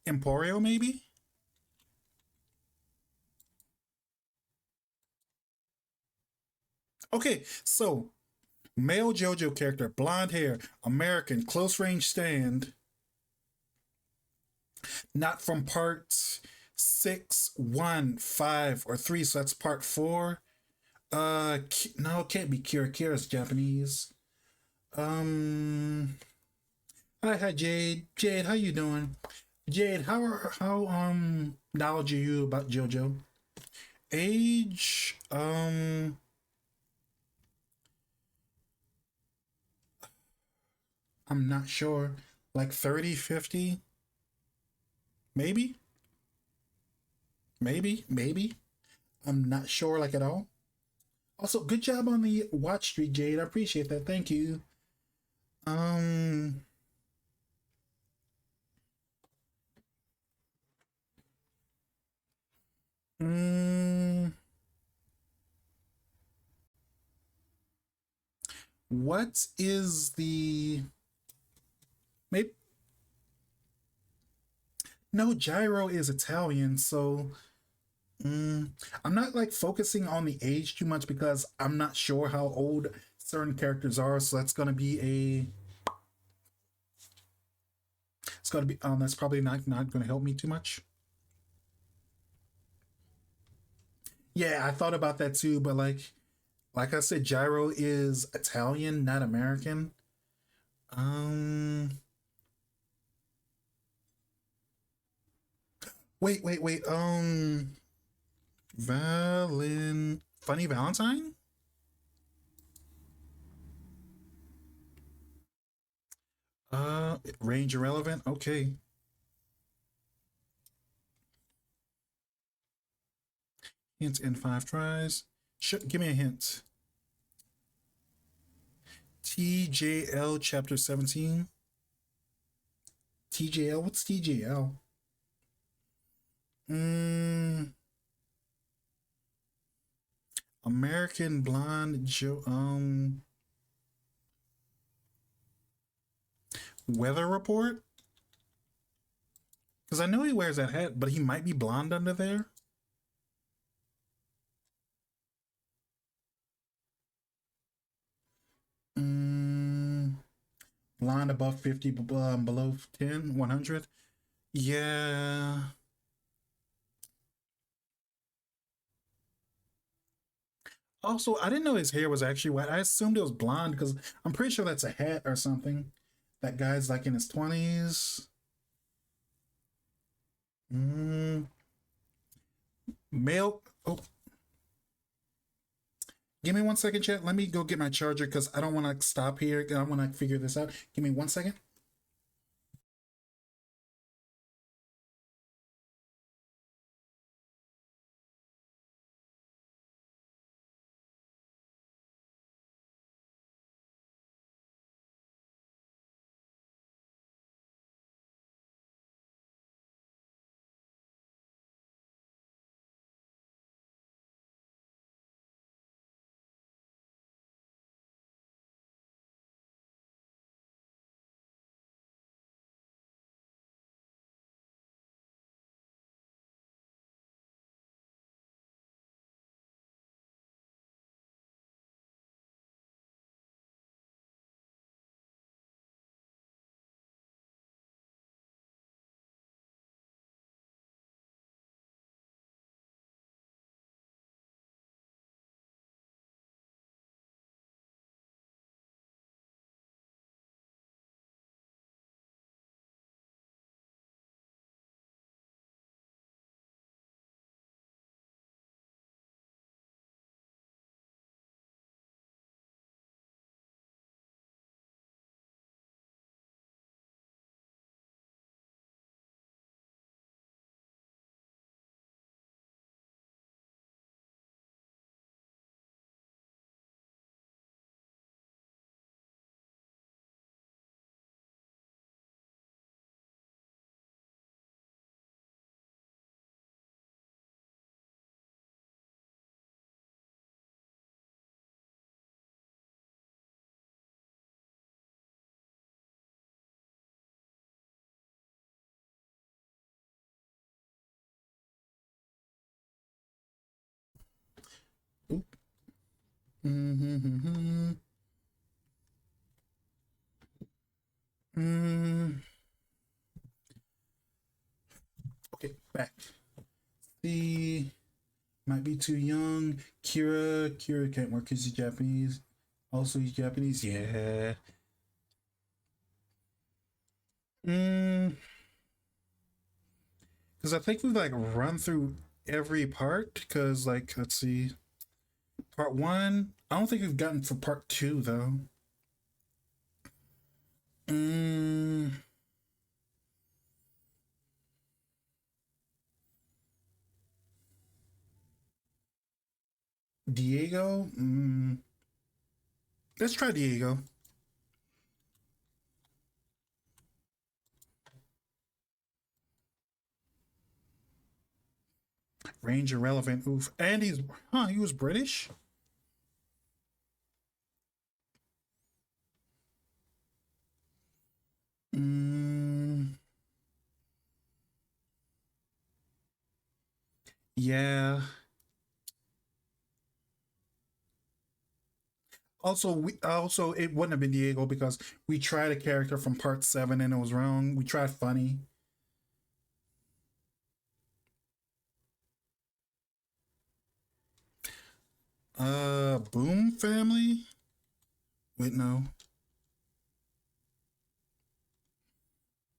Emporio maybe. Okay, so male JoJo character, blonde hair, American, close range stand, not from parts 6, 1, 5, or 3. So that's part 4. No, it can't be Kira. Kira's Japanese. Um, hi Jade. Jade, how you doing? Jade, how knowledge are you about JoJo? Age, I'm not sure. Like 30, 50, maybe, maybe. I'm not sure, like at all. Also, good job on the watch street, Jade. I appreciate that. Thank you. Um, Mm, what is the maybe? No, gyro is Italian, so I'm not like focusing on the age too much because I'm not sure how old certain characters are. So that's gonna be it's gonna be that's probably not gonna help me too much. Yeah, I thought about that too, but like I said, gyro is Italian, not American. Um, wait. Funny Valentine. Range irrelevant. Okay. Hint in 5 tries. Give me a hint. TJL chapter 17. TJL. What's TJL? Mm, American Blonde Joe. Weather report. Because I know he wears that hat, but he might be blonde under there. Mm, Blonde above 50, below 10, 100. Yeah. Also, I didn't know his hair was actually white. I assumed it was blonde because I'm pretty sure that's a hat or something. That guy's like in his 20s. Mm, Male. Oh, give me 1 second, chat. Let me go get my charger because I don't want to stop here. I want to figure this out. Give me 1 second. Oop. Mm-hmm. Mm, okay, back. The might be too young. Kira can't work because he's Japanese. Also, he's Japanese. Yeah. Mm, because I think we've like run through every part. Because let's see, part one. I don't think we've gotten for part two though. Mm, Diego. Let's try Diego. Range irrelevant. Oof. And he was British? Mm, yeah. Also it wouldn't have been Diego because we tried a character from part 7 and it was wrong. We tried funny. Boom family? Wait, no.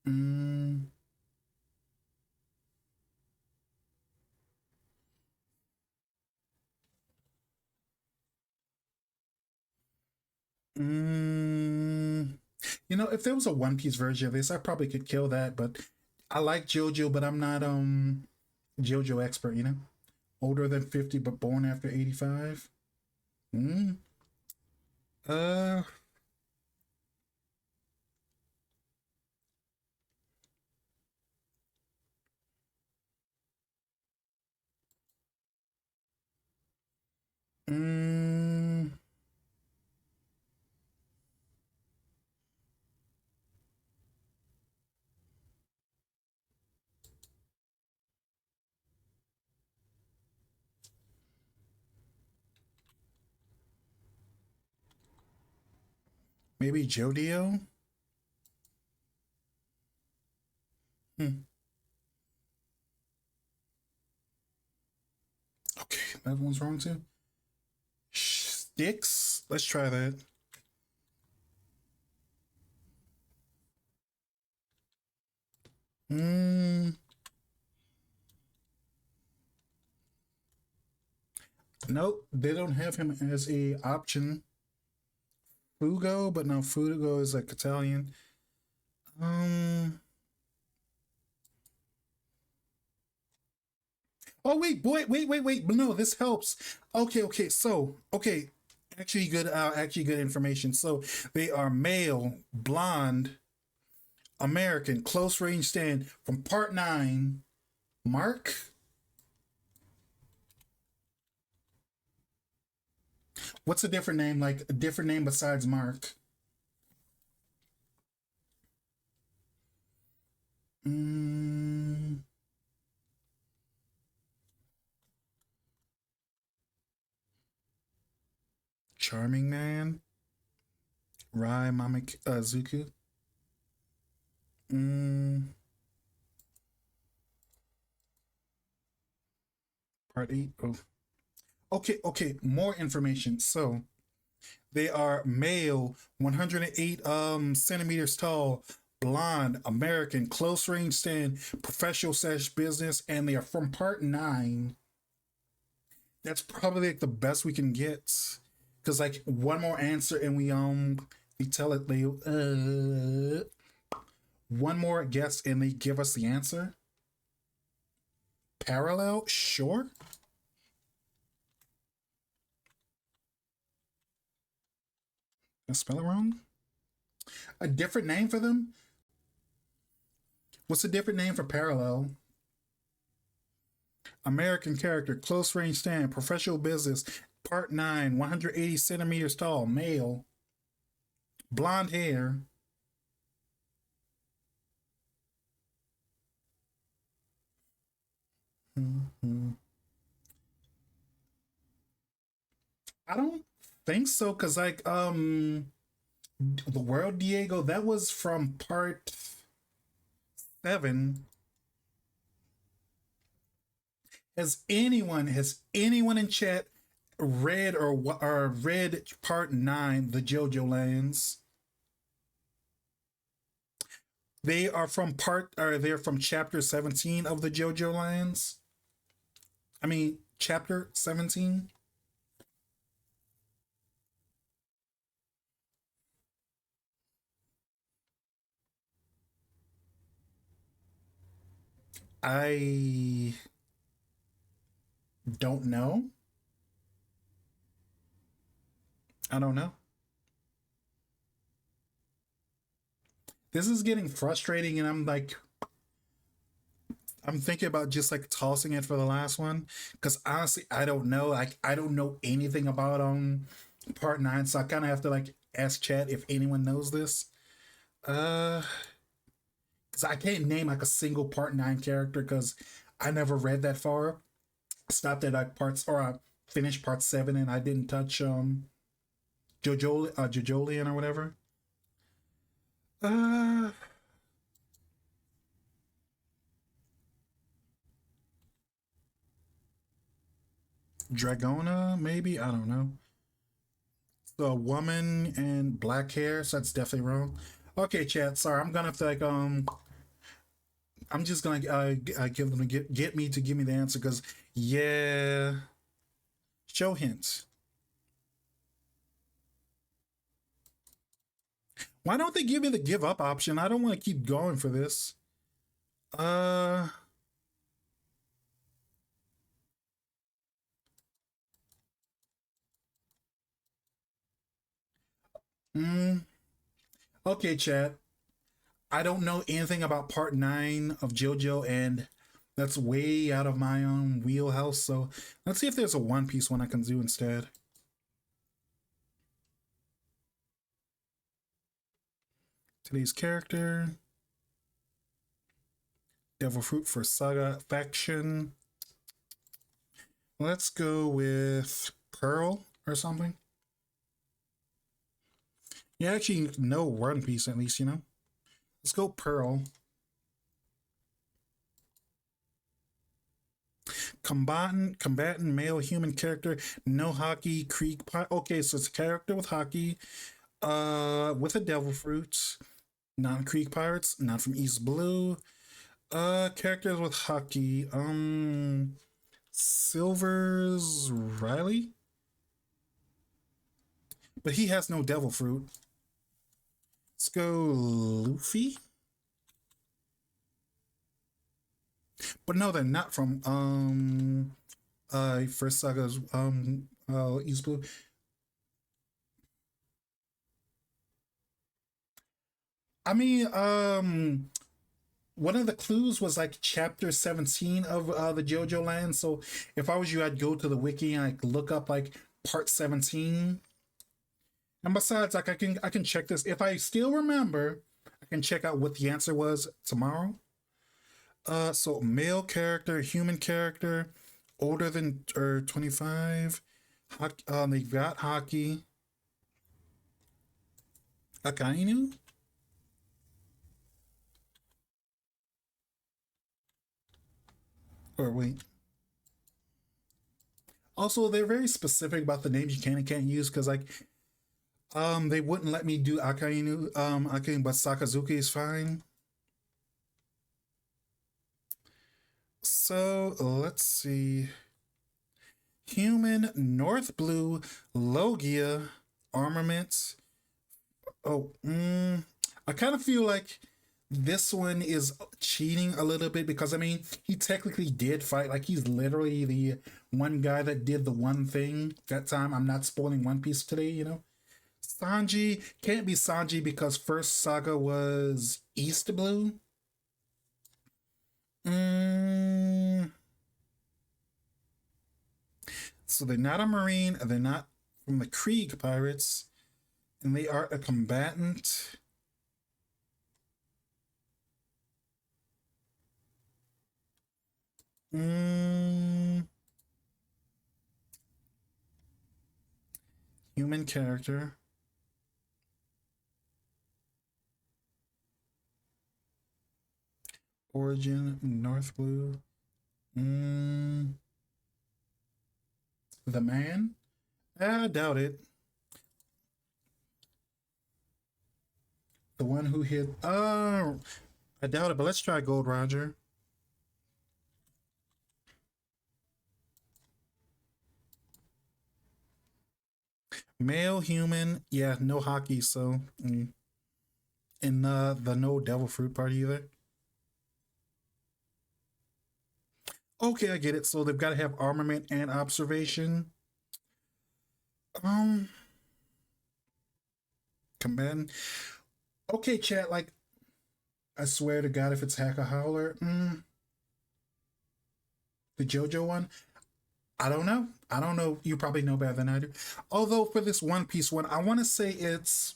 Mm, mm, if there was a One Piece version of this, I probably could kill that, but I like JoJo, but I'm not JoJo expert. Older than 50 but born after 85. Mm. Uh mm, maybe Jodio? Hmm. Okay, that one's wrong too. Sticks? Let's try that. Mm, nope, they don't have him as a option. Fugo, but no, Fugo is like Italian. Um. Oh wait, boy, wait. But no, this helps. Okay. Actually good information. So they are male, blonde, American, close range stand from part 9. Mark. What's a different name? Like a different name besides Mark? Mm, Charming man. Rai Mamik Zuku. Mm, part 8. Oh. Okay. More information. So they are male, 108 centimeters tall, blonde, American, close range stand, professional slash business, and they are from part 9. That's probably like the best we can get. Cause like one more answer and we tell it they one more guess and they give us the answer. Parallel, sure. I spell it wrong. A different name for them? What's a different name for parallel? American character, close range stand, professional business, part 9, 180 centimeters tall, male, blonde hair. Mm-hmm. I don't think so, cause like the world Diego that was from part 7. Has anyone in chat read or read part 9, the JoJo lands? They're from chapter 17 of the JoJo lands. I mean chapter 17. I don't know. I don't know. This is getting frustrating, and I'm thinking about just like tossing it for the last one because honestly, I don't know. Like, I don't know anything about part nine, so I kind of have to like ask chat if anyone knows this. Uh, because I can't name like a single part nine character because I never read that far. Stopped at like parts or I finished part seven and I didn't touch Jojolian or whatever. Uh, Dragona maybe, I don't know. So a woman and black hair, so that's definitely wrong. Okay, chat. Sorry, I'm gonna have to like I'm just gonna give them to get me to give me the answer because yeah, show hints. Why don't they give me the give up option? I don't want to keep going for this. Uh, mm, okay, chat. I don't know anything about part nine of JoJo, and that's way out of my own wheelhouse. So let's see if there's a One Piece one I can do instead. Today's character, Devil Fruit for Saga Faction. Let's go with Pearl or something. You actually know One Piece at least, you know? Let's go Pearl. Combatant male human character, no hockey, Krieg. Okay, so it's a character with hockey, with a devil fruit, non Krieg pirates, not from East Blue. Characters with hockey, Silver's Riley, but he has no devil fruit. Let's go Luffy. But no, they're not from First Saga's East Blue. I mean, one of the clues was like chapter 17 of the JoJo land. So if I was you, I'd go to the wiki and like look up like part 17. And besides, like I can check this. If I still remember, I can check out what the answer was tomorrow. So male character, human character, older than or 25. They've got hockey. Akainu? Or wait. Also, they're very specific about the names you can and can't use because like they wouldn't let me do Akainu Akainu, but Sakazuki is fine. So let's see. Human, North Blue, Logia, armaments. Oh, I kind of feel like this one is cheating a little bit because I mean he technically did fight. Like he's literally the one guy that did the one thing that time. I'm not spoiling One Piece today, you know. Sanji can't be Sanji because first saga was East Blue. Mm, so they're not a Marine, they're not from the Krieg Pirates, and they are a combatant. Mm, human character. Origin, North Blue. Mm, the man? I doubt it. The one who hit. I doubt it, but let's try Gold Roger. Male human. Yeah, no hockey, so. And the no devil fruit part either. Okay, I get it. So they've got to have armament and observation. Um, command. Okay, chat. Like, I swear to God, if it's Hacker Howler, The JoJo one? I don't know. I don't know. You probably know better than I do. Although for this One Piece one, I want to say it's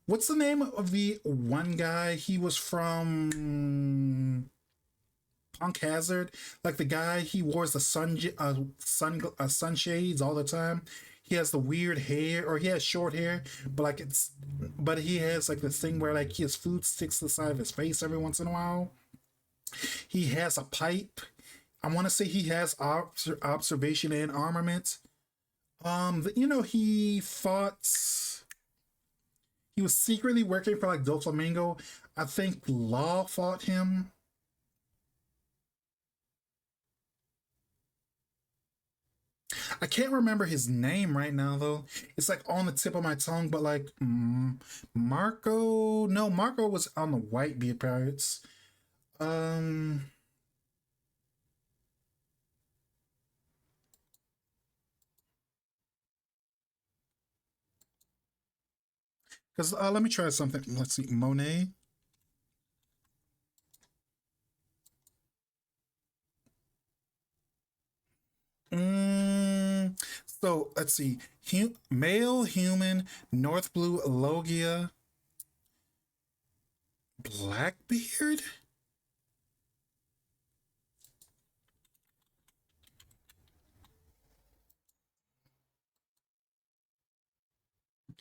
what's the name of the one guy? He was from Punk Hazard, like the guy he wears the sunshades all the time. He has the weird hair, or he has short hair, but like but he has like this thing where like his food sticks to the side of his face every once in a while. He has a pipe. I want to say he has observation and armament. He fought. He was secretly working for like Doflamingo. I think Law fought him. I can't remember his name right now though. It's like on the tip of my tongue, but like Marco. No, Marco was on the Whitebeard Pirates. Um, because let me try something. Let's see, Monet. Mm, so let's see. Male human, North Blue Logia, Blackbeard.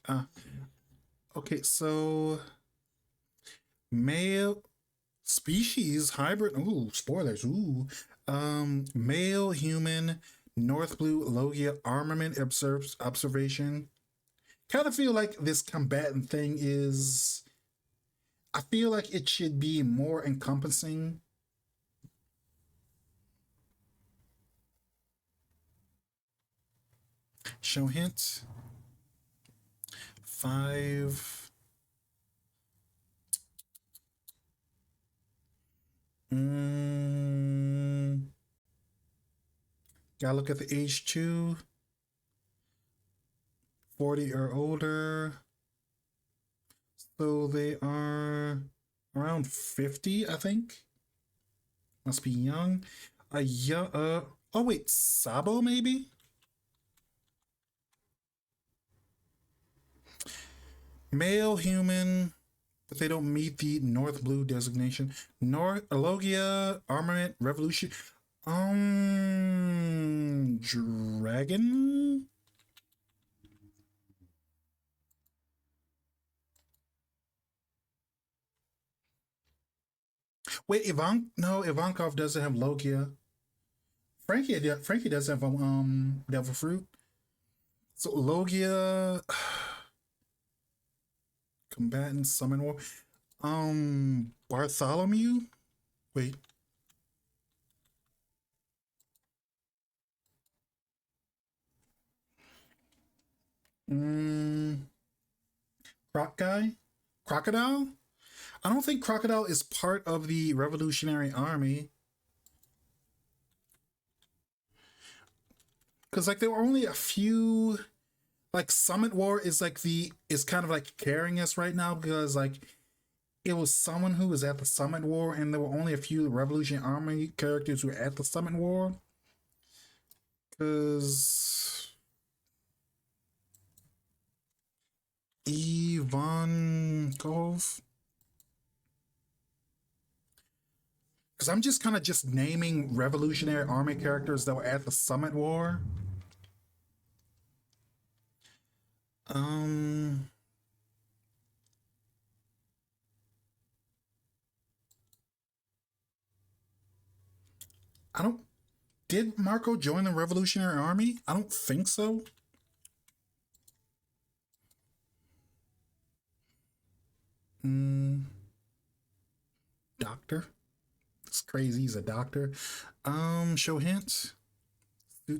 Uh, okay, so male species hybrid. Ooh, spoilers. Ooh, male human, North Blue Logia armament observes observation. Kind of feel like this combatant thing is. I feel like it should be more encompassing. Show hint. Five. Mm, gotta look at the age too. 40 or older. So they are around 50, I think. Must be young. Oh wait, Sabo maybe? Male human, but they don't meet the North Blue designation. North Alogia Armament Revolution. Dragon. Wait, Ivankov doesn't have Logia. Frankie does have Devil Fruit. So Logia, combatant, summon war. Bartholomew. Wait. Mm, Croc guy, Crocodile. I don't think Crocodile is part of the Revolutionary Army because like there were only a few. Like Summit War is like the is kind of like carrying us right now because like it was someone who was at the Summit War, and there were only a few Revolutionary Army characters who were at the Summit War. Because Ivankov. Because I'm just kind of just naming Revolutionary Army characters that were at the Summit War. Um, I don't. Did Marco join the Revolutionary Army? I don't think so. Mm, doctor. It's crazy. He's a doctor. Show hints.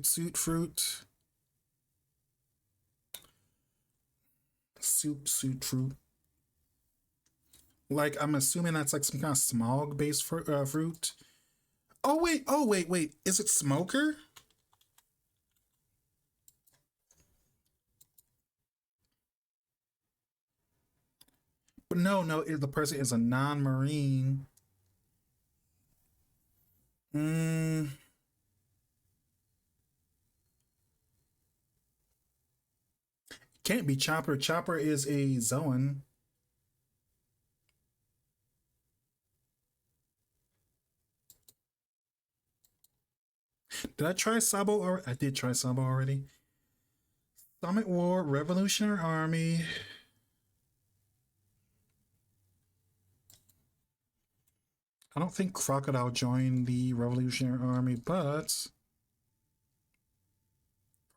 Suit fruit. Suit fruit. Like I'm assuming that's like some kind of smog based fruit. Oh wait. Is it smoker? But no. The person is a non-marine. Mm, Can't be Chopper. Chopper is a Zoan. Did I try Sabo? Or I did try Sabo already. Summit War, Revolutionary Army. I don't think Crocodile joined the Revolutionary Army, but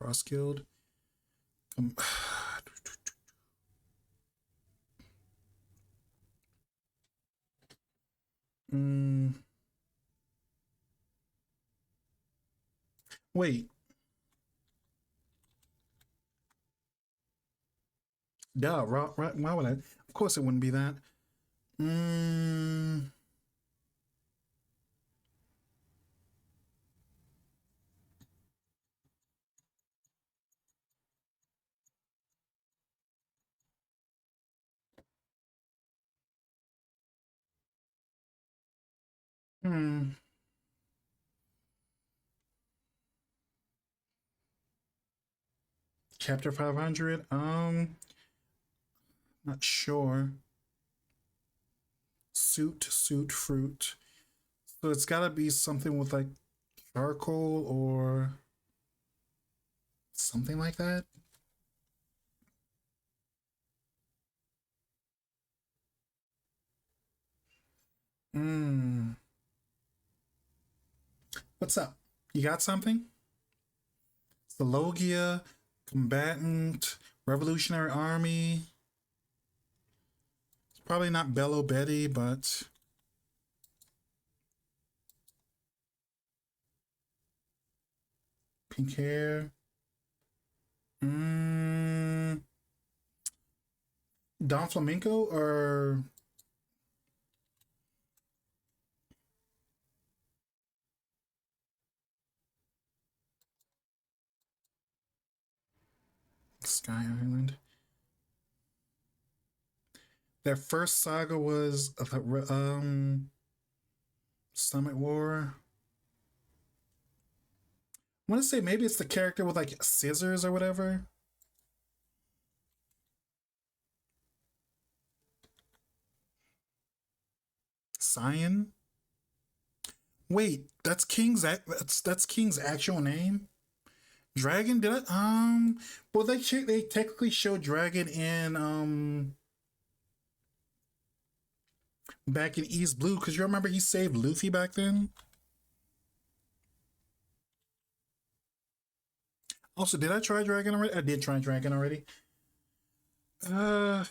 Cross Guild. Wait. Duh, right, why would I? Of course it wouldn't be that. Mm, hmm. Chapter 500. Not sure. Suit, fruit. So it's gotta be something with like charcoal or something like that. Hmm. What's up? You got something? The Logia, combatant, Revolutionary Army. It's probably not Bello Betty, but pink hair. Mm, Don Flamenco or Sky Island? Their first saga was Summit War. I want to say maybe it's the character with like scissors or whatever. Cyan. Wait, that's King's actual name. Dragon? Did I well they technically showed Dragon in back in East Blue because you remember he saved Luffy back then. Also, did I try Dragon already? I did try Dragon already. Uh,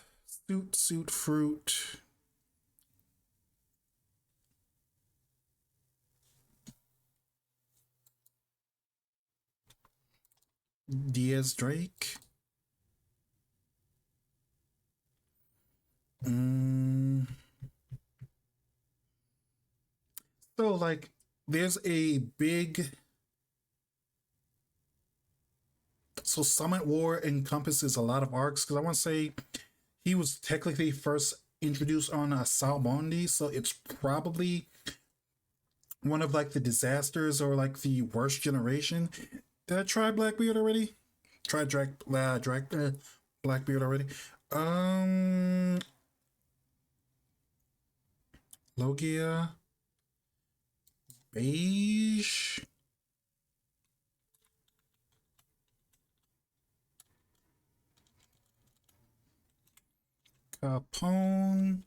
suit, fruit. Diaz Drake. Mm. So like, there's a big. So Summit War encompasses a lot of arcs because I want to say he was technically first introduced on Sal Bondi, so it's probably one of like the disasters or like the worst generation. Did I try Blackbeard already? Tried Blackbeard already. Um, Logia, beige. Capone.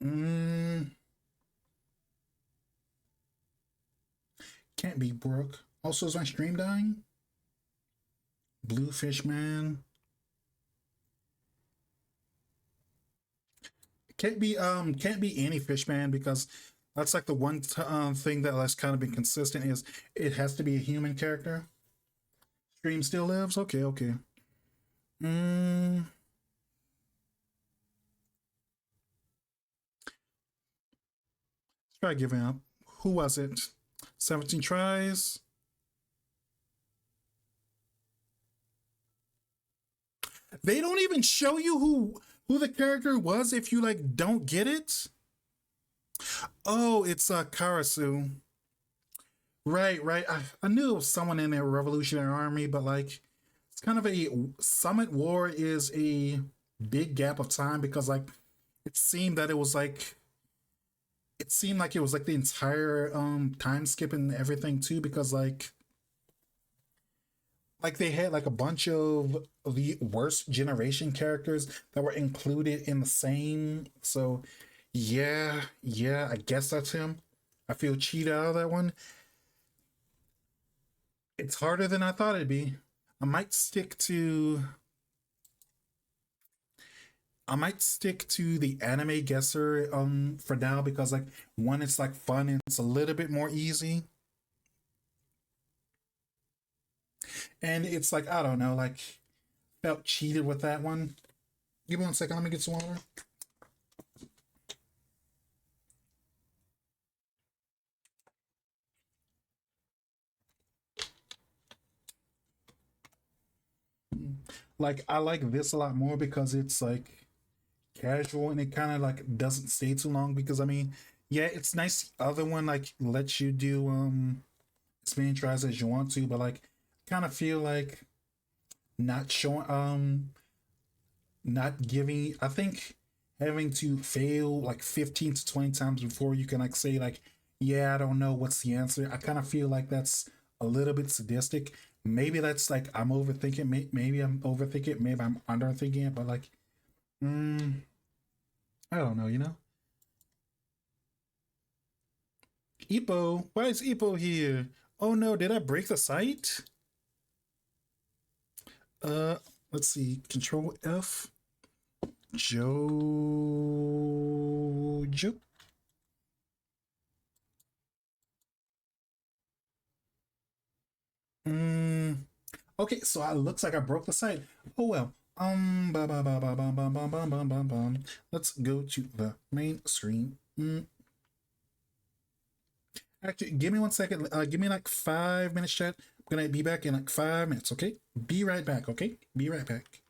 Mm, can't be Brooke. Also, is my stream dying? Bluefish Man. Can't be any Fishman because that's like the one thing that has kind of been consistent is it has to be a human character. Stream still lives. Okay, okay. Mm, try giving up. Who was it? 17 tries. They don't even show you who the character was if you like don't get it. Oh, it's Karasu. Right, right. I knew it was someone in the Revolutionary Army, but like it's kind of a Summit War is a big gap of time because like it seemed that it seemed like it was like the entire time skip and everything too because like they had like a bunch of the worst generation characters that were included in the same. So yeah, yeah, I guess that's him. I feel cheated out of that one. It's harder than I thought it'd be. I might stick to I might stick to the anime guesser for now because like one it's like fun and it's a little bit more easy. And it's like I don't know, like felt cheated with that one. Give me one second, let me get some water. Like I like this a lot more because it's like casual and it kind of like doesn't stay too long because I mean, yeah, it's nice. The other one like lets you do as many tries as you want to, but like kind of feel like not showing not giving I think having to fail like 15 to 20 times before you can like say like yeah, I don't know what's the answer. I kind of feel like that's a little bit sadistic. Maybe that's like I'm overthinking. Maybe I'm overthinking. Maybe I'm underthinking it. But like, mm, I don't know. You know, Ipo. Why is Ipo here? Oh no! Did I break the site? Uh, let's see. Control F. Jojo. Mm, okay, so it looks like I broke the site. Oh well. Ba ba ba ba ba ba ba ba ba ba ba. Let's go to the main screen. Actually, give me one second. Give me like 5 minutes, chat. I'm gonna be back in like 5 minutes. Okay, be right back. Okay, be right back.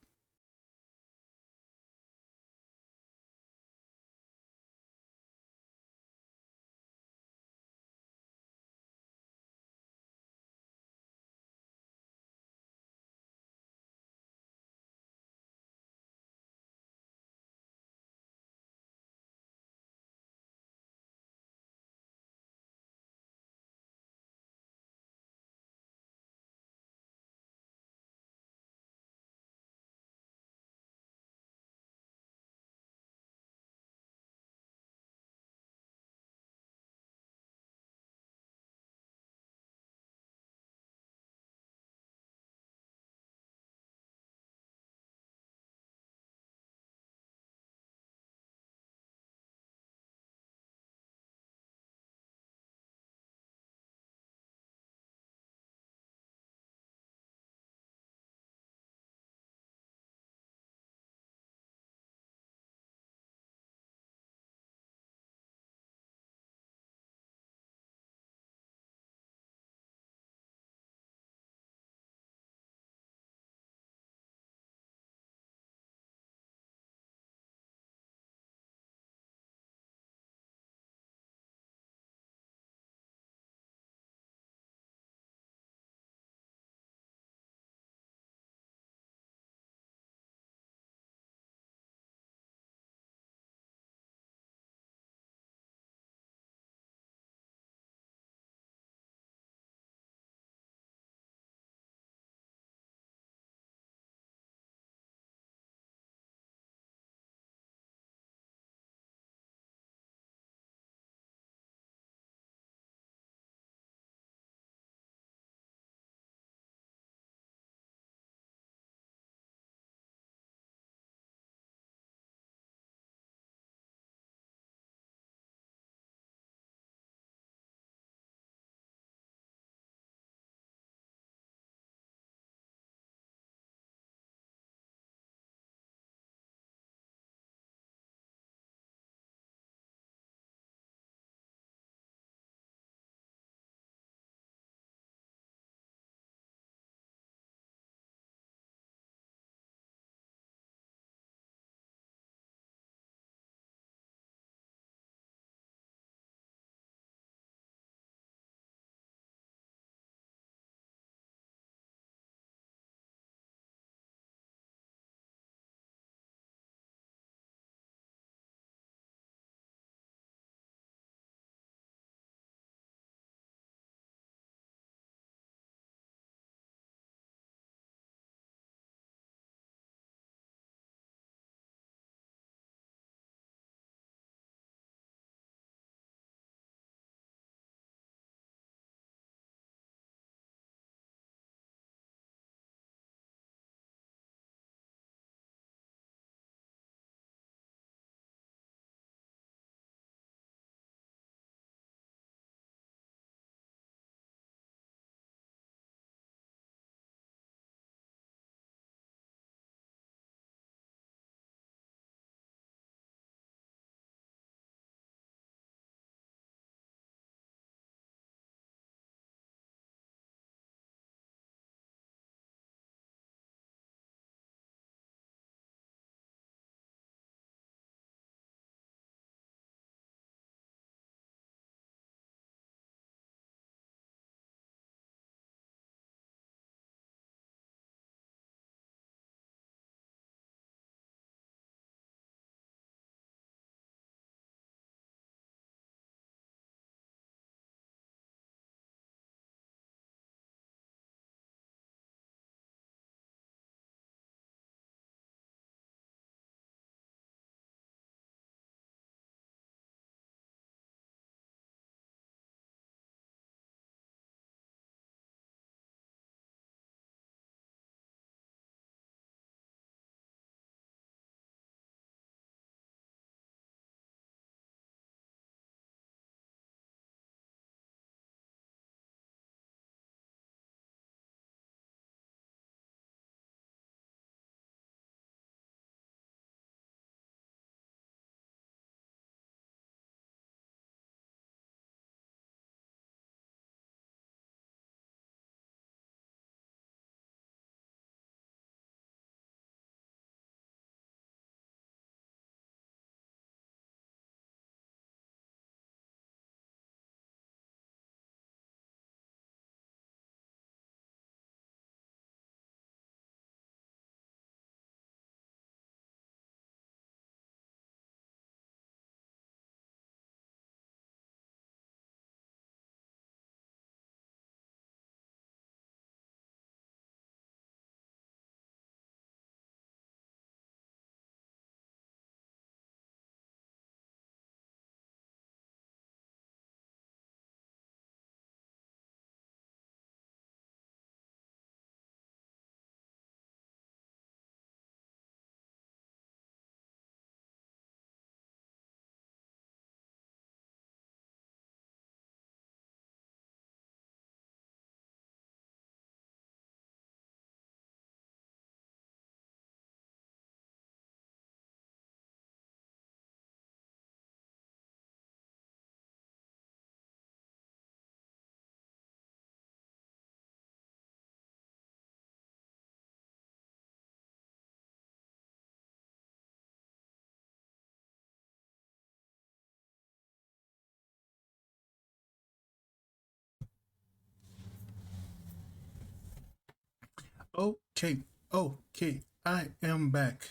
Okay, okay, I am back.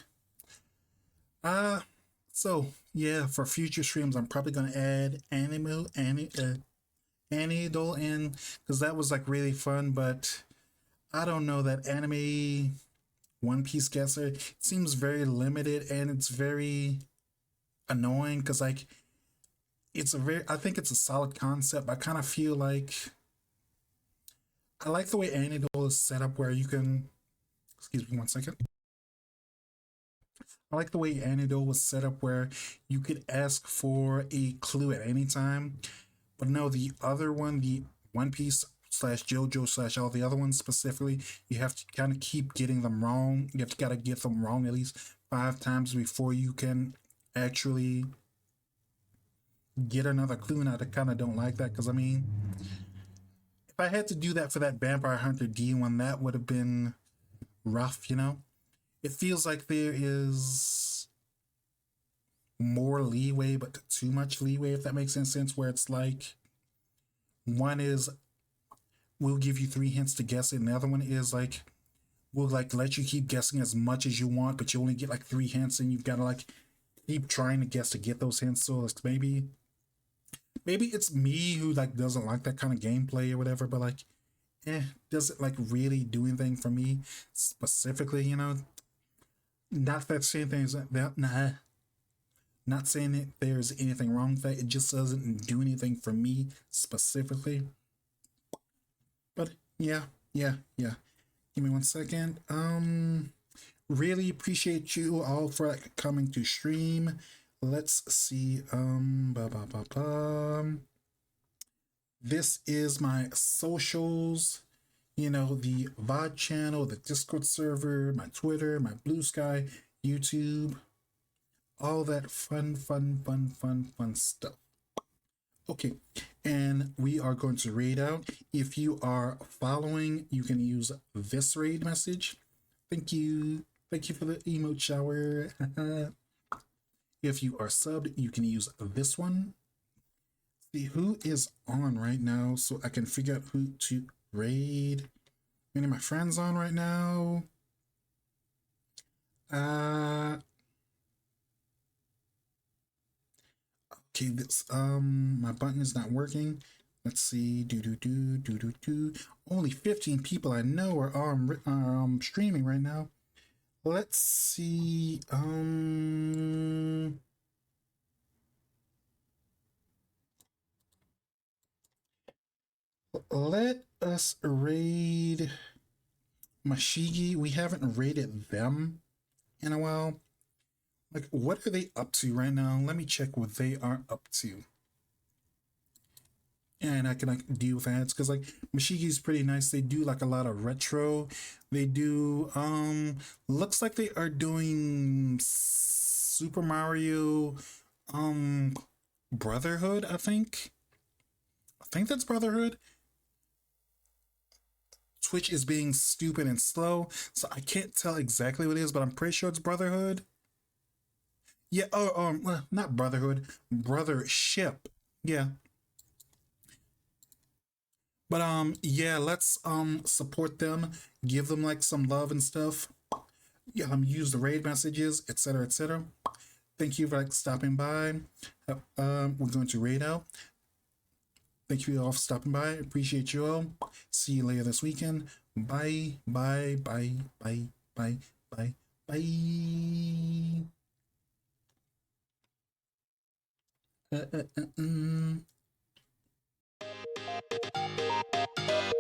Uh, so yeah, for future streams, I'm probably gonna add Anidol in because that was like really fun. But I don't know that anime One Piece guesser. It seems very limited and it's very annoying because like I think it's a solid concept. I kind of feel like I like the way Anidol is set up where you can. Excuse me one second. I like the way Anidol was set up where you could ask for a clue at any time. But no, the other one, the One Piece slash JoJo slash all the other ones specifically, you have to kind of keep getting them wrong. You have to gotta get them wrong at least 5 times before you can actually get another clue. And I kind of don't like that because I mean, if I had to do that for that Vampire Hunter D one, that would have been rough, you know? It feels like there is more leeway, but too much leeway, if that makes any sense, where it's like one is we'll give you 3 hints to guess it, and the other one is like we'll like let you keep guessing as much as you want, but you only get like 3 hints, and you've got to like keep trying to guess to get those hints. So like maybe it's me who like doesn't like that kind of gameplay or whatever, but like does it like really do anything for me specifically, you know? Not that saying things that nah, not saying that there's anything wrong with that. It just doesn't do anything for me specifically. But yeah, yeah. Give me one second. Really appreciate you all for like, coming to stream. Let's see. This is my socials. You know, the VOD channel, the Discord server, my Twitter, my Blue Sky, YouTube, all that fun stuff. Okay, and we are going to raid out. If you are following, you can use this raid message. Thank you. Thank you for the emote shower. If you are subbed, you can use this one. See who is on right now so I can figure out who to raid. Any of my friends on right now? Uh okay, this my button is not working. Let's see. Do. Only 15 people I know are streaming right now. Let's see. Let us raid Mashigi. We haven't raided them in a while. Like, what are they up to right now? Let me check what they are up to. And I can like deal with ads because like Mashigi's pretty nice. They do like a lot of retro. They do looks like they are doing Super Mario um Brotherhood, I think. I think that's Brotherhood. Twitch is being stupid and slow, so I can't tell exactly what it is, but I'm pretty sure it's Brotherhood. Yeah, not Brotherhood, Brothership. Yeah. But yeah, let's support them, give them like some love and stuff. Yeah, use the raid messages, etc., etc. Thank you for like stopping by. We're going to raid out. Thank you all for stopping by. Appreciate you all. See you later this weekend. Bye, bye, bye, bye, bye, bye, bye. Uh, uh, uh, uh.